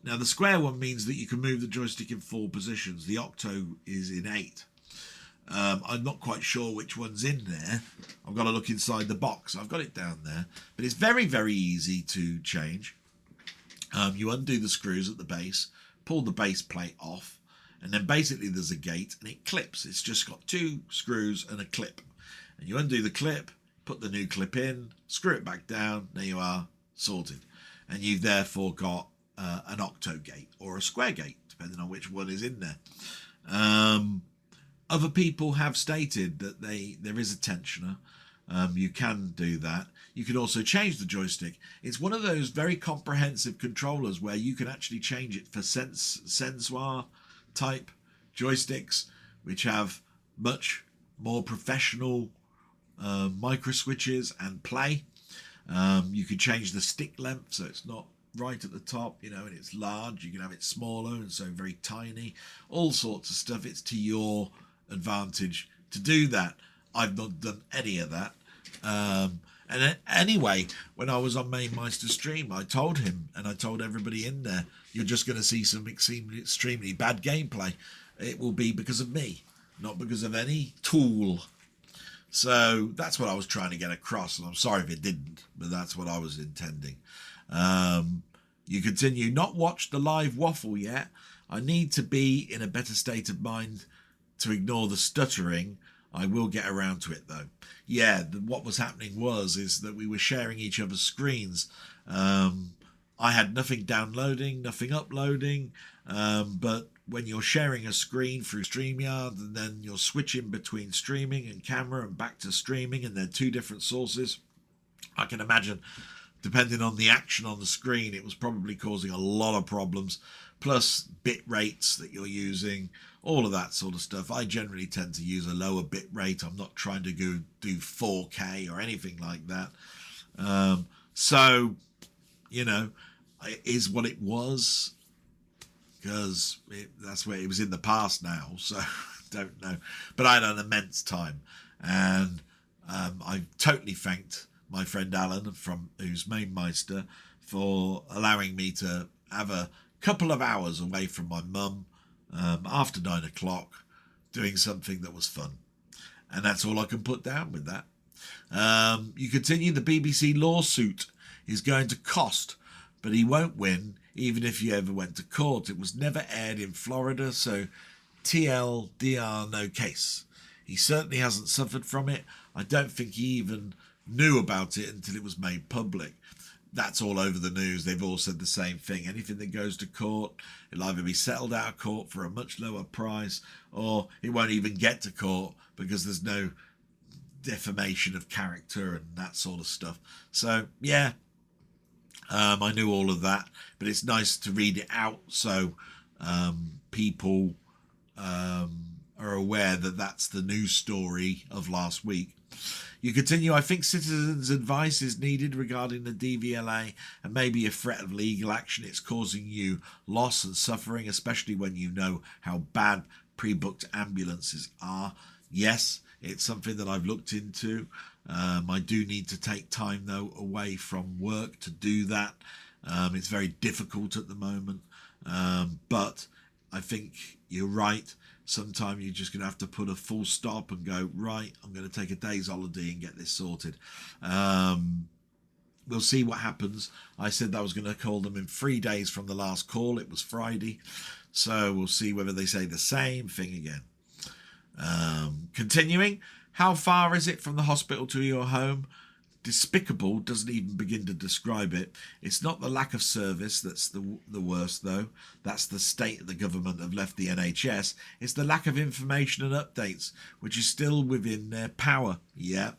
Now, the square one means that you can move the joystick in 4 positions. The octo is in 8. I'm not quite sure which one's in there. I've got to look inside the box. I've got it down there. But it's very, very easy to change. You undo the screws at the base, pull the base plate off, And then basically there's a gate and it clips. It's just got 2 screws and a clip. And you undo the clip, put the new clip in, screw it back down, there you are, sorted. And you've therefore got an octo gate or a square gate, depending on which one is in there. Other people have stated that there is a tensioner. You can do that. You can also change the joystick. It's one of those very comprehensive controllers where you can actually change it for Sensoire type joysticks, which have much more professional micro switches and play. You can change the stick length so it's not right at the top, and it's large. You can have it smaller and so very tiny. All sorts of stuff. It's to your advantage to do that. I've not done any of that. And anyway, when I was on Mainmeister's stream, I told him and I told everybody in there, you're just going to see some extremely bad gameplay. It will be because of me, not because of any tool. So that's what I was trying to get across, and I'm sorry if it didn't, but that's what I was intending. You continue, not watched the live waffle yet. I need to be in a better state of mind to ignore the stuttering. I will get around to it though. Yeah, what was happening is that we were sharing each other's screens. I had nothing downloading, nothing uploading, but when you're sharing a screen through StreamYard and then you're switching between streaming and camera and back to streaming, and they're 2 different sources, I can imagine, depending on the action on the screen, it was probably causing a lot of problems, plus bit rates that you're using, all of that sort of stuff. I generally tend to use a lower bit rate. I'm not trying to go do 4K or anything like that. So, it is what it was, because that's where it was in the past now, so don't know. But I had an immense time, and I totally thanked my friend Alan, who's Mainmeister, for allowing me to have a couple of hours away from my mum after 9 o'clock doing something that was fun. And that's all I can put down with that. You continue, the BBC lawsuit is going to cost, but he won't win even if you ever went to court. It was never aired in Florida, so TLDR no case. He certainly hasn't suffered from it. I don't think he even knew about it until it was made public. That's all over the news. They've all said the same thing. Anything that goes to court, it'll either be settled out of court for a much lower price, or it won't even get to court because there's no defamation of character and that sort of stuff. So, yeah, I knew all of that, but it's nice to read it out so people are aware that that's the news story of last week. You continue, I think citizens' advice is needed regarding the DVLA and maybe a threat of legal action. It's causing you loss and suffering, especially when you know how bad pre-booked ambulances are. Yes, it's something that I've looked into. I do need to take time, though, away from work to do that. It's very difficult at the moment. But I think you're right. Sometime you're just going to have to put a full stop and go, right, I'm going to take a day's holiday and get this sorted. We'll see what happens. I said that I was going to call them in 3 days from the last call. It was Friday. So we'll see whether they say the same thing again. Continuing, how far is it from the hospital to your home? Despicable doesn't even begin to describe it. It's not the lack of service that's the worst, though. That's the state the government have left the NHS. It's the lack of information and updates, which is still within their power. Yeah,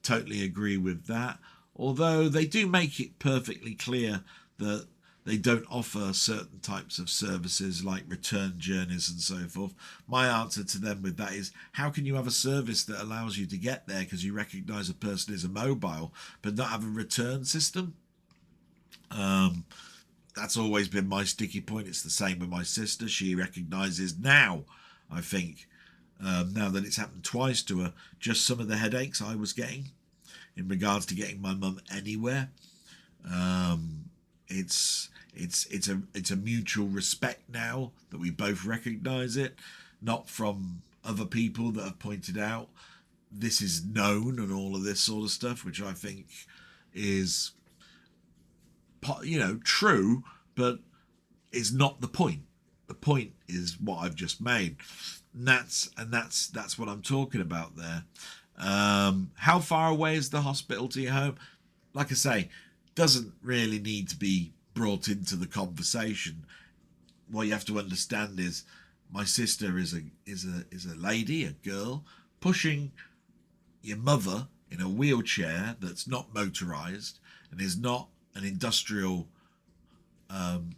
totally agree with that. Although they do make it perfectly clear that they don't offer certain types of services like return journeys and so forth. My answer to them with that is, how can you have a service that allows you to get there because you recognise a person is a mobile but not have a return system? That's always been my sticky point. It's the same with my sister. She recognises now, I think, now that it's happened twice to her, just some of the headaches I was getting in regards to getting my mum anywhere. It's a mutual respect now that we both recognise it, not from other people that have pointed out this is known and all of this sort of stuff, which I think is, true, but is not the point. the point is what I've just made. And that's what I'm talking about there. How far away is the hospital to your home? Like I say, doesn't really need to be brought into the conversation. What you have to understand is my sister is a lady, a girl, pushing your mother in a wheelchair that's not motorized and is not an industrial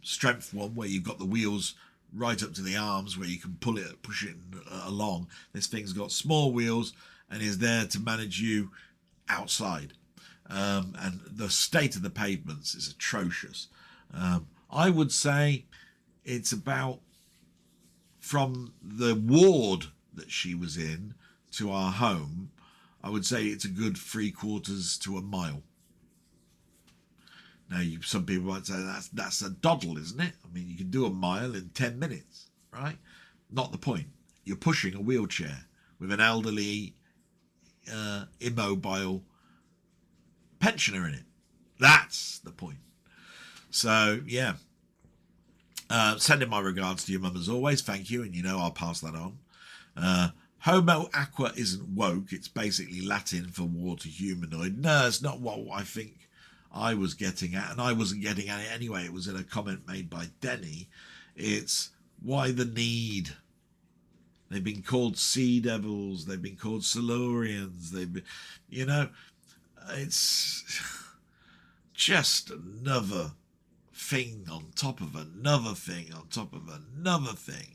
strength one where you've got the wheels right up to the arms where you can push it along. This thing's got small wheels and is there to manage you outside. And the state of the pavements is atrocious. I would say it's about, from the ward that she was in to our home, I would say it's a good 3/4 to a mile. Now, some people might say that's a doddle, isn't it? I mean, you can do a mile in 10 minutes, right? Not the point. You're pushing a wheelchair with an elderly, immobile pensioner in it. That's the point. So, yeah. Sending my regards to your mum as always. Thank you. And I'll pass that on. Homo aqua isn't woke. It's basically Latin for water humanoid. No, it's not what I think I was getting at. And I wasn't getting at it anyway. It was in a comment made by Denny. It's why the need? They've been called sea devils. They've been called Silurians. They've been, it's just another thing on top of another thing on top of another thing,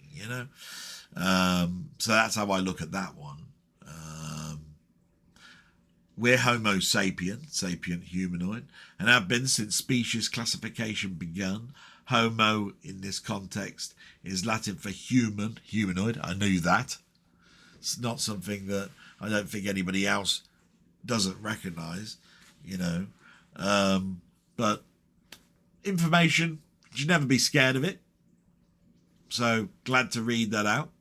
so that's how I look at that one. We're Homo sapient humanoid, and have been since species classification begun. Homo in this context is Latin for humanoid. I knew that. It's not something that I don't think anybody else doesn't recognize, but information, you should never be scared of it. So glad to read that out.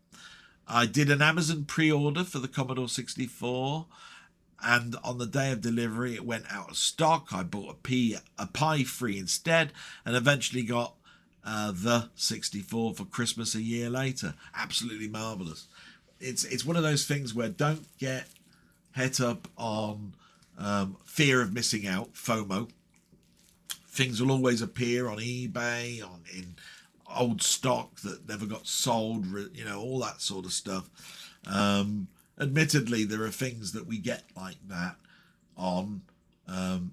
I did an Amazon pre-order for the Commodore 64, and on the day of delivery it went out of stock. I bought a Pi 3 instead, and eventually got the 64 for Christmas a year later. Absolutely marvelous. It's one of those things where don't get het up on fear of missing out, FOMO. Things will always appear on eBay, in old stock that never got sold, all that sort of stuff. Admittedly, there are things that we get like that on, and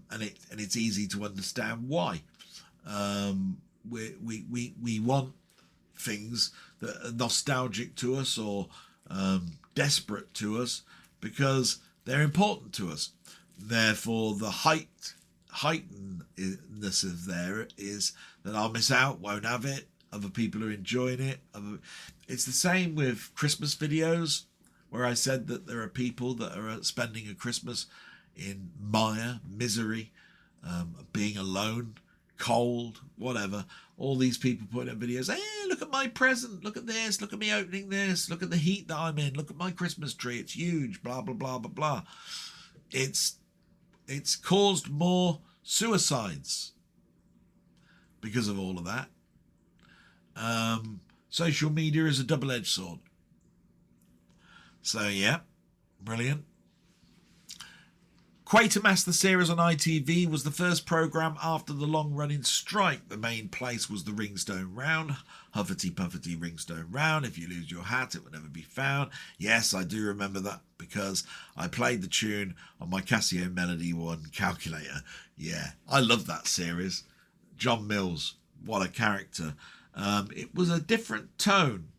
it's easy to understand why. We want things that are nostalgic to us or desperate to us because they're important to us. Therefore, the heightenedness of there is that I'll miss out, won't have it, other people are enjoying it. It's the same with Christmas videos, where I said that there are people that are spending a Christmas in mire, misery, being alone, cold, whatever. All these people putting up videos, hey, look at my present, look at this, look at me opening this, look at the heat that I'm in, look at my Christmas tree, it's huge, blah, blah, blah, blah, blah. It's caused more suicides because of all of that. Social media is a double-edged sword. So, yeah, brilliant. Quatermass, the series on ITV, was the first programme after the long-running strike. The main place was the Ringstone Round, Huffety Puffety Ringstone Round. If you lose your hat, it will never be found. Yes, I do remember that because I played the tune on my Casio Melody 1 calculator. Yeah, I love that series. John Mills, what a character. It was a different tone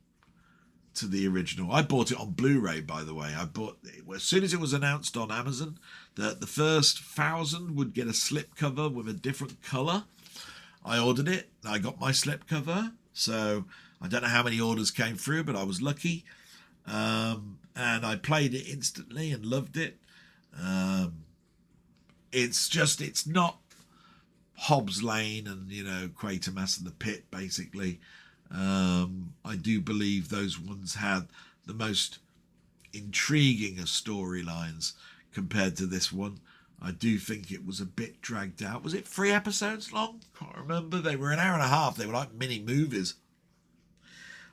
to the original. I bought it on Blu-ray, by the way. I bought it as soon as it was announced on Amazon that the first 1,000 would get a slipcover with a different colour. I ordered it. I got my slipcover. So I don't know how many orders came through, but I was lucky. And I played it instantly and loved it. It's not Hobbs Lane and, Quatermass and the Pit, basically. I do believe those ones had the most intriguing of storylines compared to this one. I do think it was a bit dragged out. Was it 3 episodes long? Can't remember. They were an hour and a half. They were like mini movies.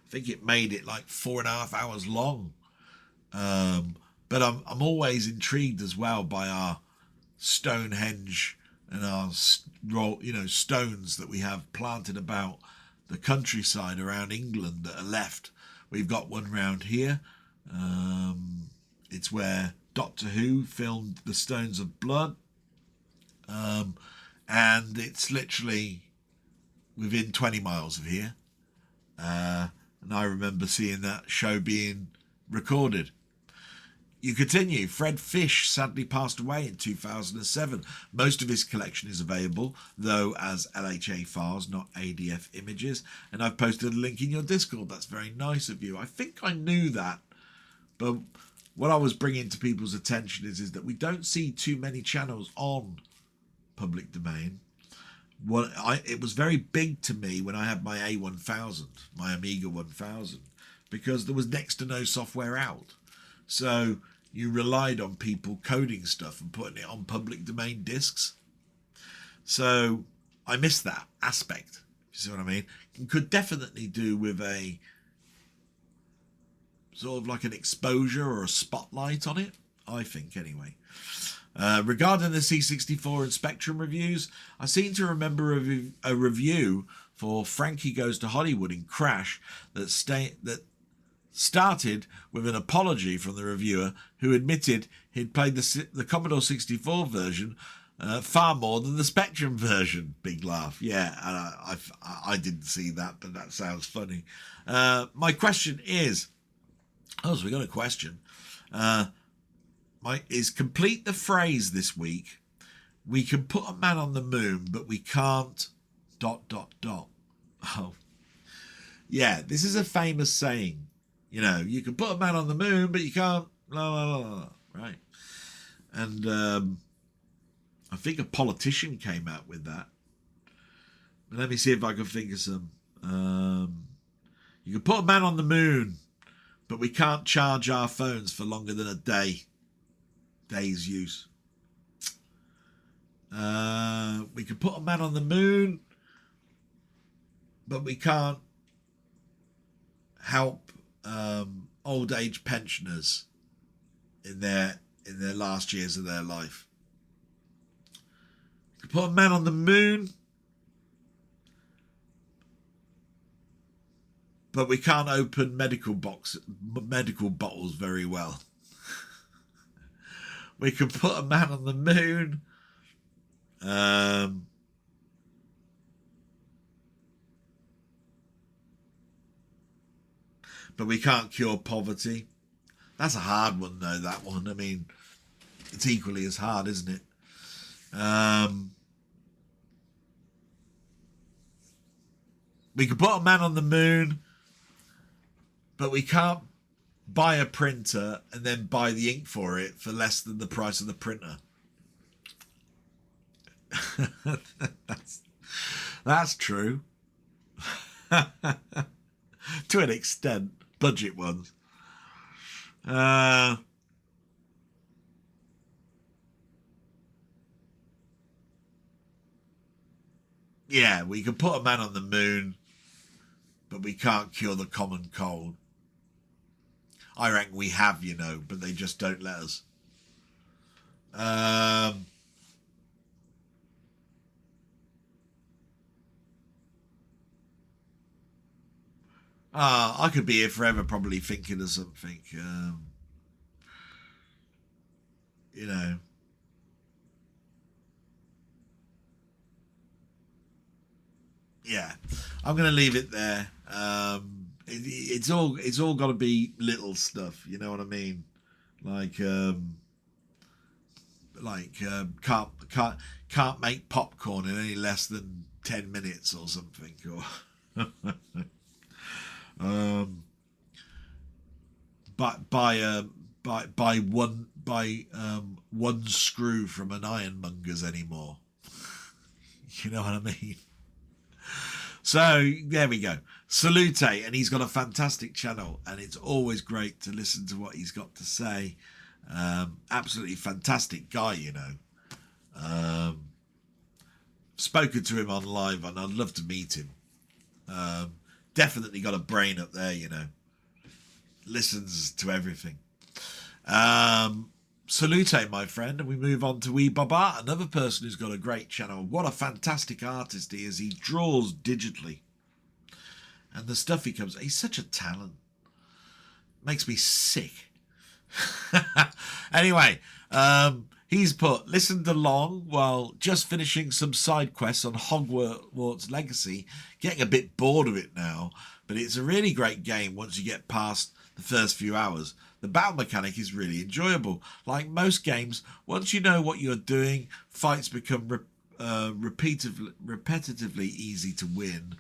I think it made it like 4.5 hours long. But I'm always intrigued as well by our Stonehenge and our stones that we have planted about the countryside around England that are left. We've got one round here. It's where Doctor Who filmed the Stones of Blood, and it's literally within 20 miles of here. And I remember seeing that show being recorded. You continue. Fred Fish sadly passed away in 2007. Most of his collection is available, though as LHA files, not ADF images. And I've posted a link in your Discord. That's very nice of you. I think I knew that. But what I was bringing to people's attention is that we don't see too many channels on public domain. It was very big to me when I had my A1000, my Amiga 1000, because there was next to no software out. So you relied on people coding stuff and putting it on public domain discs. So I missed that aspect. You see what I mean? You could definitely do with a sort of like an exposure or a spotlight on it, I think, anyway. Regarding the C64 and Spectrum reviews, I seem to remember a review for Frankie Goes to Hollywood in Crash that started with an apology from the reviewer, who admitted he'd played the Commodore 64 version far more than the Spectrum version. Big laugh. Yeah, and I didn't see that, but that sounds funny. My question is, so we got a question. Is complete the phrase this week: we can put a man on the moon, but we can't ... Oh, yeah, this is a famous saying. You know, you can put a man on the moon, but you can't... blah, blah, blah, blah, right? And I think a politician came out with that. But let me see if I can think of some. You can put a man on the moon, but we can't charge our phones for longer than a day's use. We can put a man on the moon, but we can't help old age pensioners in their last years of their life. You can put a man on the moon, but we can't open medical bottles very well. We can put a man on the moon, but we can't cure poverty. That's a hard one, though, that one. I mean, it's equally as hard, isn't it? We can put a man on the moon, but we can't buy a printer and then buy the ink for it for less than the price of the printer. That's true. To an extent. Budget ones. Yeah, we can put a man on the moon, but we can't cure the common cold. I reckon we have, you know, but they just don't let us. I could be here forever probably thinking of something. You know. Yeah, I'm going to leave it there. It's all got to be little stuff, you know what I mean? Can't make popcorn in any less than 10 minutes or something, or buy one screw from an ironmonger's anymore. You know what I mean? So there we go. Salute, and he's got a fantastic channel, and it's always great to listen to what he's got to say. Absolutely fantastic guy, you know. Spoken to him on live, and I'd love to meet him. definitely got a brain up there, you know. Listens to everything. Salute, my friend, and we move on to Vblog, another person who's got a great channel. What a fantastic artist he is. He draws digitally. And the stuff he comes... He's such a talent. Makes me sick. Anyway, he's put, listened along while just finishing some side quests on Hogwarts Legacy. Getting a bit bored of it now, but it's a really great game once you get past the first few hours. The battle mechanic is really enjoyable. Like most games, once you know what you're doing, fights become repetitively easy to win.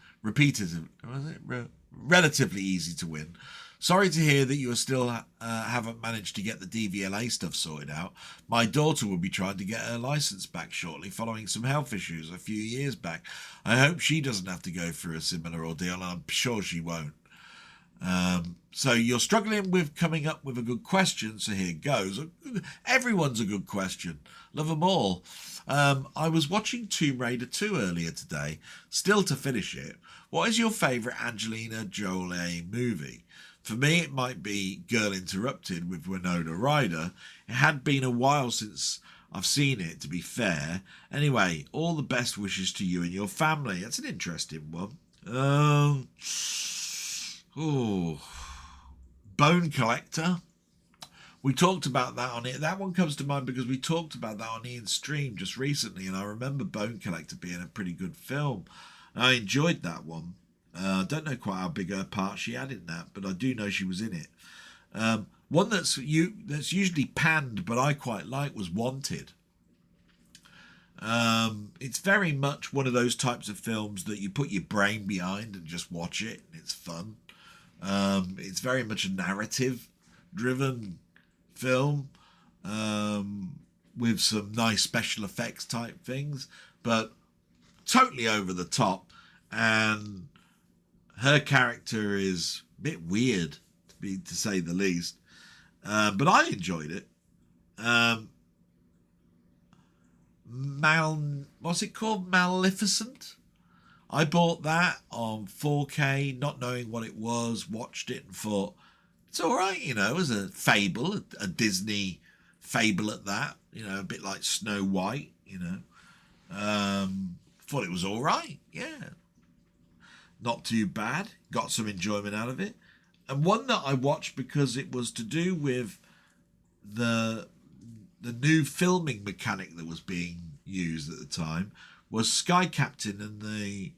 Relatively easy to win. Sorry to hear that you still haven't managed to get the DVLA stuff sorted out. My daughter will be trying to get her license back shortly following some health issues a few years back. I hope she doesn't have to go through a similar ordeal, and I'm sure she won't. So you're struggling with coming up with a good question, so here goes. Everyone's a good question. Love them all. I was watching Tomb Raider 2 earlier today, still to finish it. What is your favourite Angelina Jolie movie? For me, it might be Girl Interrupted with Winona Ryder. It had been a while since I've seen it, to be fair. Anyway, all the best wishes to you and your family. That's an interesting one. Bone Collector. We talked about that on it. That one comes to mind because we talked about that on Ian's stream just recently, and I remember Bone Collector being a pretty good film. I enjoyed that one. I don't know quite how big a part she had in that, but I do know she was in it. One that's usually panned, but I quite like, was Wanted. It's very much one of those types of films that you put your brain behind and just watch it, and it's fun. It's very much a narrative-driven film with some nice special effects type things, but totally over the top, and her character is a bit weird, to say the least, but I enjoyed it. What's it called? Maleficent? I bought that on 4K, not knowing what it was, watched it and thought, it's all right, you know, as a fable, a Disney fable at that, you know, a bit like Snow White, you know. Thought it was all right, yeah. Not too bad, got some enjoyment out of it. And one that I watched because it was to do with the new filming mechanic that was being used at the time was Sky Captain and the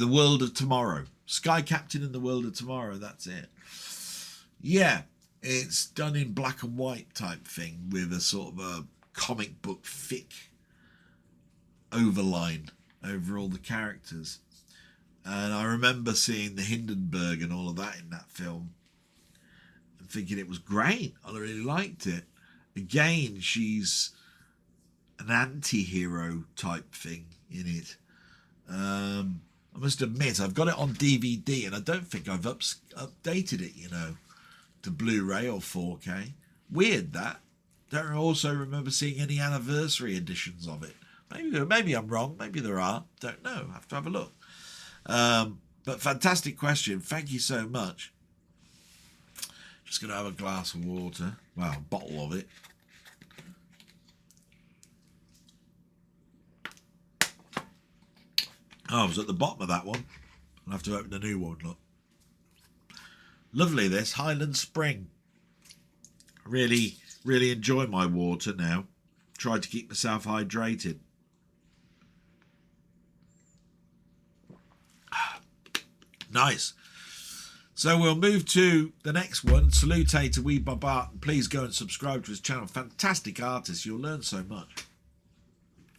World of Tomorrow. Sky Captain and the World of Tomorrow, that's it. Yeah, it's done in black and white type thing with a sort of a comic book thick overline over all the characters. And I remember seeing the Hindenburg and all of that in that film and thinking it was great. I really liked it. Again, she's an anti-hero type thing in it. I must admit, I've got it on DVD and I don't think I've updated it, you know, to Blu-ray or 4K. Weird that. Don't also remember seeing any anniversary editions of it. Maybe I'm wrong. Maybe there are. Don't know. Have to have a look. But fantastic question. Thank you so much. Just going to have a glass of water. Well, a bottle of it. Oh, I was at the bottom of that one. I'll have to open a new one, look. Lovely this. Highland Spring. Really, really enjoy my water now. Try to keep myself hydrated. Nice. So we'll move to the next one. Salute to Vblog. Please go and subscribe to his channel. Fantastic artist. You'll learn so much.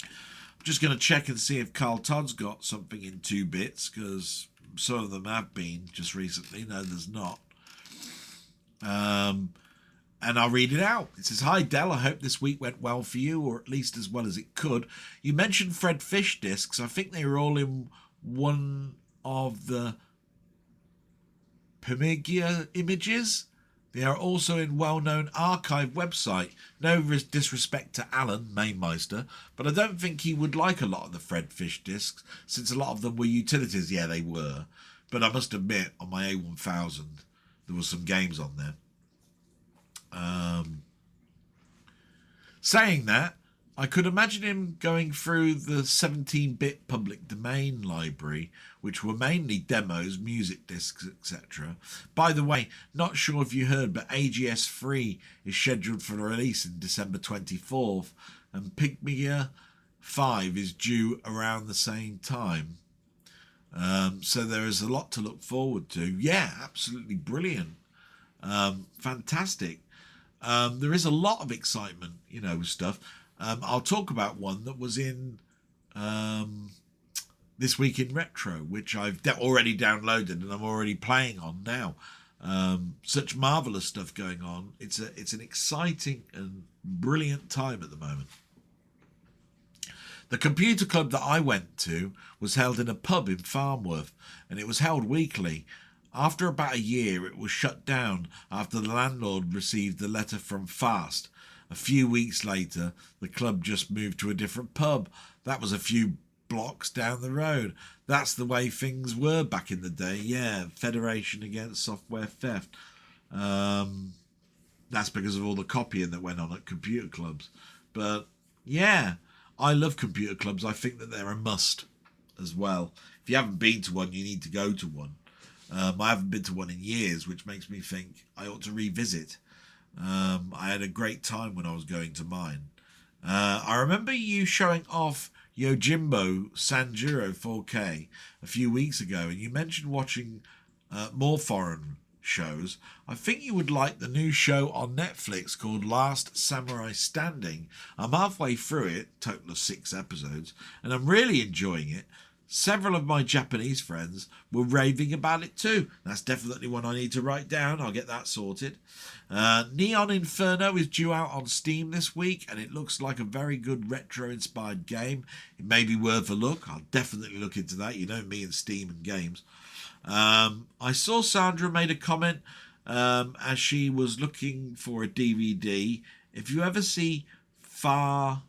I'm just going to check and see if Carl Todd's got something in 2 bits, because some of them have been just recently. No, there's not. And I'll read it out. It says, "Hi Del, I hope this week went well for you, or at least as well as it could. You mentioned Fred Fish discs. I think they were all in one of the Pemigia images. They are also in well-known archive website. No disrespect to Alan Mainmeister, but I don't think he would like a lot of the Fred Fish discs, since a lot of them were utilities. Yeah, they were. But I must admit, on my A1000, there was some games on there. Saying that, I could imagine him going through the 17-bit public domain library, which were mainly demos, music discs, etc. By the way, not sure if you heard, but AGS3 is scheduled for release in December 24th, and Pygmia 5 is due around the same time. So there is a lot to look forward to. Yeah, absolutely brilliant. Fantastic. There is a lot of excitement, stuff. I'll talk about one that was in This Week in Retro, which I've already downloaded and I'm already playing on now. Such marvellous stuff going on. It's an exciting and brilliant time at the moment. The computer club that I went to was held in a pub in Farnworth, and it was held weekly. After about a year, it was shut down after the landlord received a letter from Fast. A few weeks later, the club just moved to a different pub. That was a few blocks down the road. That's the way things were back in the day. Yeah, Federation Against Software Theft. That's because of all the copying that went on at computer clubs. But yeah, I love computer clubs. I think that they're a must as well. If you haven't been to one, you need to go to one. I haven't been to one in years, which makes me think I ought to revisit. I had a great time when I was going to mine. I remember you showing off Yojimbo Sanjuro 4K a few weeks ago, and you mentioned watching more foreign shows. I think you would like the new show on Netflix called Last Samurai Standing. I'm halfway through it, total of 6 episodes, and I'm really enjoying it. Several of my Japanese friends were raving about it too. That's definitely one I need to write down. I'll get that sorted. Neon Inferno is due out on Steam this week, and it looks like a very good retro-inspired game. It may be worth a look. I'll definitely look into that. You know me and Steam and games. I saw Sandra made a comment as she was looking for a DVD. If you ever see For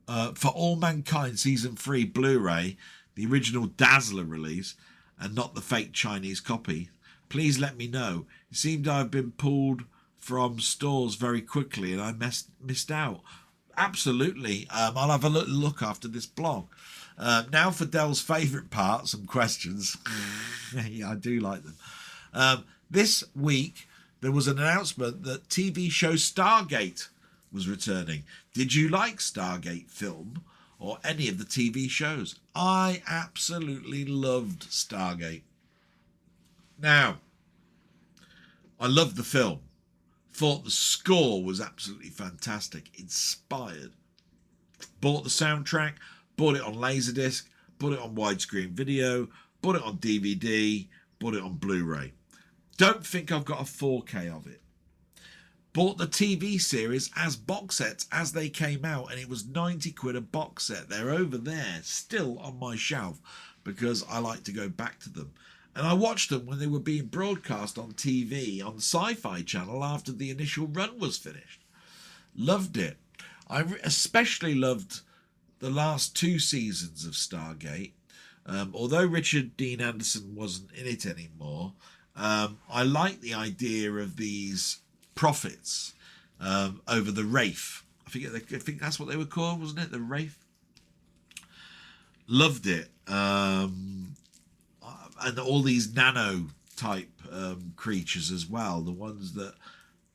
All Mankind Season 3 Blu-ray, the original Dazzler release, and not the fake Chinese copy, please let me know. It seemed I've been pulled from stores very quickly and I missed out. Absolutely. I'll have a little look after this blog. Now for Dell's favourite part, some questions. Yeah, I do like them. This week, there was an announcement that TV show Stargate was returning. Did you like Stargate film or any of the TV shows? I absolutely loved Stargate. Now, I loved the film. Thought the score was absolutely fantastic. Inspired. Bought the soundtrack. Bought it on Laserdisc. Bought it on widescreen video. Bought it on DVD. Bought it on Blu-ray. Don't think I've got a 4K of it. Bought the TV series as box sets as they came out, and it was 90 quid a box set. They're over there, still on my shelf, because I like to go back to them. And I watched them when they were being broadcast on TV on Sci-Fi Channel after the initial run was finished. Loved it. I especially loved the last 2 seasons of Stargate. Although Richard Dean Anderson wasn't in it anymore, I like the idea of these prophets over the Wraith. I think that's what they were called, wasn't it? The Wraith. Loved it. And all these nano type creatures as well, the ones that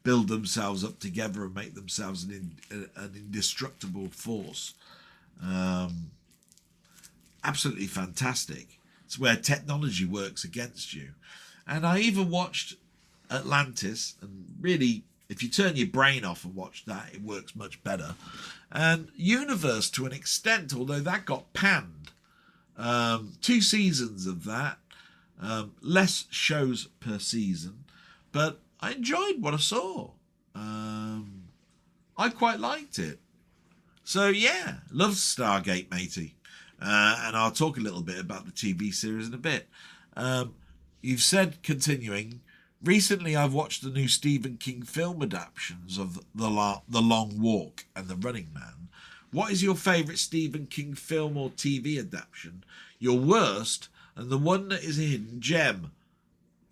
build themselves up together and make themselves an indestructible force. Absolutely fantastic. It's where technology works against you. And I even watched Atlantis, and really, if you turn your brain off and watch that, it works much better. And Universe, to an extent, although that got panned. 2 seasons of that. Less shows per season, but I enjoyed what I saw. I quite liked it. So yeah, love Stargate, matey. And I'll talk a little bit about the TV series in a bit. You've said continuing Recently, I've watched the new Stephen King film adaptations of The Long Walk and The Running Man. What is your favourite Stephen King film or TV adaptation? Your worst, and the one that is a hidden gem.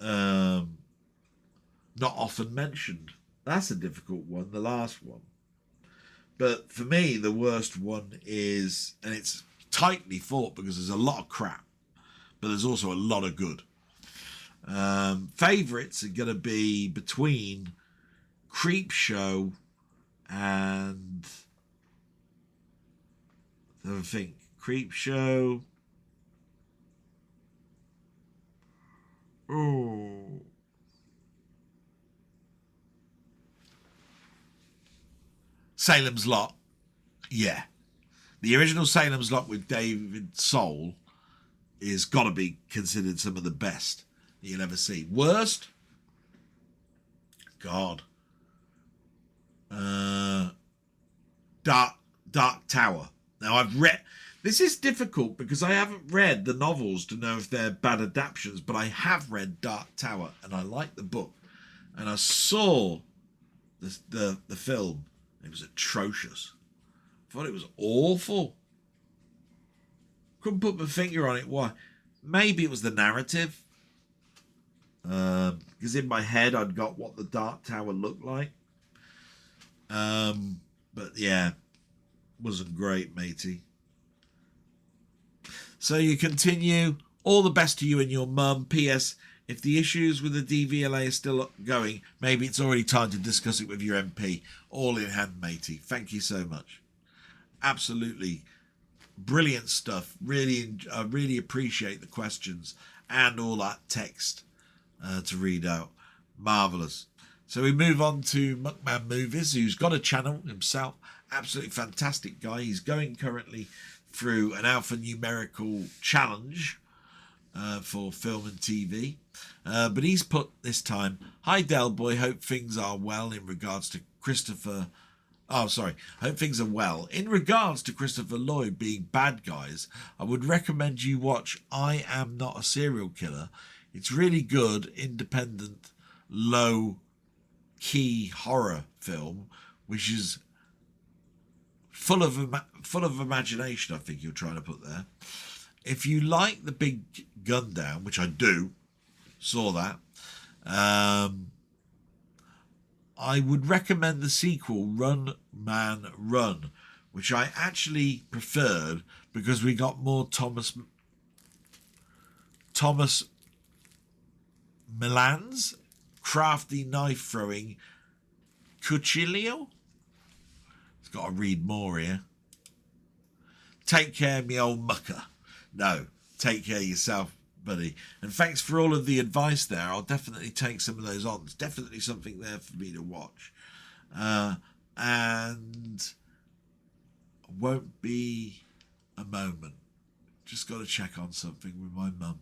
Not often mentioned. That's a difficult one, the last one. But for me, the worst one is, and it's tightly fought because there's a lot of crap, but there's also a lot of good. Favourites are going to be between Creepshow and, I think, Creepshow. Oh. Salem's Lot. Yeah. The original Salem's Lot with David Soul is got to be considered some of the best you'll ever see. Worst? God. Dark Tower. Now, I've read... This is difficult because I haven't read the novels to know if they're bad adaptations, but I have read Dark Tower, and I like the book. And I saw the film. It was atrocious. I thought it was awful. Couldn't put my finger on it. Why? Maybe it was the narrative. Because in my head I'd got what the Dark Tower looked like. But yeah, wasn't great, matey. So you continue. All the best to you and your mum. P.S. If the issues with the DVLA are still going, maybe it's already time to discuss it with your MP. All in hand, matey. Thank you so much. Absolutely brilliant stuff. I really appreciate the questions and all that text to read out. Marvellous. So we move on to Muckman-Movies, who's got a channel himself. Absolutely fantastic guy. He's going currently through an alphanumerical challenge for film and TV. But he's put this time, "Hi Del Boy, hope things are well in regards to Christopher... hope things are well. In regards to Christopher Lloyd being bad guys, I would recommend you watch I Am Not a Serial Killer. It's really good, independent, low-key horror film, which is full of imagination, I think you're trying to put there. If you like The Big Gun Down, which I do, saw that, I would recommend the sequel, Run Man Run, which I actually preferred because we got more Thomas Milan's crafty knife-throwing Cuchillo. It's got to read more here. Take care, me old mucker. No, take care of yourself, buddy. And thanks for all of the advice there. I'll definitely take some of those on. There's definitely something there for me to watch. And won't be a moment. Just got to check on something with my mum.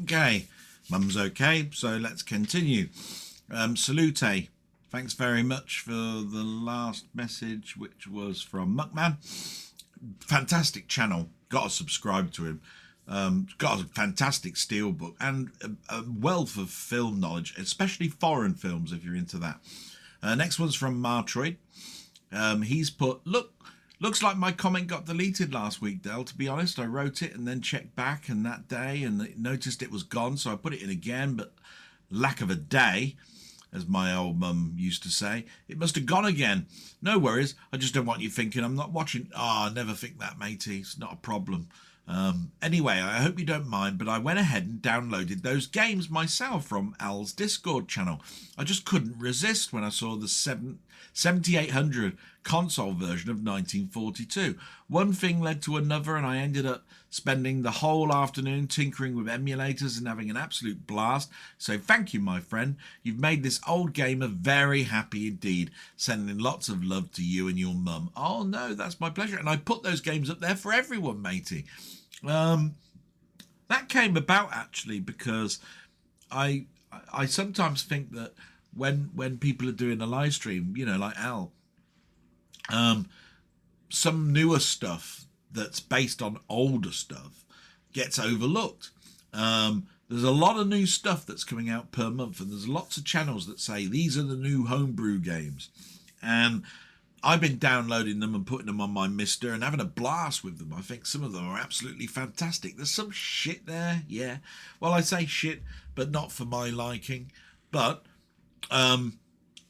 Okay, mum's okay, so let's continue. Salute. Thanks very much for the last message, which was from Muckman. Fantastic channel. Got to subscribe to him. Got a fantastic steelbook and a wealth of film knowledge, especially foreign films if you're into that. Next one's from Martroyd. He's put, looks like my comment got deleted last week, Del. To be honest, I wrote it and then checked back and that day and noticed it was gone, so I put it in again, but lack of a day, as my old mum used to say. It must have gone again. No worries. I just don't want you thinking I'm not watching. I never think that, matey. It's not a problem. Anyway, I hope you don't mind, but I went ahead and downloaded those games myself from Al's Discord channel. I just couldn't resist when I saw the 7800 console version of 1942. One thing led to another, and I ended up spending the whole afternoon tinkering with emulators and having an absolute blast. So thank you, my friend. You've made this old gamer very happy indeed. Sending lots of love to you and your mum. Oh no, that's my pleasure. And I put those games up there for everyone, matey. That came about actually because I sometimes think that when people are doing a live stream, you know, like Al, some newer stuff that's based on older stuff gets overlooked. there's a lot of new stuff that's coming out per month, and there's lots of channels that say these are the new homebrew games. And I've been downloading them and putting them on my Mister and having a blast with them. I think some of them are absolutely fantastic. There's some shit there, yeah. Well, I say shit, but not for my liking. But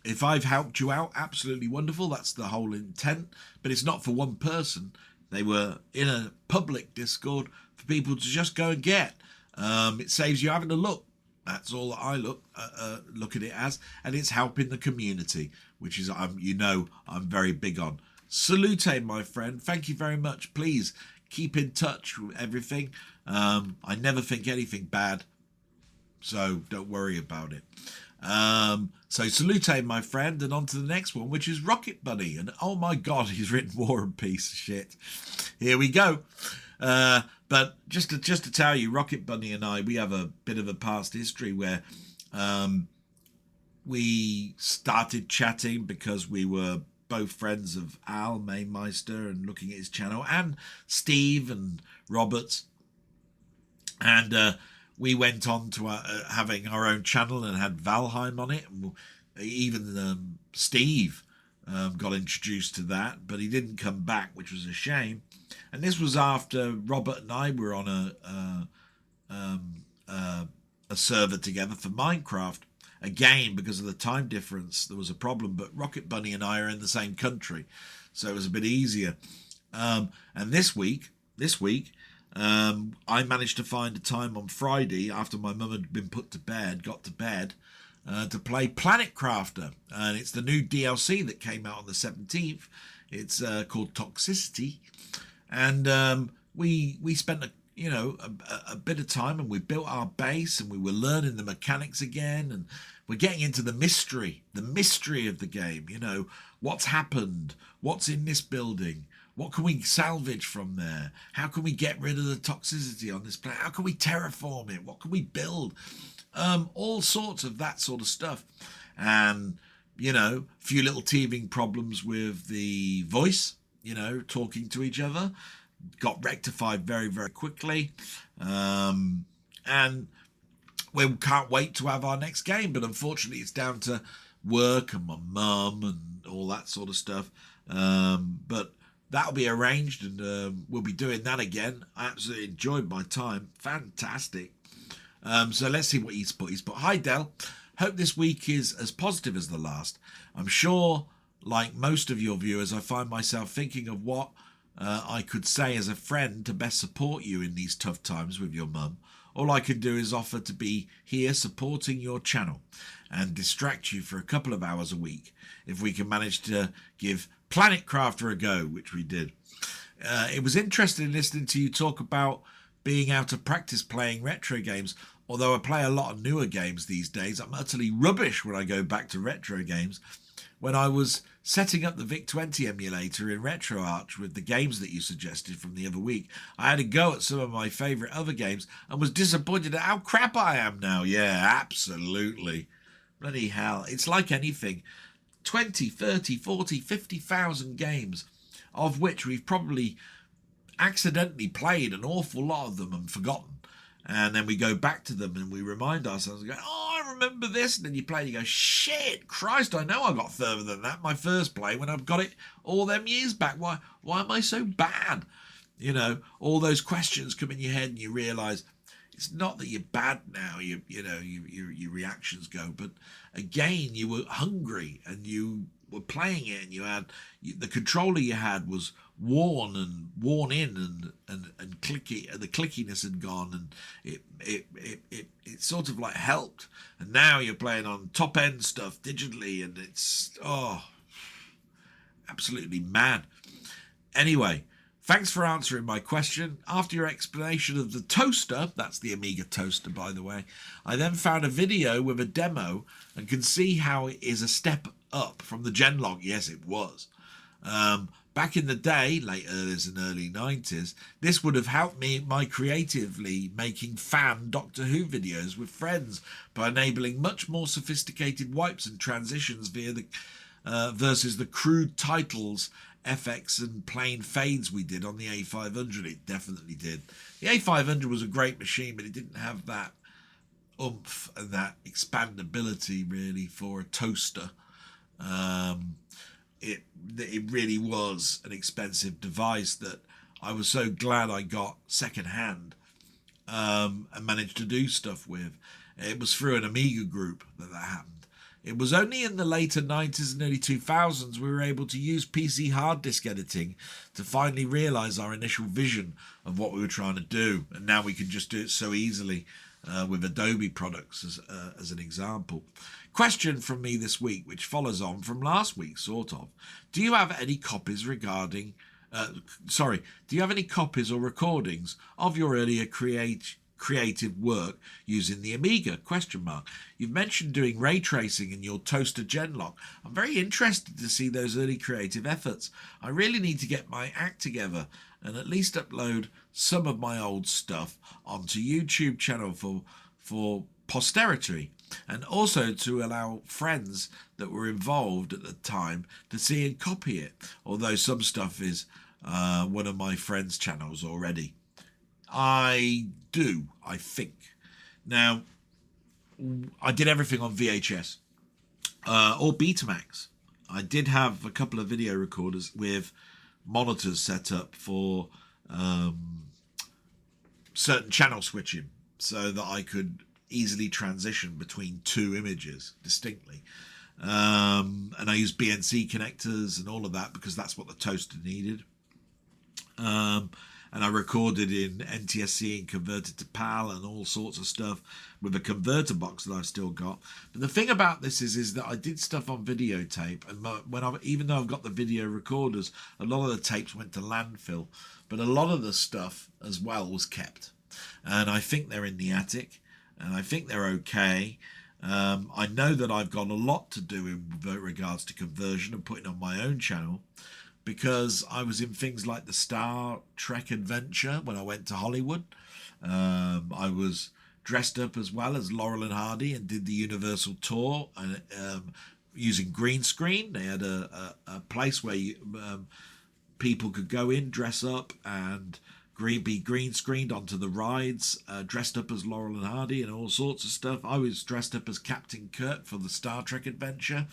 if I've helped you out, absolutely wonderful. That's the whole intent. But it's not for one person. They were in a public Discord for people to just go and get. It saves you having to look. That's all that I look at it as, and it's helping the community, which is I'm very big on. Salute, my friend. Thank you very much. Please keep in touch with everything. I never think anything bad, so don't worry about it. So salute, my friend, and on to the next one, which is Rocket Bunny. And oh my God, he's written War and Peace. Shit. Here we go. But just to tell you, Rocket Bunny and I, we have a bit of a past history where we started chatting because we were both friends of Al Mainmeister and looking at his channel, and Steve and Roberts. And we went on to having our own channel and had Valheim on it. Even Steve got introduced to that, but he didn't come back, which was a shame. And this was after Robert and I were on a server together for Minecraft. Again, because of the time difference, there was a problem. But Rocket Bunny and I are in the same country, so it was a bit easier. And this week, I managed to find a time on Friday after my mum had been got to bed, to play Planet Crafter. And it's the new DLC that came out on the 17th. It's called Toxicity. And we spent a bit of time, and we built our base, and we were learning the mechanics again, and we're getting into the mystery of the game. What's happened, what's in this building, what can we salvage from there, how can we get rid of the toxicity on this planet, how can we terraform it, what can we build, all sorts of that sort of stuff. And a few little teething problems with the voice, talking to each other, got rectified very, very quickly. And we can't wait to have our next game, but unfortunately it's down to work and my mum and all that sort of stuff. But that'll be arranged, and we'll be doing that again. I absolutely enjoyed my time. Fantastic. So let's see what he's put. Hi, Del. Hope this week is as positive as the last. I'm sure, like most of your viewers, I find myself thinking of what I could say as a friend to best support you in these tough times with your mum. All I can do is offer to be here supporting your channel and distract you for a couple of hours a week if we can manage to give Planet Crafter a go, which we did. It was interesting listening to you talk about being out of practice playing retro games. Although I play a lot of newer games these days, I'm utterly rubbish when I go back to retro games. When I was setting up the VIC-20 emulator in RetroArch with the games that you suggested from the other week, I had a go at some of my favourite other games and was disappointed at how crap I am now. Yeah, absolutely. Bloody hell. It's like anything. 20, 30, 40, 50,000 games, of which we've probably accidentally played an awful lot of them and forgotten. And then we go back to them and we remind ourselves, and go, oh, I remember this. And then you play and you go, shit, Christ, I know I got further than that. My first play when I've got it all them years back. Why am I so bad? All those questions come in your head and you realise it's not that you're bad now. Your reactions go. But again, you were hungry and you were playing it, and you had the controller you had was worn in and clicky. The clickiness had gone, and it sort of like helped. And now you're playing on top end stuff digitally, and it's absolutely mad. Anyway, thanks for answering my question. After your explanation of the toaster, that's the Amiga toaster, by the way, I then found a video with a demo and can see how it is a step up from the Genlog. Yes, it was. Back in the day, late 80s and early 90s, this would have helped me my creatively making fan Doctor Who videos with friends by enabling much more sophisticated wipes and transitions via the versus the crude titles, FX and plain fades we did on the A500. It definitely did. The A500 was a great machine, but it didn't have that oomph and that expandability really for a toaster. It really was an expensive device that I was so glad I got second hand and managed to do stuff with. It was through an Amiga group that happened. It was only in the later 90s and early 2000s we were able to use PC hard disk editing to finally realise our initial vision of what we were trying to do. And now we can just do it so easily with Adobe products as an example. Question from me this week, which follows on from last week, sort of. Do you have any copies regarding... do you have any copies or recordings of your earlier creative work using the Amiga? ? You've mentioned doing ray tracing in your toaster Genlock. I'm very interested to see those early creative efforts. I really need to get my act together and at least upload some of my old stuff onto YouTube channel for posterity, and also to allow friends that were involved at the time to see and copy it, although some stuff is one of my friends' channels already. I think. Now, I did everything on VHS or Betamax. I did have a couple of video recorders with monitors set up for certain channel switching so that I could easily transition between two images distinctly. And I used BNC connectors and all of that because that's what the toaster needed. And I recorded in NTSC and converted to Powel and all sorts of stuff with a converter box that I've still got. But the thing about this is that I did stuff on videotape, and even though I've got the video recorders, a lot of the tapes went to landfill, but a lot of the stuff as well was kept. And I think they're in the attic, and I think they're okay. I know that I've got a lot to do in regards to conversion and putting on my own channel, because I was in things like the Star Trek adventure when I went to Hollywood. I was dressed up as well as Laurel and Hardy and did the Universal tour using green screen. They had a place where people could go in, dress up, and be green screened onto the rides, dressed up as Laurel and Hardy and all sorts of stuff. I was dressed up as Captain Kirk for the Star Trek adventure.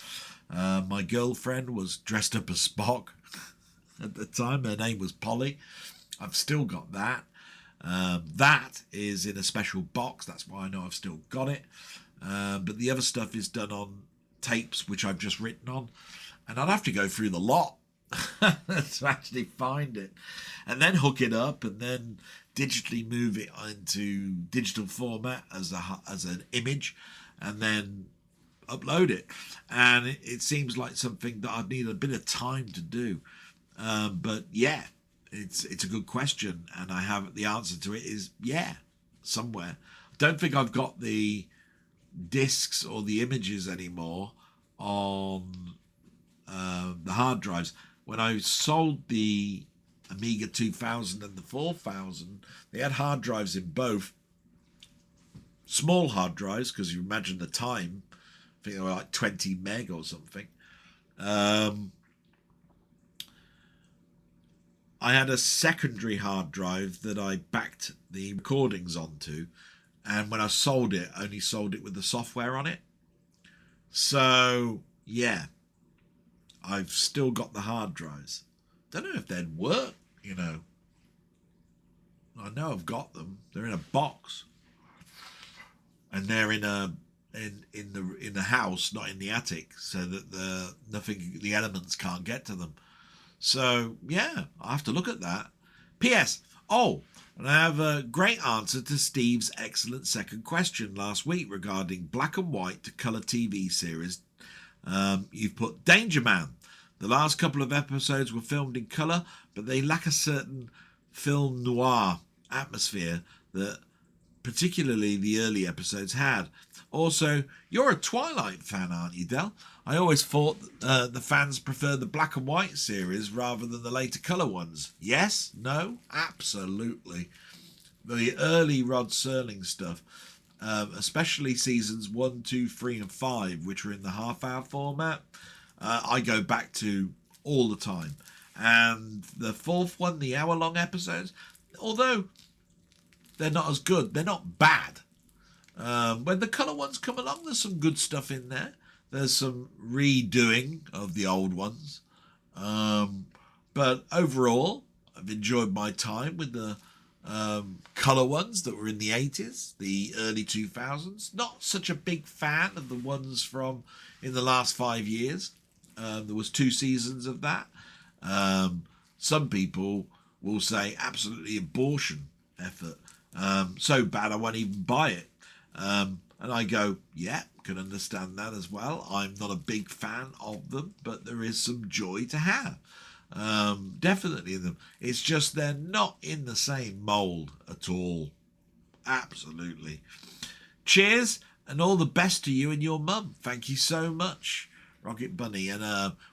My girlfriend was dressed up as Spock at the time. Her name was Polly. I've still got that. That is in a special box. That's why I know I've still got it. But the other stuff is done on tapes, which I've just written on. And I'd have to go through the lot to actually find it. And then hook it up and then digitally move it into digital format as an image. And then upload it, and it seems like something that I'd need a bit of time to do, but yeah, it's a good question, and I have the answer to it is somewhere. I don't think I've got the discs or the images anymore on the hard drives. When I sold the Amiga 2000 and the 4000, they had hard drives in both. Small hard drives, because you imagine the time, I think they were like 20 meg or something. I had a secondary hard drive that I backed the recordings onto, and when I sold it, I only sold it with the software on it. So yeah, I've still got the hard drives. Don't know if they'd work, you know. I know I've got them. They're in a box, and they're in the house, not in the attic, so that the elements can't get to them. So yeah, I have to look at that. P.S. Oh, and I have a great answer to Steve's excellent second question last week regarding black and white to colour TV series. You've put Danger Man. The last couple of episodes were filmed in colour, but they lack a certain film noir atmosphere that particularly the early episodes had. Also, you're a Twilight fan, aren't you, Del? I always thought the fans prefer the black and white series rather than the later colour ones. Yes? No? Absolutely. The early Rod Serling stuff, especially seasons 1, 2, 3 and 5, which were in the half-hour format, I go back to all the time. And the fourth one, the hour-long episodes, although they're not as good, they're not bad. When the colour ones come along, there's some good stuff in there. There's some redoing of the old ones. But overall, I've enjoyed my time with the colour ones that were in the 80s, the early 2000s. Not such a big fan of the ones from in the last 5 years. There was 2 seasons of that. Some people will say absolutely abortion effort. So bad I won't even buy it. And I go, yeah, can understand that as well. I'm not a big fan of them, but there is some joy to have. Definitely in them. It's just they're not in the same mould at all. Absolutely. Cheers and all the best to you and your mum. Thank you so much, Rocket Bunny. And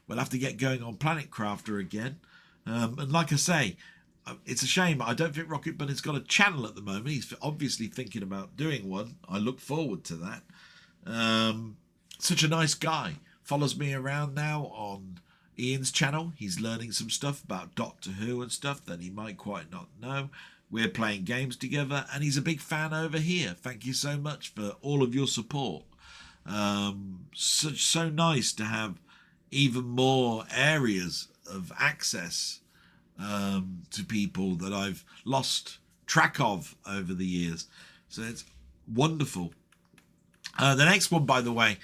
we'll have to get going on Planet Crafter again. And like I say, it's a shame. I don't think Rocket Bunny's got a channel at the moment. He's obviously thinking about doing one. I look forward to that. Such a nice guy. Follows me around now on Ian's channel. He's learning some stuff about Doctor Who and stuff that he might quite not know. We're playing games together, and he's a big fan over here. Thank you so much for all of your support. So nice to have even more areas of access to people that I've lost track of over the years. So it's wonderful. The next one, by the way,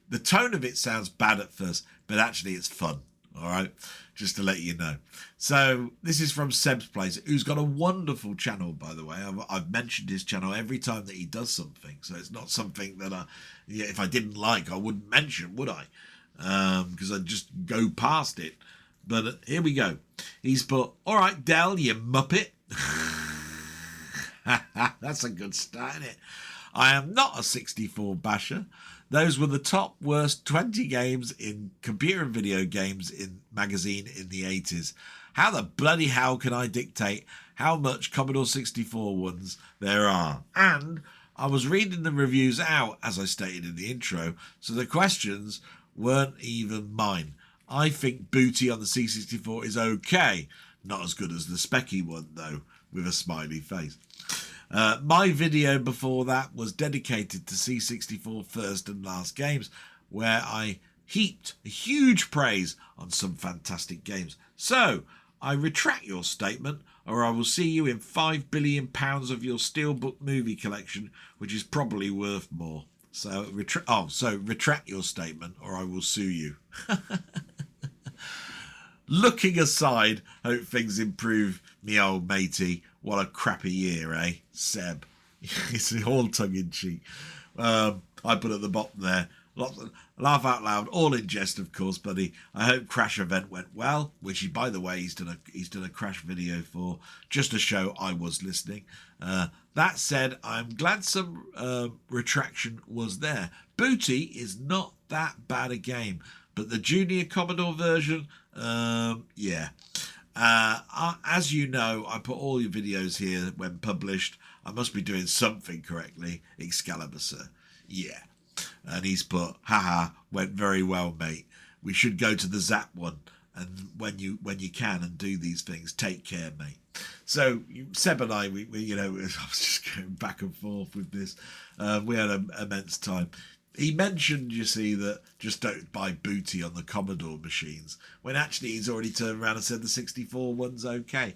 the tone of it sounds bad at first, but actually it's fun. All right, just to let you know. So this is from Seb's Place, who's got a wonderful channel, by the way. I've mentioned his channel every time that he does something, so it's not something that if I didn't like, I wouldn't mention, would I? Because I'd just go past it. But here we go. He's put, all right, Del, you muppet. That's a good start, isn't it? I am not a 64 basher. Those were the top worst 20 games in computer and video games in magazine in the 80s. How the bloody hell can I dictate how much Commodore 64 ones there are? And I was reading the reviews out, as I stated in the intro, so the questions weren't even mine. I think booty on the C64 is okay. Not as good as the Specky one, though, with a smiley face. My video before that was dedicated to C64 first and last games, where I heaped huge praise on some fantastic games. So, I retract your statement, or I will see you in £5 billion of your steelbook movie collection, which is probably worth more. So, retract your statement, or I will sue you. Looking aside, hope things improve, me old matey. What a crappy year, eh, Seb? It's all tongue-in-cheek. I put at the bottom there, laugh out loud, all in jest, of course, buddy. I hope Crash Event went well, which, by the way, he's done a Crash video for, just to show I was listening. That said, I'm glad some retraction was there. Booty is not that bad a game, but the Junior Commodore version, yeah. As you know, I put all your videos here when published. I must be doing something correctly. Excalibur, sir. Yeah. And he's put, haha, went very well, mate. We should go to the Zap one. And when you can and do these things, take care, mate. So Seb and I, we I was just going back and forth with this. We had an immense time. He mentioned, you see, that just don't buy booty on the Commodore machines, when actually he's already turned around and said the 64 one's okay.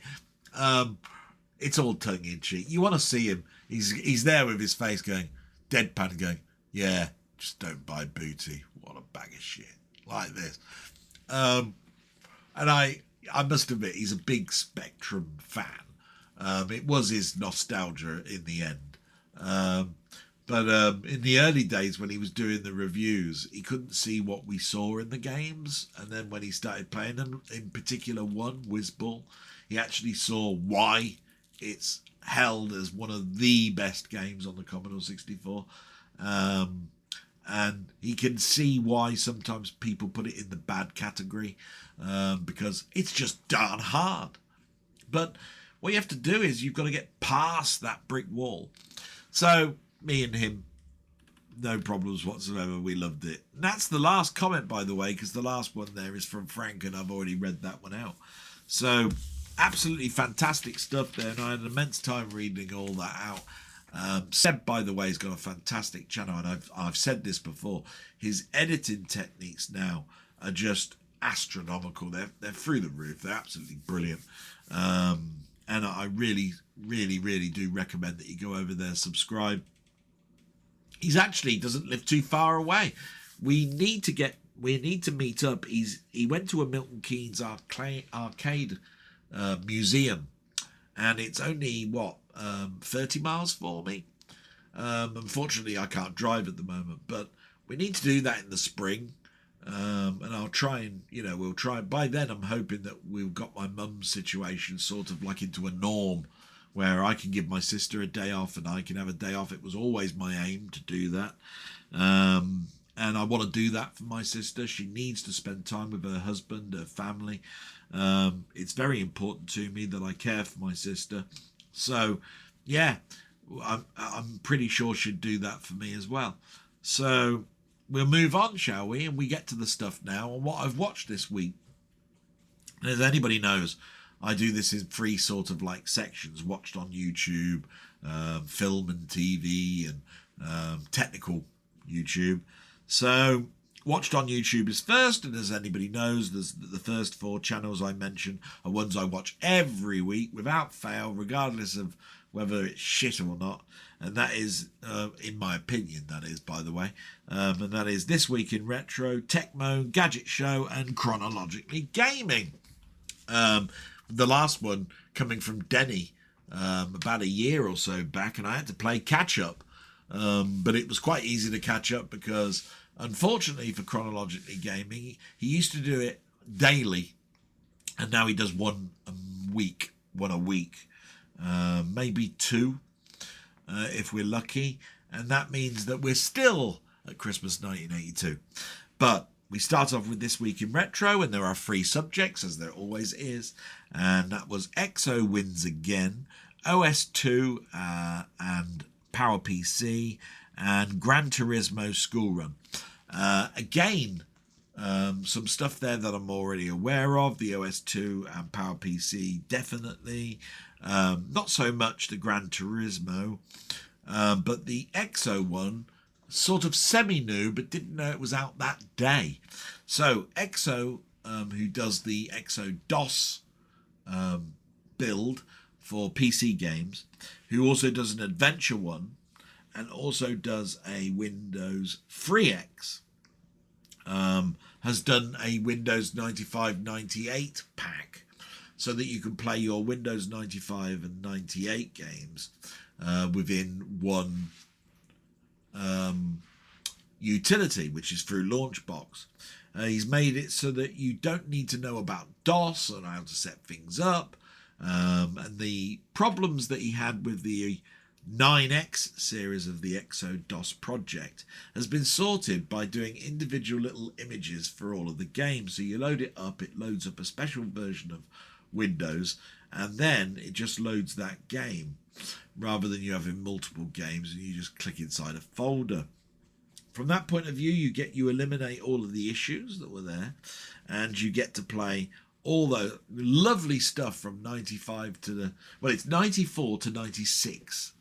It's all tongue-in-cheek. You want to see him. He's there with his face going, deadpan, going, yeah, just don't buy booty. What a bag of shit. Like this. And I must admit, he's a big Spectrum fan. It was his nostalgia in the end. But in the early days when he was doing the reviews, he couldn't see what we saw in the games. And then when he started playing them, in particular one, Whizball, he actually saw why it's held as one of the best games on the Commodore 64. And he can see why sometimes people put it in the bad category, because it's just darn hard. But what you have to do is you've got to get past that brick wall. So me and him, no problems whatsoever. We loved it. And that's the last comment, by the way, because the last one there is from Frank, and I've already read that one out. So absolutely fantastic stuff there, and I had an immense time reading all that out. Seb, by the way, has got a fantastic channel, and I've said this before. His editing techniques now are just astronomical. They're through the roof. They're absolutely brilliant. And I really, really, really do recommend that you go over there, subscribe. He's actually doesn't live too far away. We need to meet up. He went to a Milton Keynes arcade museum, and it's only 30 miles for me. Unfortunately, I can't drive at the moment, but we need to do that in the spring. And I'll try and, we'll try. By then, I'm hoping that we've got my mum's situation sort of like into a norm where I can give my sister a day off and I can have a day off. It was always my aim to do that. And I want to do that for my sister. She needs to spend time with her husband, her family. It's very important to me that I care for my sister. So, yeah, I'm pretty sure she'd do that for me as well. So we'll move on, shall we? And we get to the stuff now and what I've watched this week. And as anybody knows, I do this in three sort of like sections: watched on YouTube, film and TV, and technical YouTube. So watched on YouTube is first, and as anybody knows, the first four channels I mention are ones I watch every week without fail, regardless of whether it's shit or not. And that is, in my opinion, that is, by the way, and that is This Week in Retro, Techmo, Gadget Show, and Chronologically Gaming. The last one coming from Denny about a year or so back, and I had to play catch up. But it was quite easy to catch up because, unfortunately for Chronologically Gaming, he used to do it daily, and now he does one a week, maybe two, if we're lucky. And that means that we're still at Christmas 1982. But we start off with This Week in Retro, and there are three subjects, as there always is. And that was EXO wins again, OS2 and Power PC, and Gran Turismo School Run. Again, some stuff there that I'm already aware of. The OS2 and Power PC, definitely. Not so much the Gran Turismo, but the EXO one, sort of semi-new, but didn't know it was out that day. So EXO, who does the EXO DOS build for PC games, who also does an adventure one, and also does a Windows 3X, has done a Windows 95-98 pack, so that you can play your Windows 95 and 98 games within one utility, which is through Launchbox. He's made it so that you don't need to know about DOS or how to set things up. And the problems that he had with the 9X series of the EXO DOS project has been sorted by doing individual little images for all of the games. So you load it loads up a special version of Windows, and then it just loads that game, rather than you having multiple games and you just click inside a folder. From that point of view, you eliminate all of the issues that were there, and you get to play all the lovely stuff from 95 to it's 94 to 96,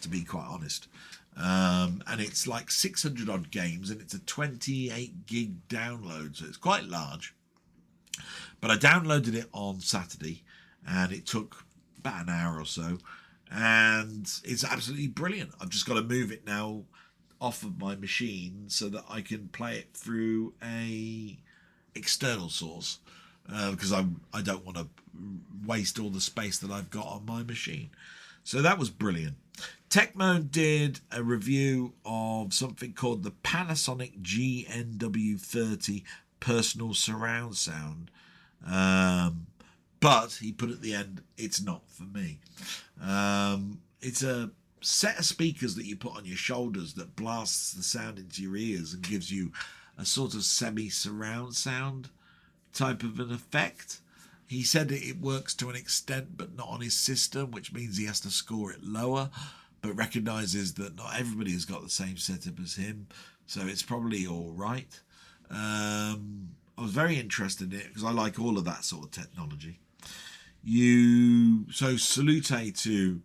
to be quite honest. And it's like 600 odd games, and it's a 28 gig download, so it's quite large. But I downloaded it on Saturday, and it took about an hour or so, and it's absolutely brilliant. I've just got to move it now off of my machine so that I can play it through a external source, because I don't want to waste all the space that I've got on my machine. So that was brilliant. Techmo did a review of something called the Panasonic GNW30 personal surround sound, but he put at the end, it's not for me. It's a set of speakers that you put on your shoulders that blasts the sound into your ears and gives you a sort of semi-surround sound type of an effect. He said that it works to an extent, but not on his system, which means he has to score it lower, but recognises that not everybody has got the same setup as him, so it's probably all right. I was very interested in it because I like all of that sort of technology. So salute to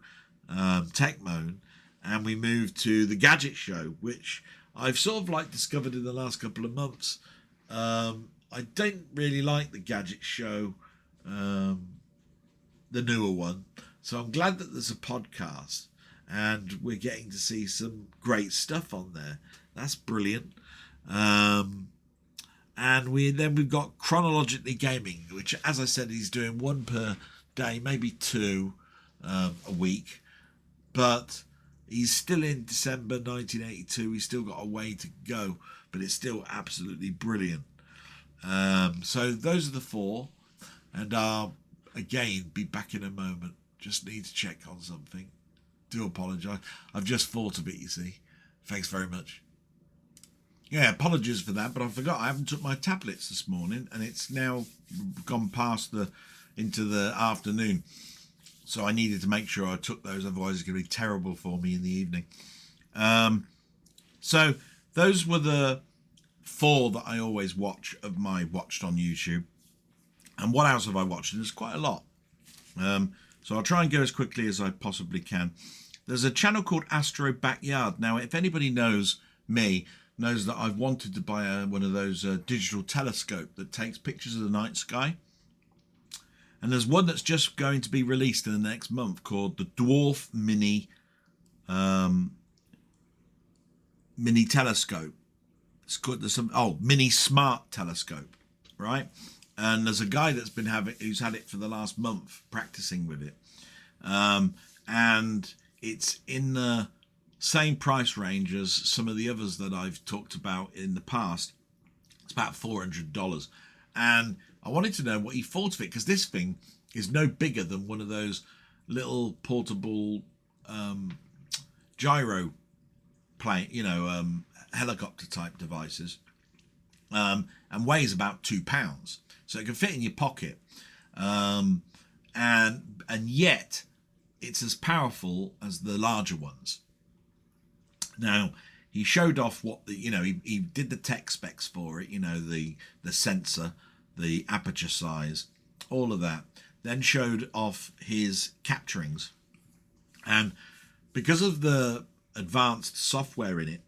Techmo, and we moved to the Gadget Show, which I've sort of like discovered in the last couple of months. I don't really like the Gadget Show, the newer one, so I'm glad that there's a podcast and we're getting to see some great stuff on there. That's brilliant. And we've got Chronologically Gaming, which, as I said, he's doing one per day, maybe two a week, but he's still in December 1982. He's still got a way to go, but it's still absolutely brilliant. So those are the four, and I'll again be back in a moment. Just need to check on something. Do apologise. I've just thought of it, you see. Thanks very much. Yeah, apologies for that, but I forgot I haven't took my tablets this morning, and it's now gone past into the afternoon. So I needed to make sure I took those, otherwise it's going to be terrible for me in the evening. So those were the four that I always watch of my watched on YouTube. And what else have I watched? And there's quite a lot. So I'll try and go as quickly as I possibly can. There's a channel called Astro Backyard. Now, if anybody knows me, knows that I've wanted to buy one of those digital telescope that takes pictures of the night sky. And there's one that's just going to be released in the next month called the Dwarf Mini Telescope. It's called Mini Smart Telescope, right? And there's a guy who's had it for the last month practicing with it, and it's in the same price range as some of the others that I've talked about in the past. It's about $400, and I wanted to know what he thought of it, because this thing is no bigger than one of those little portable gyro plane, helicopter type devices, and weighs about 2 pounds, so it can fit in your pocket, and yet it's as powerful as the larger ones. Now, he showed off what he did the tech specs for it, the sensor, the aperture size, all of that. Then showed off his capturings. And because of the advanced software in it,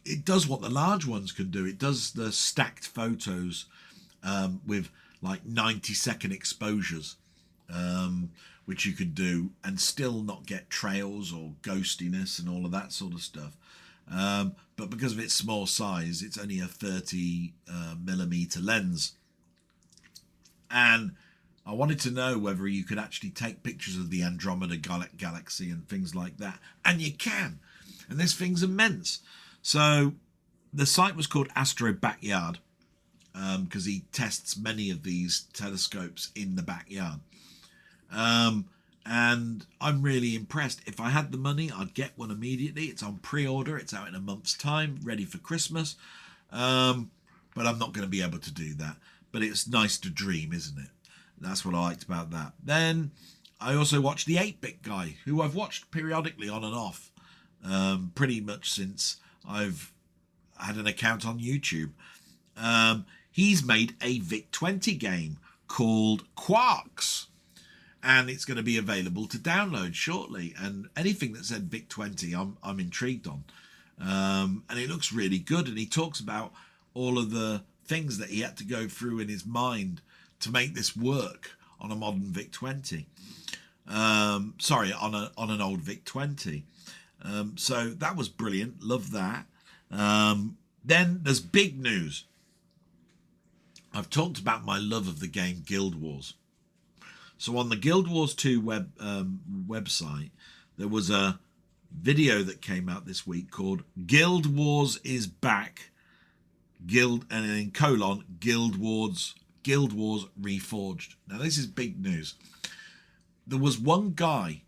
it does what the large ones can do. It does the stacked photos with like 90-second exposures, which you could do and still not get trails or ghostiness and all of that sort of stuff. But because of its small size, it's only a 30 millimeter lens. And I wanted to know whether you could actually take pictures of the Andromeda galaxy and things like that. And you can. And this thing's immense. So the site was called Astro Backyard, because he tests many of these telescopes in the backyard. And I'm really impressed. If I had the money, I'd get one immediately. It's on pre-order. It's out in a month's time, ready for Christmas. But I'm not going to be able to do that. But it's nice to dream, isn't it? That's what I liked about that. Then I also watched the 8-Bit Guy, who I've watched periodically on and off, pretty much since I've had an account on YouTube. He's made a VIC-20 game called Quarks, and it's going to be available to download shortly. And anything that said VIC-20, I'm intrigued on. And it looks really good. And he talks about all of the things that he had to go through in his mind to make this work on a modern VIC-20. On an old VIC-20. So that was brilliant. Love that. Then there's big news. I've talked about my love of the game Guild Wars. So on the Guild Wars 2 website, there was a video that came out this week called Guild Wars is Back, Guild Wars Reforged. Now this is big news. There was one guy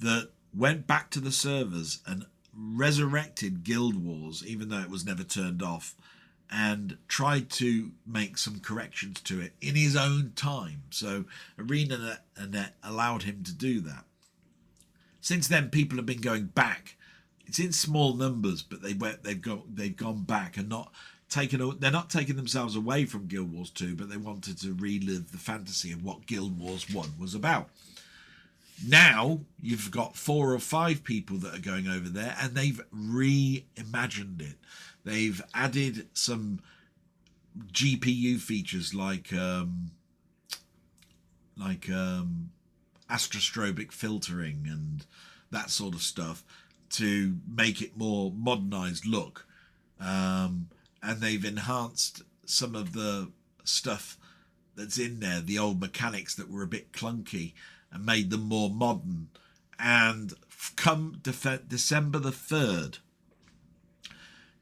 that went back to the servers and resurrected Guild Wars, even though it was never turned off, and tried to make some corrections to it in his own time. So ArenaNet allowed him to do that. Since then, people have been going back. It's in small numbers, but they've gone back and they're not taking themselves away from Guild Wars 2, but they wanted to relive the fantasy of what Guild Wars 1 was about. Now you've got 4 or 5 people that are going over there, and they've reimagined it. They've added some GPU features like astrostrobic filtering and that sort of stuff to make it more modernized look. And they've enhanced some of the stuff that's in there, the old mechanics that were a bit clunky, and made them more modern. And come December the 3rd,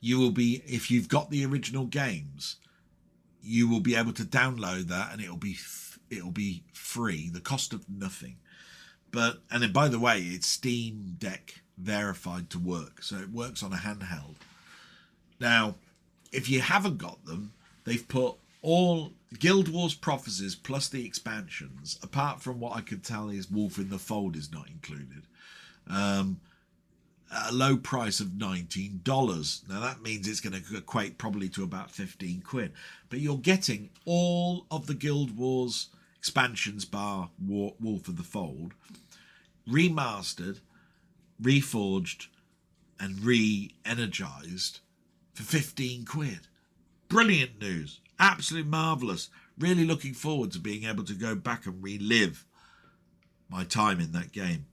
you will be, if you've got the original games, you will be able to download that, and it'll be free, the cost of nothing. But, and then, by the way, it's Steam Deck verified to work, so it works on a handheld. Now, if you haven't got them, they've put all Guild Wars Prophecies plus the expansions, apart from what I could tell is Wolf in the Fold is not included, at a low price of $19. Now that means it's going to equate probably to about 15 quid. But you're getting all of the Guild Wars expansions bar Wolf of the Fold, remastered, reforged, and re-energized for 15 quid. Brilliant news. Absolutely marvellous. Really looking forward to being able to go back and relive my time in that game.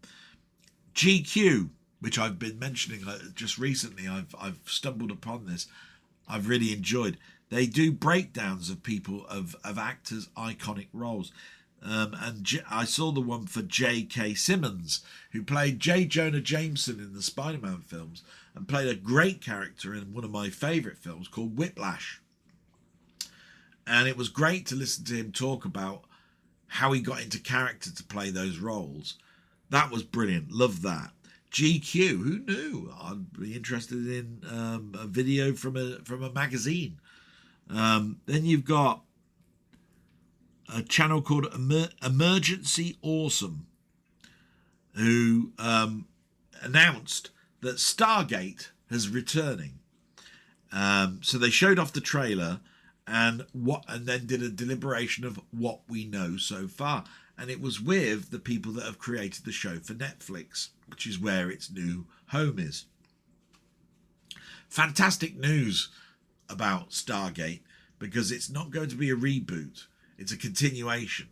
GQ, which I've been mentioning just recently, I've stumbled upon this. I've really enjoyed. They do breakdowns of people, of actors' iconic roles. And I saw the one for J.K. Simmons, who played J. Jonah Jameson in the Spider-Man films and played a great character in one of my favourite films called Whiplash. And it was great to listen to him talk about how he got into character to play those roles. That was brilliant. Love that. GQ, who knew? I'd be interested in a video from a magazine. Then you've got a channel called Emergency Awesome, who announced that Stargate is returning. So they showed off the trailer and then did a deliberation of what we know so far. And it was with the people that have created the show for Netflix, which is where its new home is. Fantastic news about Stargate, because it's not going to be a reboot. It's a continuation.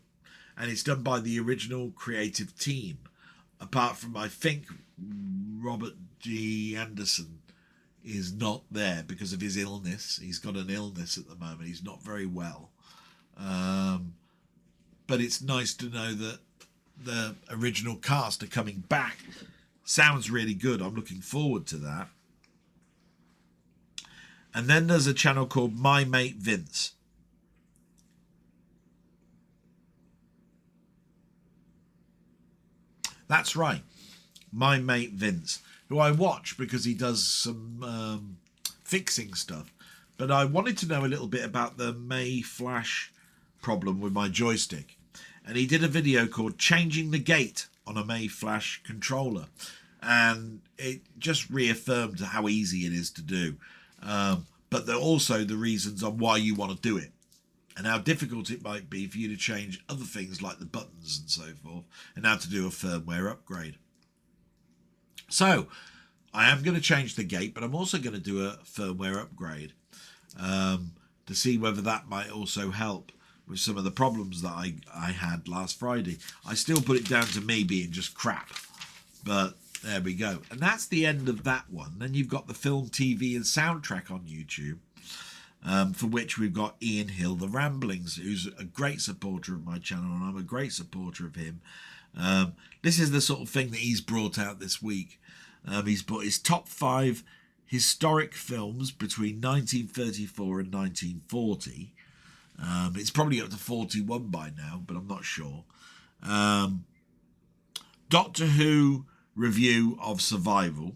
And it's done by the original creative team. Apart from, I think, Robert G. Anderson is not there because of his illness. He's got an illness at the moment. He's not very well. But it's nice to know that the original cast are coming back. Sounds really good. I'm looking forward to that. And then there's a channel called My Mate Vince. That's right. My Mate Vince, who I watch because he does some fixing stuff. But I wanted to know a little bit about the May Flash problem with my joystick. And he did a video called Changing the Gate on a May Flash controller. And it just reaffirmed how easy it is to do. But there are also the reasons on why you want to do it. And how difficult it might be for you to change other things like the buttons and so forth. And how to do a firmware upgrade. So, I am going to change the gate, but I'm also going to do a firmware upgrade. To see whether that might also help with some of the problems that I had last Friday. I still put it down to me being just crap. But there we go. And that's the end of that one. Then you've got the film, TV and soundtrack on YouTube. For which we've got Ian Hill, The Ramblings, who's a great supporter of my channel. And I'm a great supporter of him. This is the sort of thing that he's brought out this week. He's put his top 5 historic films between 1934 and 1940. It's probably up to 41 by now, but I'm not sure. Doctor Who review of Survival.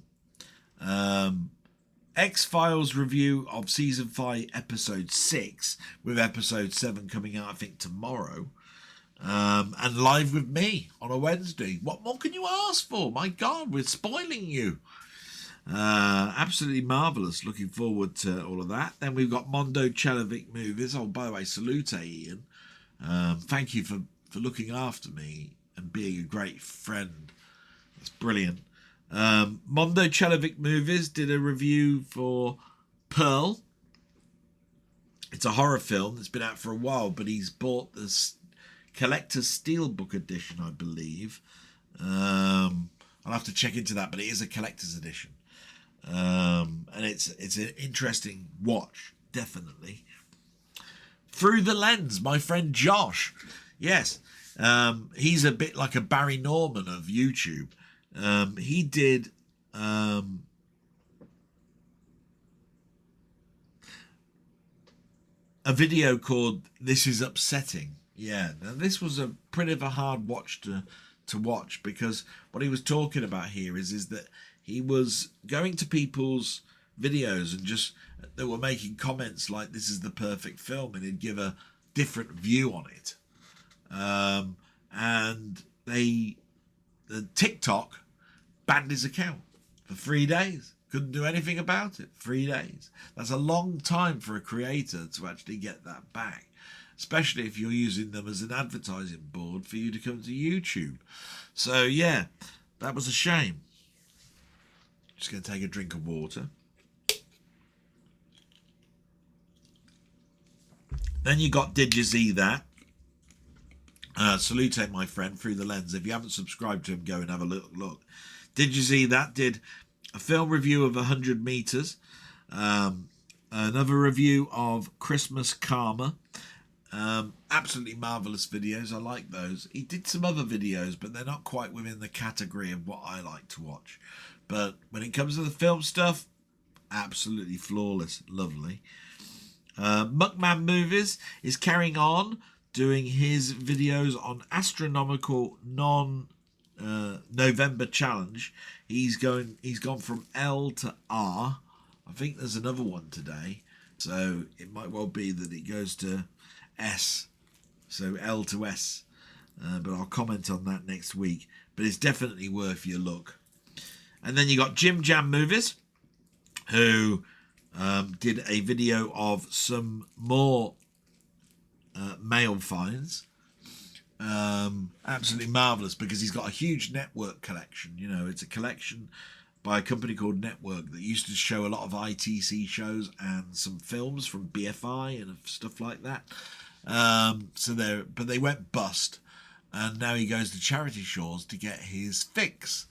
X-Files review of Season 5, Episode 6, with Episode 7 coming out, I think, tomorrow. And Live with me on a Wednesday. What more can you ask for? My God, we're spoiling you. Absolutely marvellous. Looking forward to all of that. Then we've got Mondo Chelovic Movies. Oh, by the way, salute Ian. Thank you for looking after me and being a great friend. That's brilliant. Mondo Chelovic Movies did a review for Pearl. It's a horror film that's been out for a while, but he's bought this collector's steelbook edition, I believe. I'll have to check into that, but it is a collector's edition. And it's an interesting watch, definitely. Through the Lens, my friend Josh. Yes, he's a bit like a Barry Norman of YouTube. He did a video called This Is Upsetting. Yeah, now this was a pretty of a hard watch to watch, because what he was talking about here is that he was going to people's videos and just they were making comments like this is the perfect film, and he'd give a different view on it. And the TikTok banned his account for 3 days. Couldn't do anything about it. 3 days. That's a long time for a creator to actually get that back, especially if you're using them as an advertising board for you to come to YouTube. So yeah, that was a shame. Just going to take a drink of water. Then you got Did You See That? Salute, my friend, Through the Lens. If you haven't subscribed to him, go and have a look. Did You See That? Did a film review of 100 meters. Another review of Christmas Karma. Absolutely marvellous videos. I like those. He did some other videos, but they're not quite within the category of what I like to watch. But when it comes to the film stuff, absolutely flawless. Lovely. Muckman-Movies is carrying on doing his videos on astronomical November challenge. He's gone from L to R. I think there's another one today, so it might well be that it goes to S, so L to S, but I'll comment on that next week. But it's definitely worth your look. And then you got Jim Jam Movies, who did a video of some more mail finds. Absolutely marvellous, because he's got a huge network collection. You know, it's a collection by a company called Network that used to show a lot of ITC shows and some films from BFI and stuff like that. But they went bust, and now he goes to charity shows to get his fix.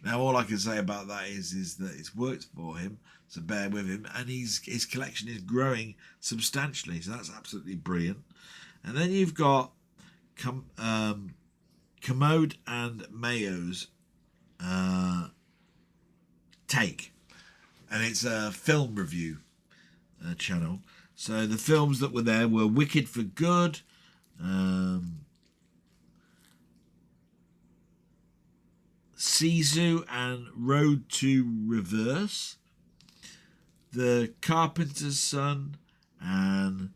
Now, all I can say about that is that it's worked for him, so bear with him, and his collection is growing substantially, so that's absolutely brilliant. And then you've got Commode and Mayo's Take, and it's a film review channel. So the films that were there were Wicked for Good, Sisu and Road to Reverse, The Carpenter's Son, and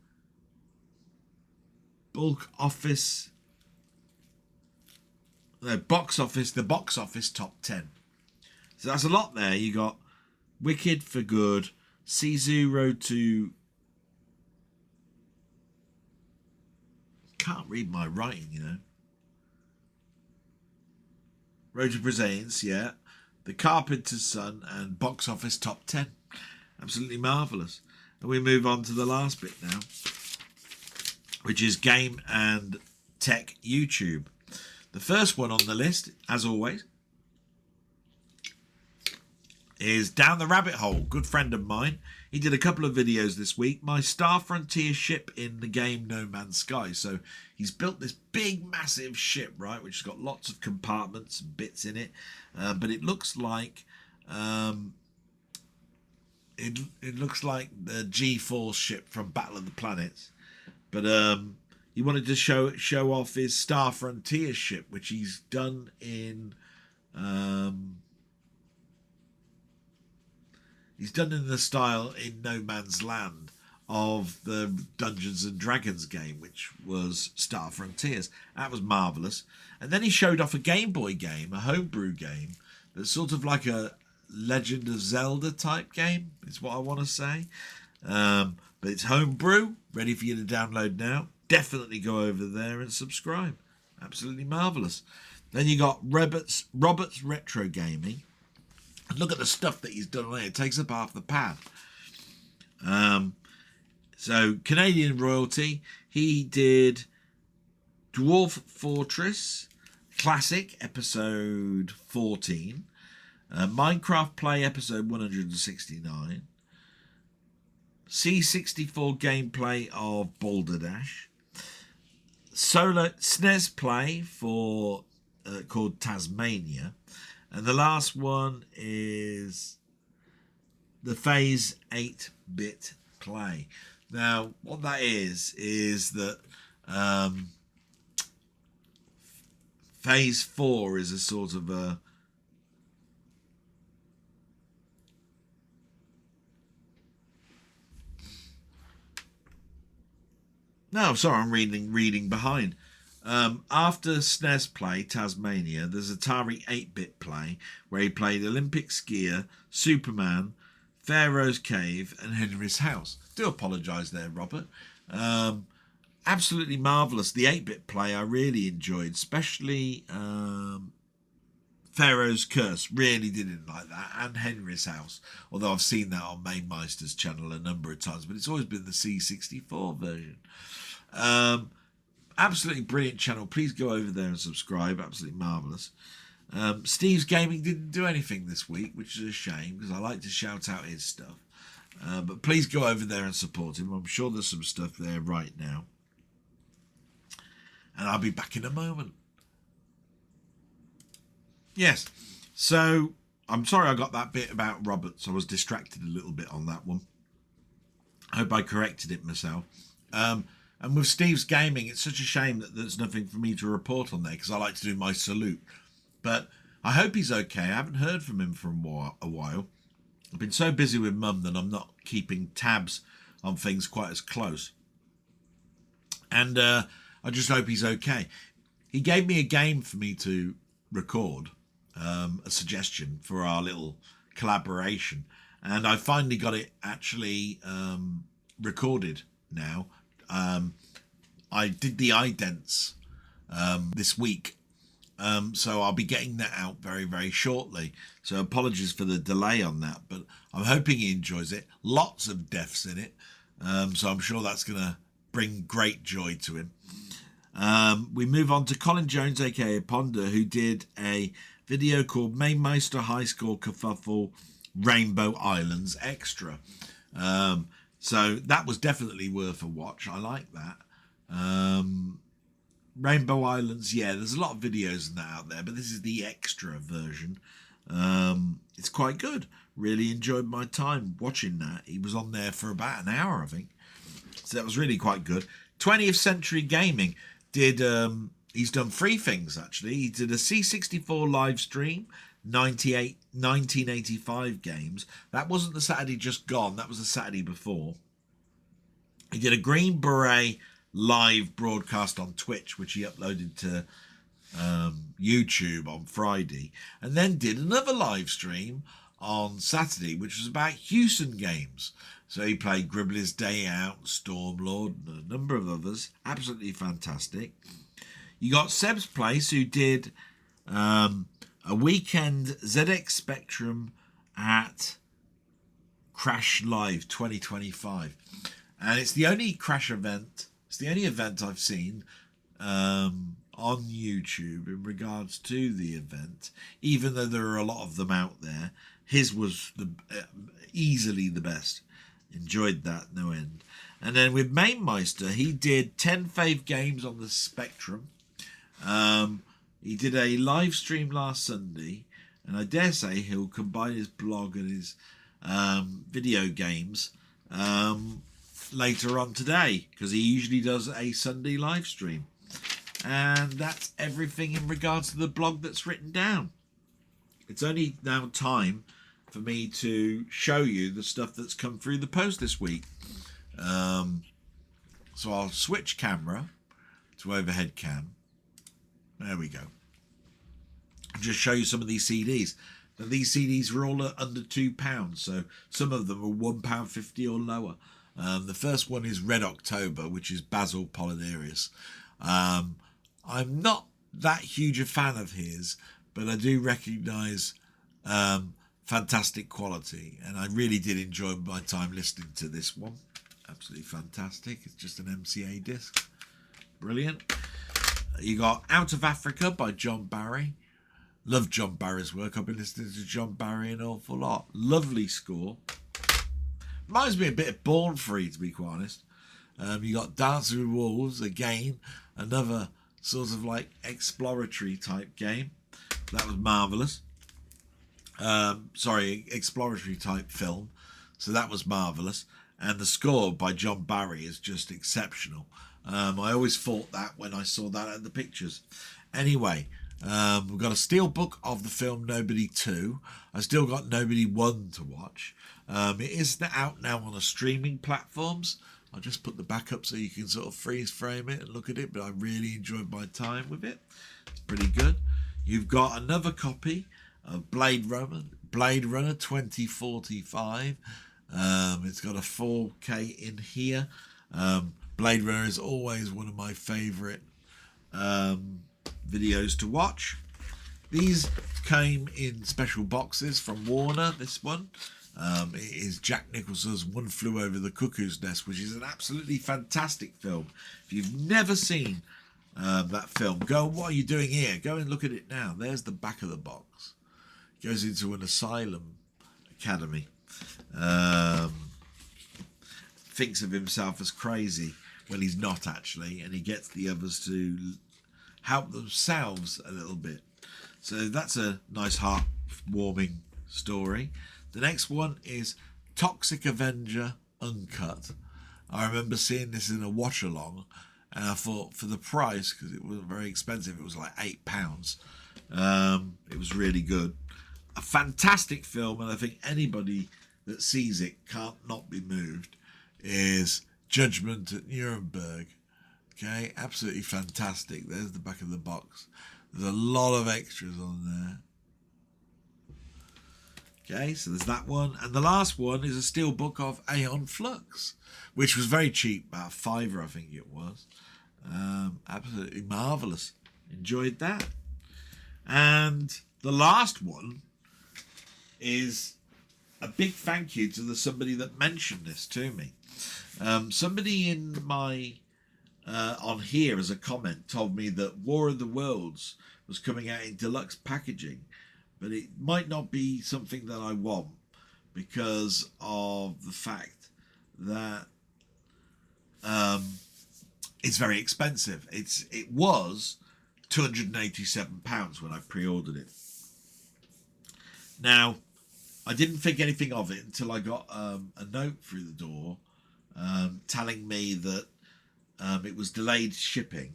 Box Office Top 10. So that's a lot there. You got Wicked for Good, Sisu, Road to... Can't read my writing, you know. Road to Presents, yeah. The Carpenter's Son and Box Office Top 10. Absolutely marvellous. And we move on to the last bit now, which is Game and Tech YouTube. The first one on the list, as always, is Down the Rabbit Hole. Good friend of mine. He did a couple of videos this week. My Star Frontier ship in the game No Man's Sky. So he's built this big, massive ship, right, which has got lots of compartments and bits in it. But it looks like it looks like the G-Force ship from Battle of the Planets. But he wanted to show off his Star Frontier ship, which he's done in the style in No Man's Land of the Dungeons and Dragons game, which was Star Frontiers. That was marvellous. And then he showed off a Game Boy game, a homebrew game, that's sort of like a Legend of Zelda type game, is what I want to say. But it's homebrew, ready for you to download now. Definitely go over there and subscribe. Absolutely marvellous. Then you got Robert's Retro Gaming. And look at the stuff that he's done on there. It takes up half the pad. So Canadian royalty. He did Dwarf Fortress Classic episode 14. Minecraft Play episode 169. C64 gameplay of Balderdash. Solo SNES play for called Tasmania. And the last one is the Phase 8-bit play. Now, what that is that Phase 4 is a sort of a No, sorry, I'm reading behind. After SNES play, Tasmania, there's Atari 8-bit play where he played Olympic skier, Superman, Pharaoh's Cave and Henry's House. Do apologise there, Robert. Absolutely marvellous. The 8-bit play I really enjoyed, especially Pharaoh's Curse. Really didn't like that. And Henry's House. Although I've seen that on Mainmeister's channel a number of times, but it's always been the C64 version. Absolutely brilliant channel. Please go over there and subscribe. Absolutely marvellous. Steve's Gaming didn't do anything this week, which is a shame because I like to shout out his stuff. But please go over there and support him. I'm sure there's some stuff there right now. And I'll be back in a moment. Yes. So, I'm sorry I got that bit about Roberts. I was distracted a little bit on that one. I hope I corrected it myself. And with Steve's Gaming, it's such a shame that there's nothing for me to report on there because I like to do my salute. But I hope he's okay. I haven't heard from him for a while. I've been so busy with Mum that I'm not keeping tabs on things quite as close. And I just hope he's okay. He gave me a game for me to record, a suggestion for our little collaboration. And I finally got it actually recorded now. I did the idents this week. So I'll be getting that out very, very shortly. So apologies for the delay on that, but I'm hoping he enjoys it. Lots of deaths in it. So I'm sure that's going to bring great joy to him. We move on to Colin Jones, aka Ponder, who did a video called Mainmeister High School Kerfuffle Rainbow Islands Extra. So that was definitely worth a watch. I like that. Rainbow Islands, yeah, there's a lot of videos in that out there, but this is the extra version. It's quite good. Really enjoyed my time watching that. He was on there for about an hour, I think. So that was really quite good. 20th Century Gaming did, he's done 3 things actually. He did a C64 live stream, 1985 games. That wasn't the Saturday just gone, that was the Saturday before. He did a Green Beret live broadcast on Twitch, which he uploaded to YouTube on Friday, and then did another live stream on Saturday, which was about Houston games. So he played Gribbler's Day Out, Stormlord, and a number of others. Absolutely fantastic. You got Seb's Place, who did a weekend ZX Spectrum at Crash Live 2025. And it's the only Crash event, it's the only event I've seen on YouTube in regards to the event, even though there are a lot of them out there. His was easily the best. Enjoyed that, no end. And then with Mainmeister, he did 10 fave games on the Spectrum. He did a live stream last Sunday, and I dare say he'll combine his blog and his video games later on today, because he usually does a Sunday live stream. And that's everything in regards to the blog that's written down. It's only now time for me to show you the stuff that's come through the post this week. So I'll switch camera to overhead cam. There we go. I'll just show you some of these CDs. Now, these CDs were all under £2, so some of them are £1.50 or lower. The first one is Red October, which is Basil Polidarius. I'm not that huge a fan of his, but I do recognise fantastic quality, and I really did enjoy my time listening to this one. Absolutely fantastic. It's just an MCA disc. Brilliant. You got Out of Africa by John Barry. Love John Barry's work. I've been listening to John Barry an awful lot. Lovely score. Reminds me a bit of Born Free, to be quite honest. You got Dancing with Wolves, again, another sort of like exploratory type game. That was marvellous. Exploratory type film. So that was marvellous. And the score by John Barry is just exceptional. I always thought that when I saw that at the pictures. Anyway, we've got a steelbook of the film Nobody 2. I still got Nobody 1 to watch. It is out now on the streaming platforms. I'll just put the back up so you can sort of freeze frame it and look at it, but I really enjoyed my time with it. It's pretty good. You've got another copy of Blade Runner 2045. It's got a 4K in here. Blade Runner is always one of my favourite videos to watch. These came in special boxes from Warner, this one. It is Jack Nicholson's One Flew Over the Cuckoo's Nest, which is an absolutely fantastic film. If you've never seen that film, what are you doing here? Go and look at it now. There's the back of the box. It goes into an asylum academy. Thinks of himself as crazy when he's not actually, and he gets the others to help themselves a little bit. So that's a nice heart-warming story. The next one is Toxic Avenger Uncut. I remember seeing this in a watch-along, and I thought for the price, because it wasn't very expensive, it was like £8. It was really good. A fantastic film, and I think anybody that sees it can't not be moved, is Judgment at Nuremberg. Okay, absolutely fantastic. There's the back of the box. There's a lot of extras on there. Okay, so there's that one. And the last one is a steelbook of Aeon Flux, which was very cheap, about £5, I think it was. Absolutely marvellous. Enjoyed that. And the last one is a big thank you to somebody that mentioned this to me. Somebody in my on here as a comment told me that War of the Worlds was coming out in deluxe packaging, but it might not be something that I want because of the fact that it's very expensive. It was £287 when I pre-ordered it. Now, I didn't think anything of it until I got a note through the door telling me that it was delayed shipping,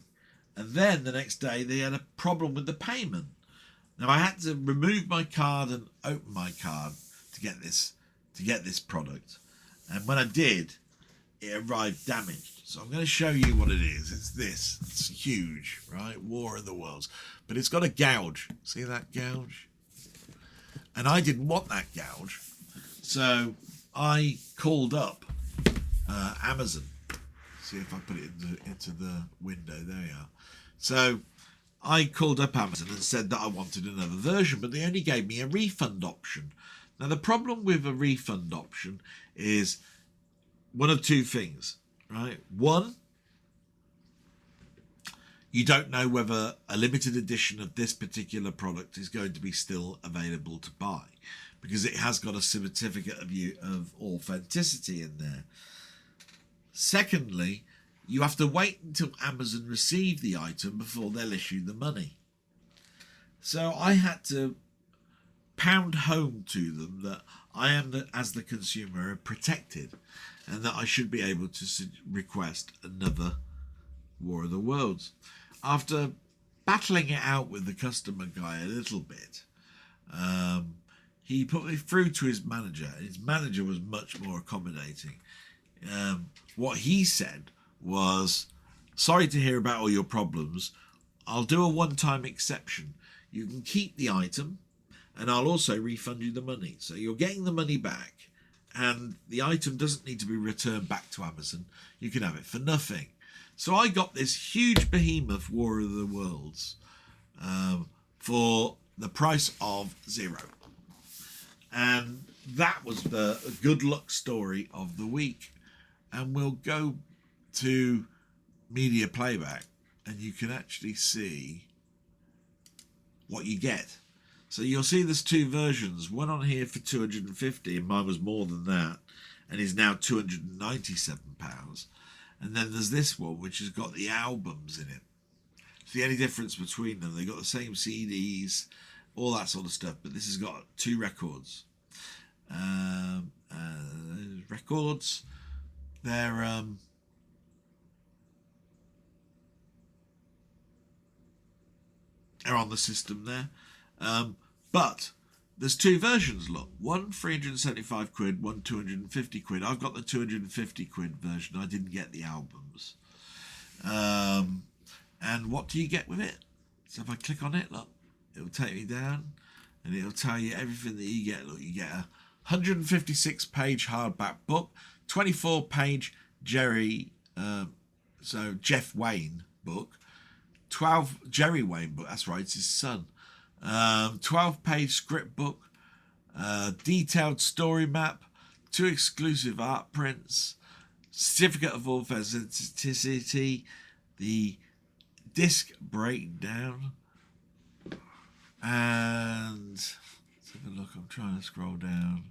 and then the next day they had a problem with the payment. Now I had to remove my card and open my card to get this product, and when I did, it arrived damaged. So I'm going to show you what it is. It's this. It's huge, right? War of the Worlds, but it's got a gouge. See that gouge? And I didn't want that gouge, so I called up Amazon. See if I put it into the window. There you are. So I called up Amazon and said that I wanted another version, but they only gave me a refund option. Now the problem with a refund option is one of two things, right? One, you don't know whether a limited edition of this particular product is going to be still available to buy, because it has got a certificate of authenticity in there. Secondly, you have to wait until Amazon receive the item before they'll issue the money. So I had to pound home to them that I am, as the consumer, protected, and that I should be able to request another War of the Worlds. After battling it out with the customer guy a little bit, he put me through to his manager. His manager was much more accommodating. What he said was, sorry to hear about all your problems. I'll do a one-time exception. You can keep the item, and I'll also refund you the money. So you're getting the money back, and the item doesn't need to be returned back to Amazon. You can have it for nothing. So I got this huge behemoth War of the Worlds for the price of 0. And that was the good luck story of the week. And we'll go to media playback and you can actually see what you get. So you'll see there's 2 versions, one on here for £250 and mine was more than that and is now £297. And then there's this one which has got the albums in it. So the only difference between them, they've got the same CDs, all that sort of stuff, but this has got 2 records. Records, they're on the system there. But there's 2 versions, look. One 375 quid, one 250 quid. I've got the 250 quid version. I didn't get the albums. And what do you get with it? So if I click on it, look, it'll take me down and it'll tell you everything that you get. Look, you get a 156-page hardback book, 24-page Jeff Wayne book, 12 Jerry Wayne book, that's right, it's his son. 12-page script book, detailed story map, 2 exclusive art prints, certificate of authenticity, the disc breakdown, and let's have a look, I'm trying to scroll down.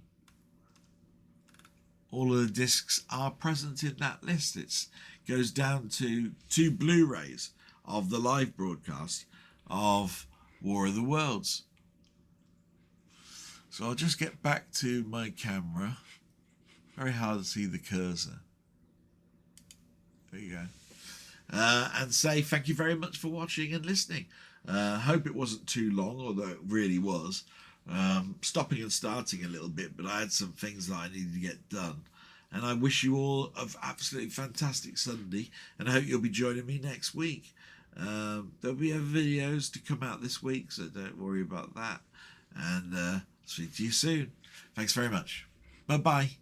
All of the discs are present in that list. It goes down to 2 Blu-rays of the live broadcast of War of the Worlds. So I'll just get back to my camera. Very hard to see the cursor. There you go. And say thank you very much for watching and listening. Hope it wasn't too long, although it really was. Stopping and starting a little bit, but I had some things that I needed to get done. And I wish you all an absolutely fantastic Sunday, and I hope you'll be joining me next week. There'll be other videos to come out this week, so don't worry about that. And speak to you soon. Thanks very much. Bye-bye.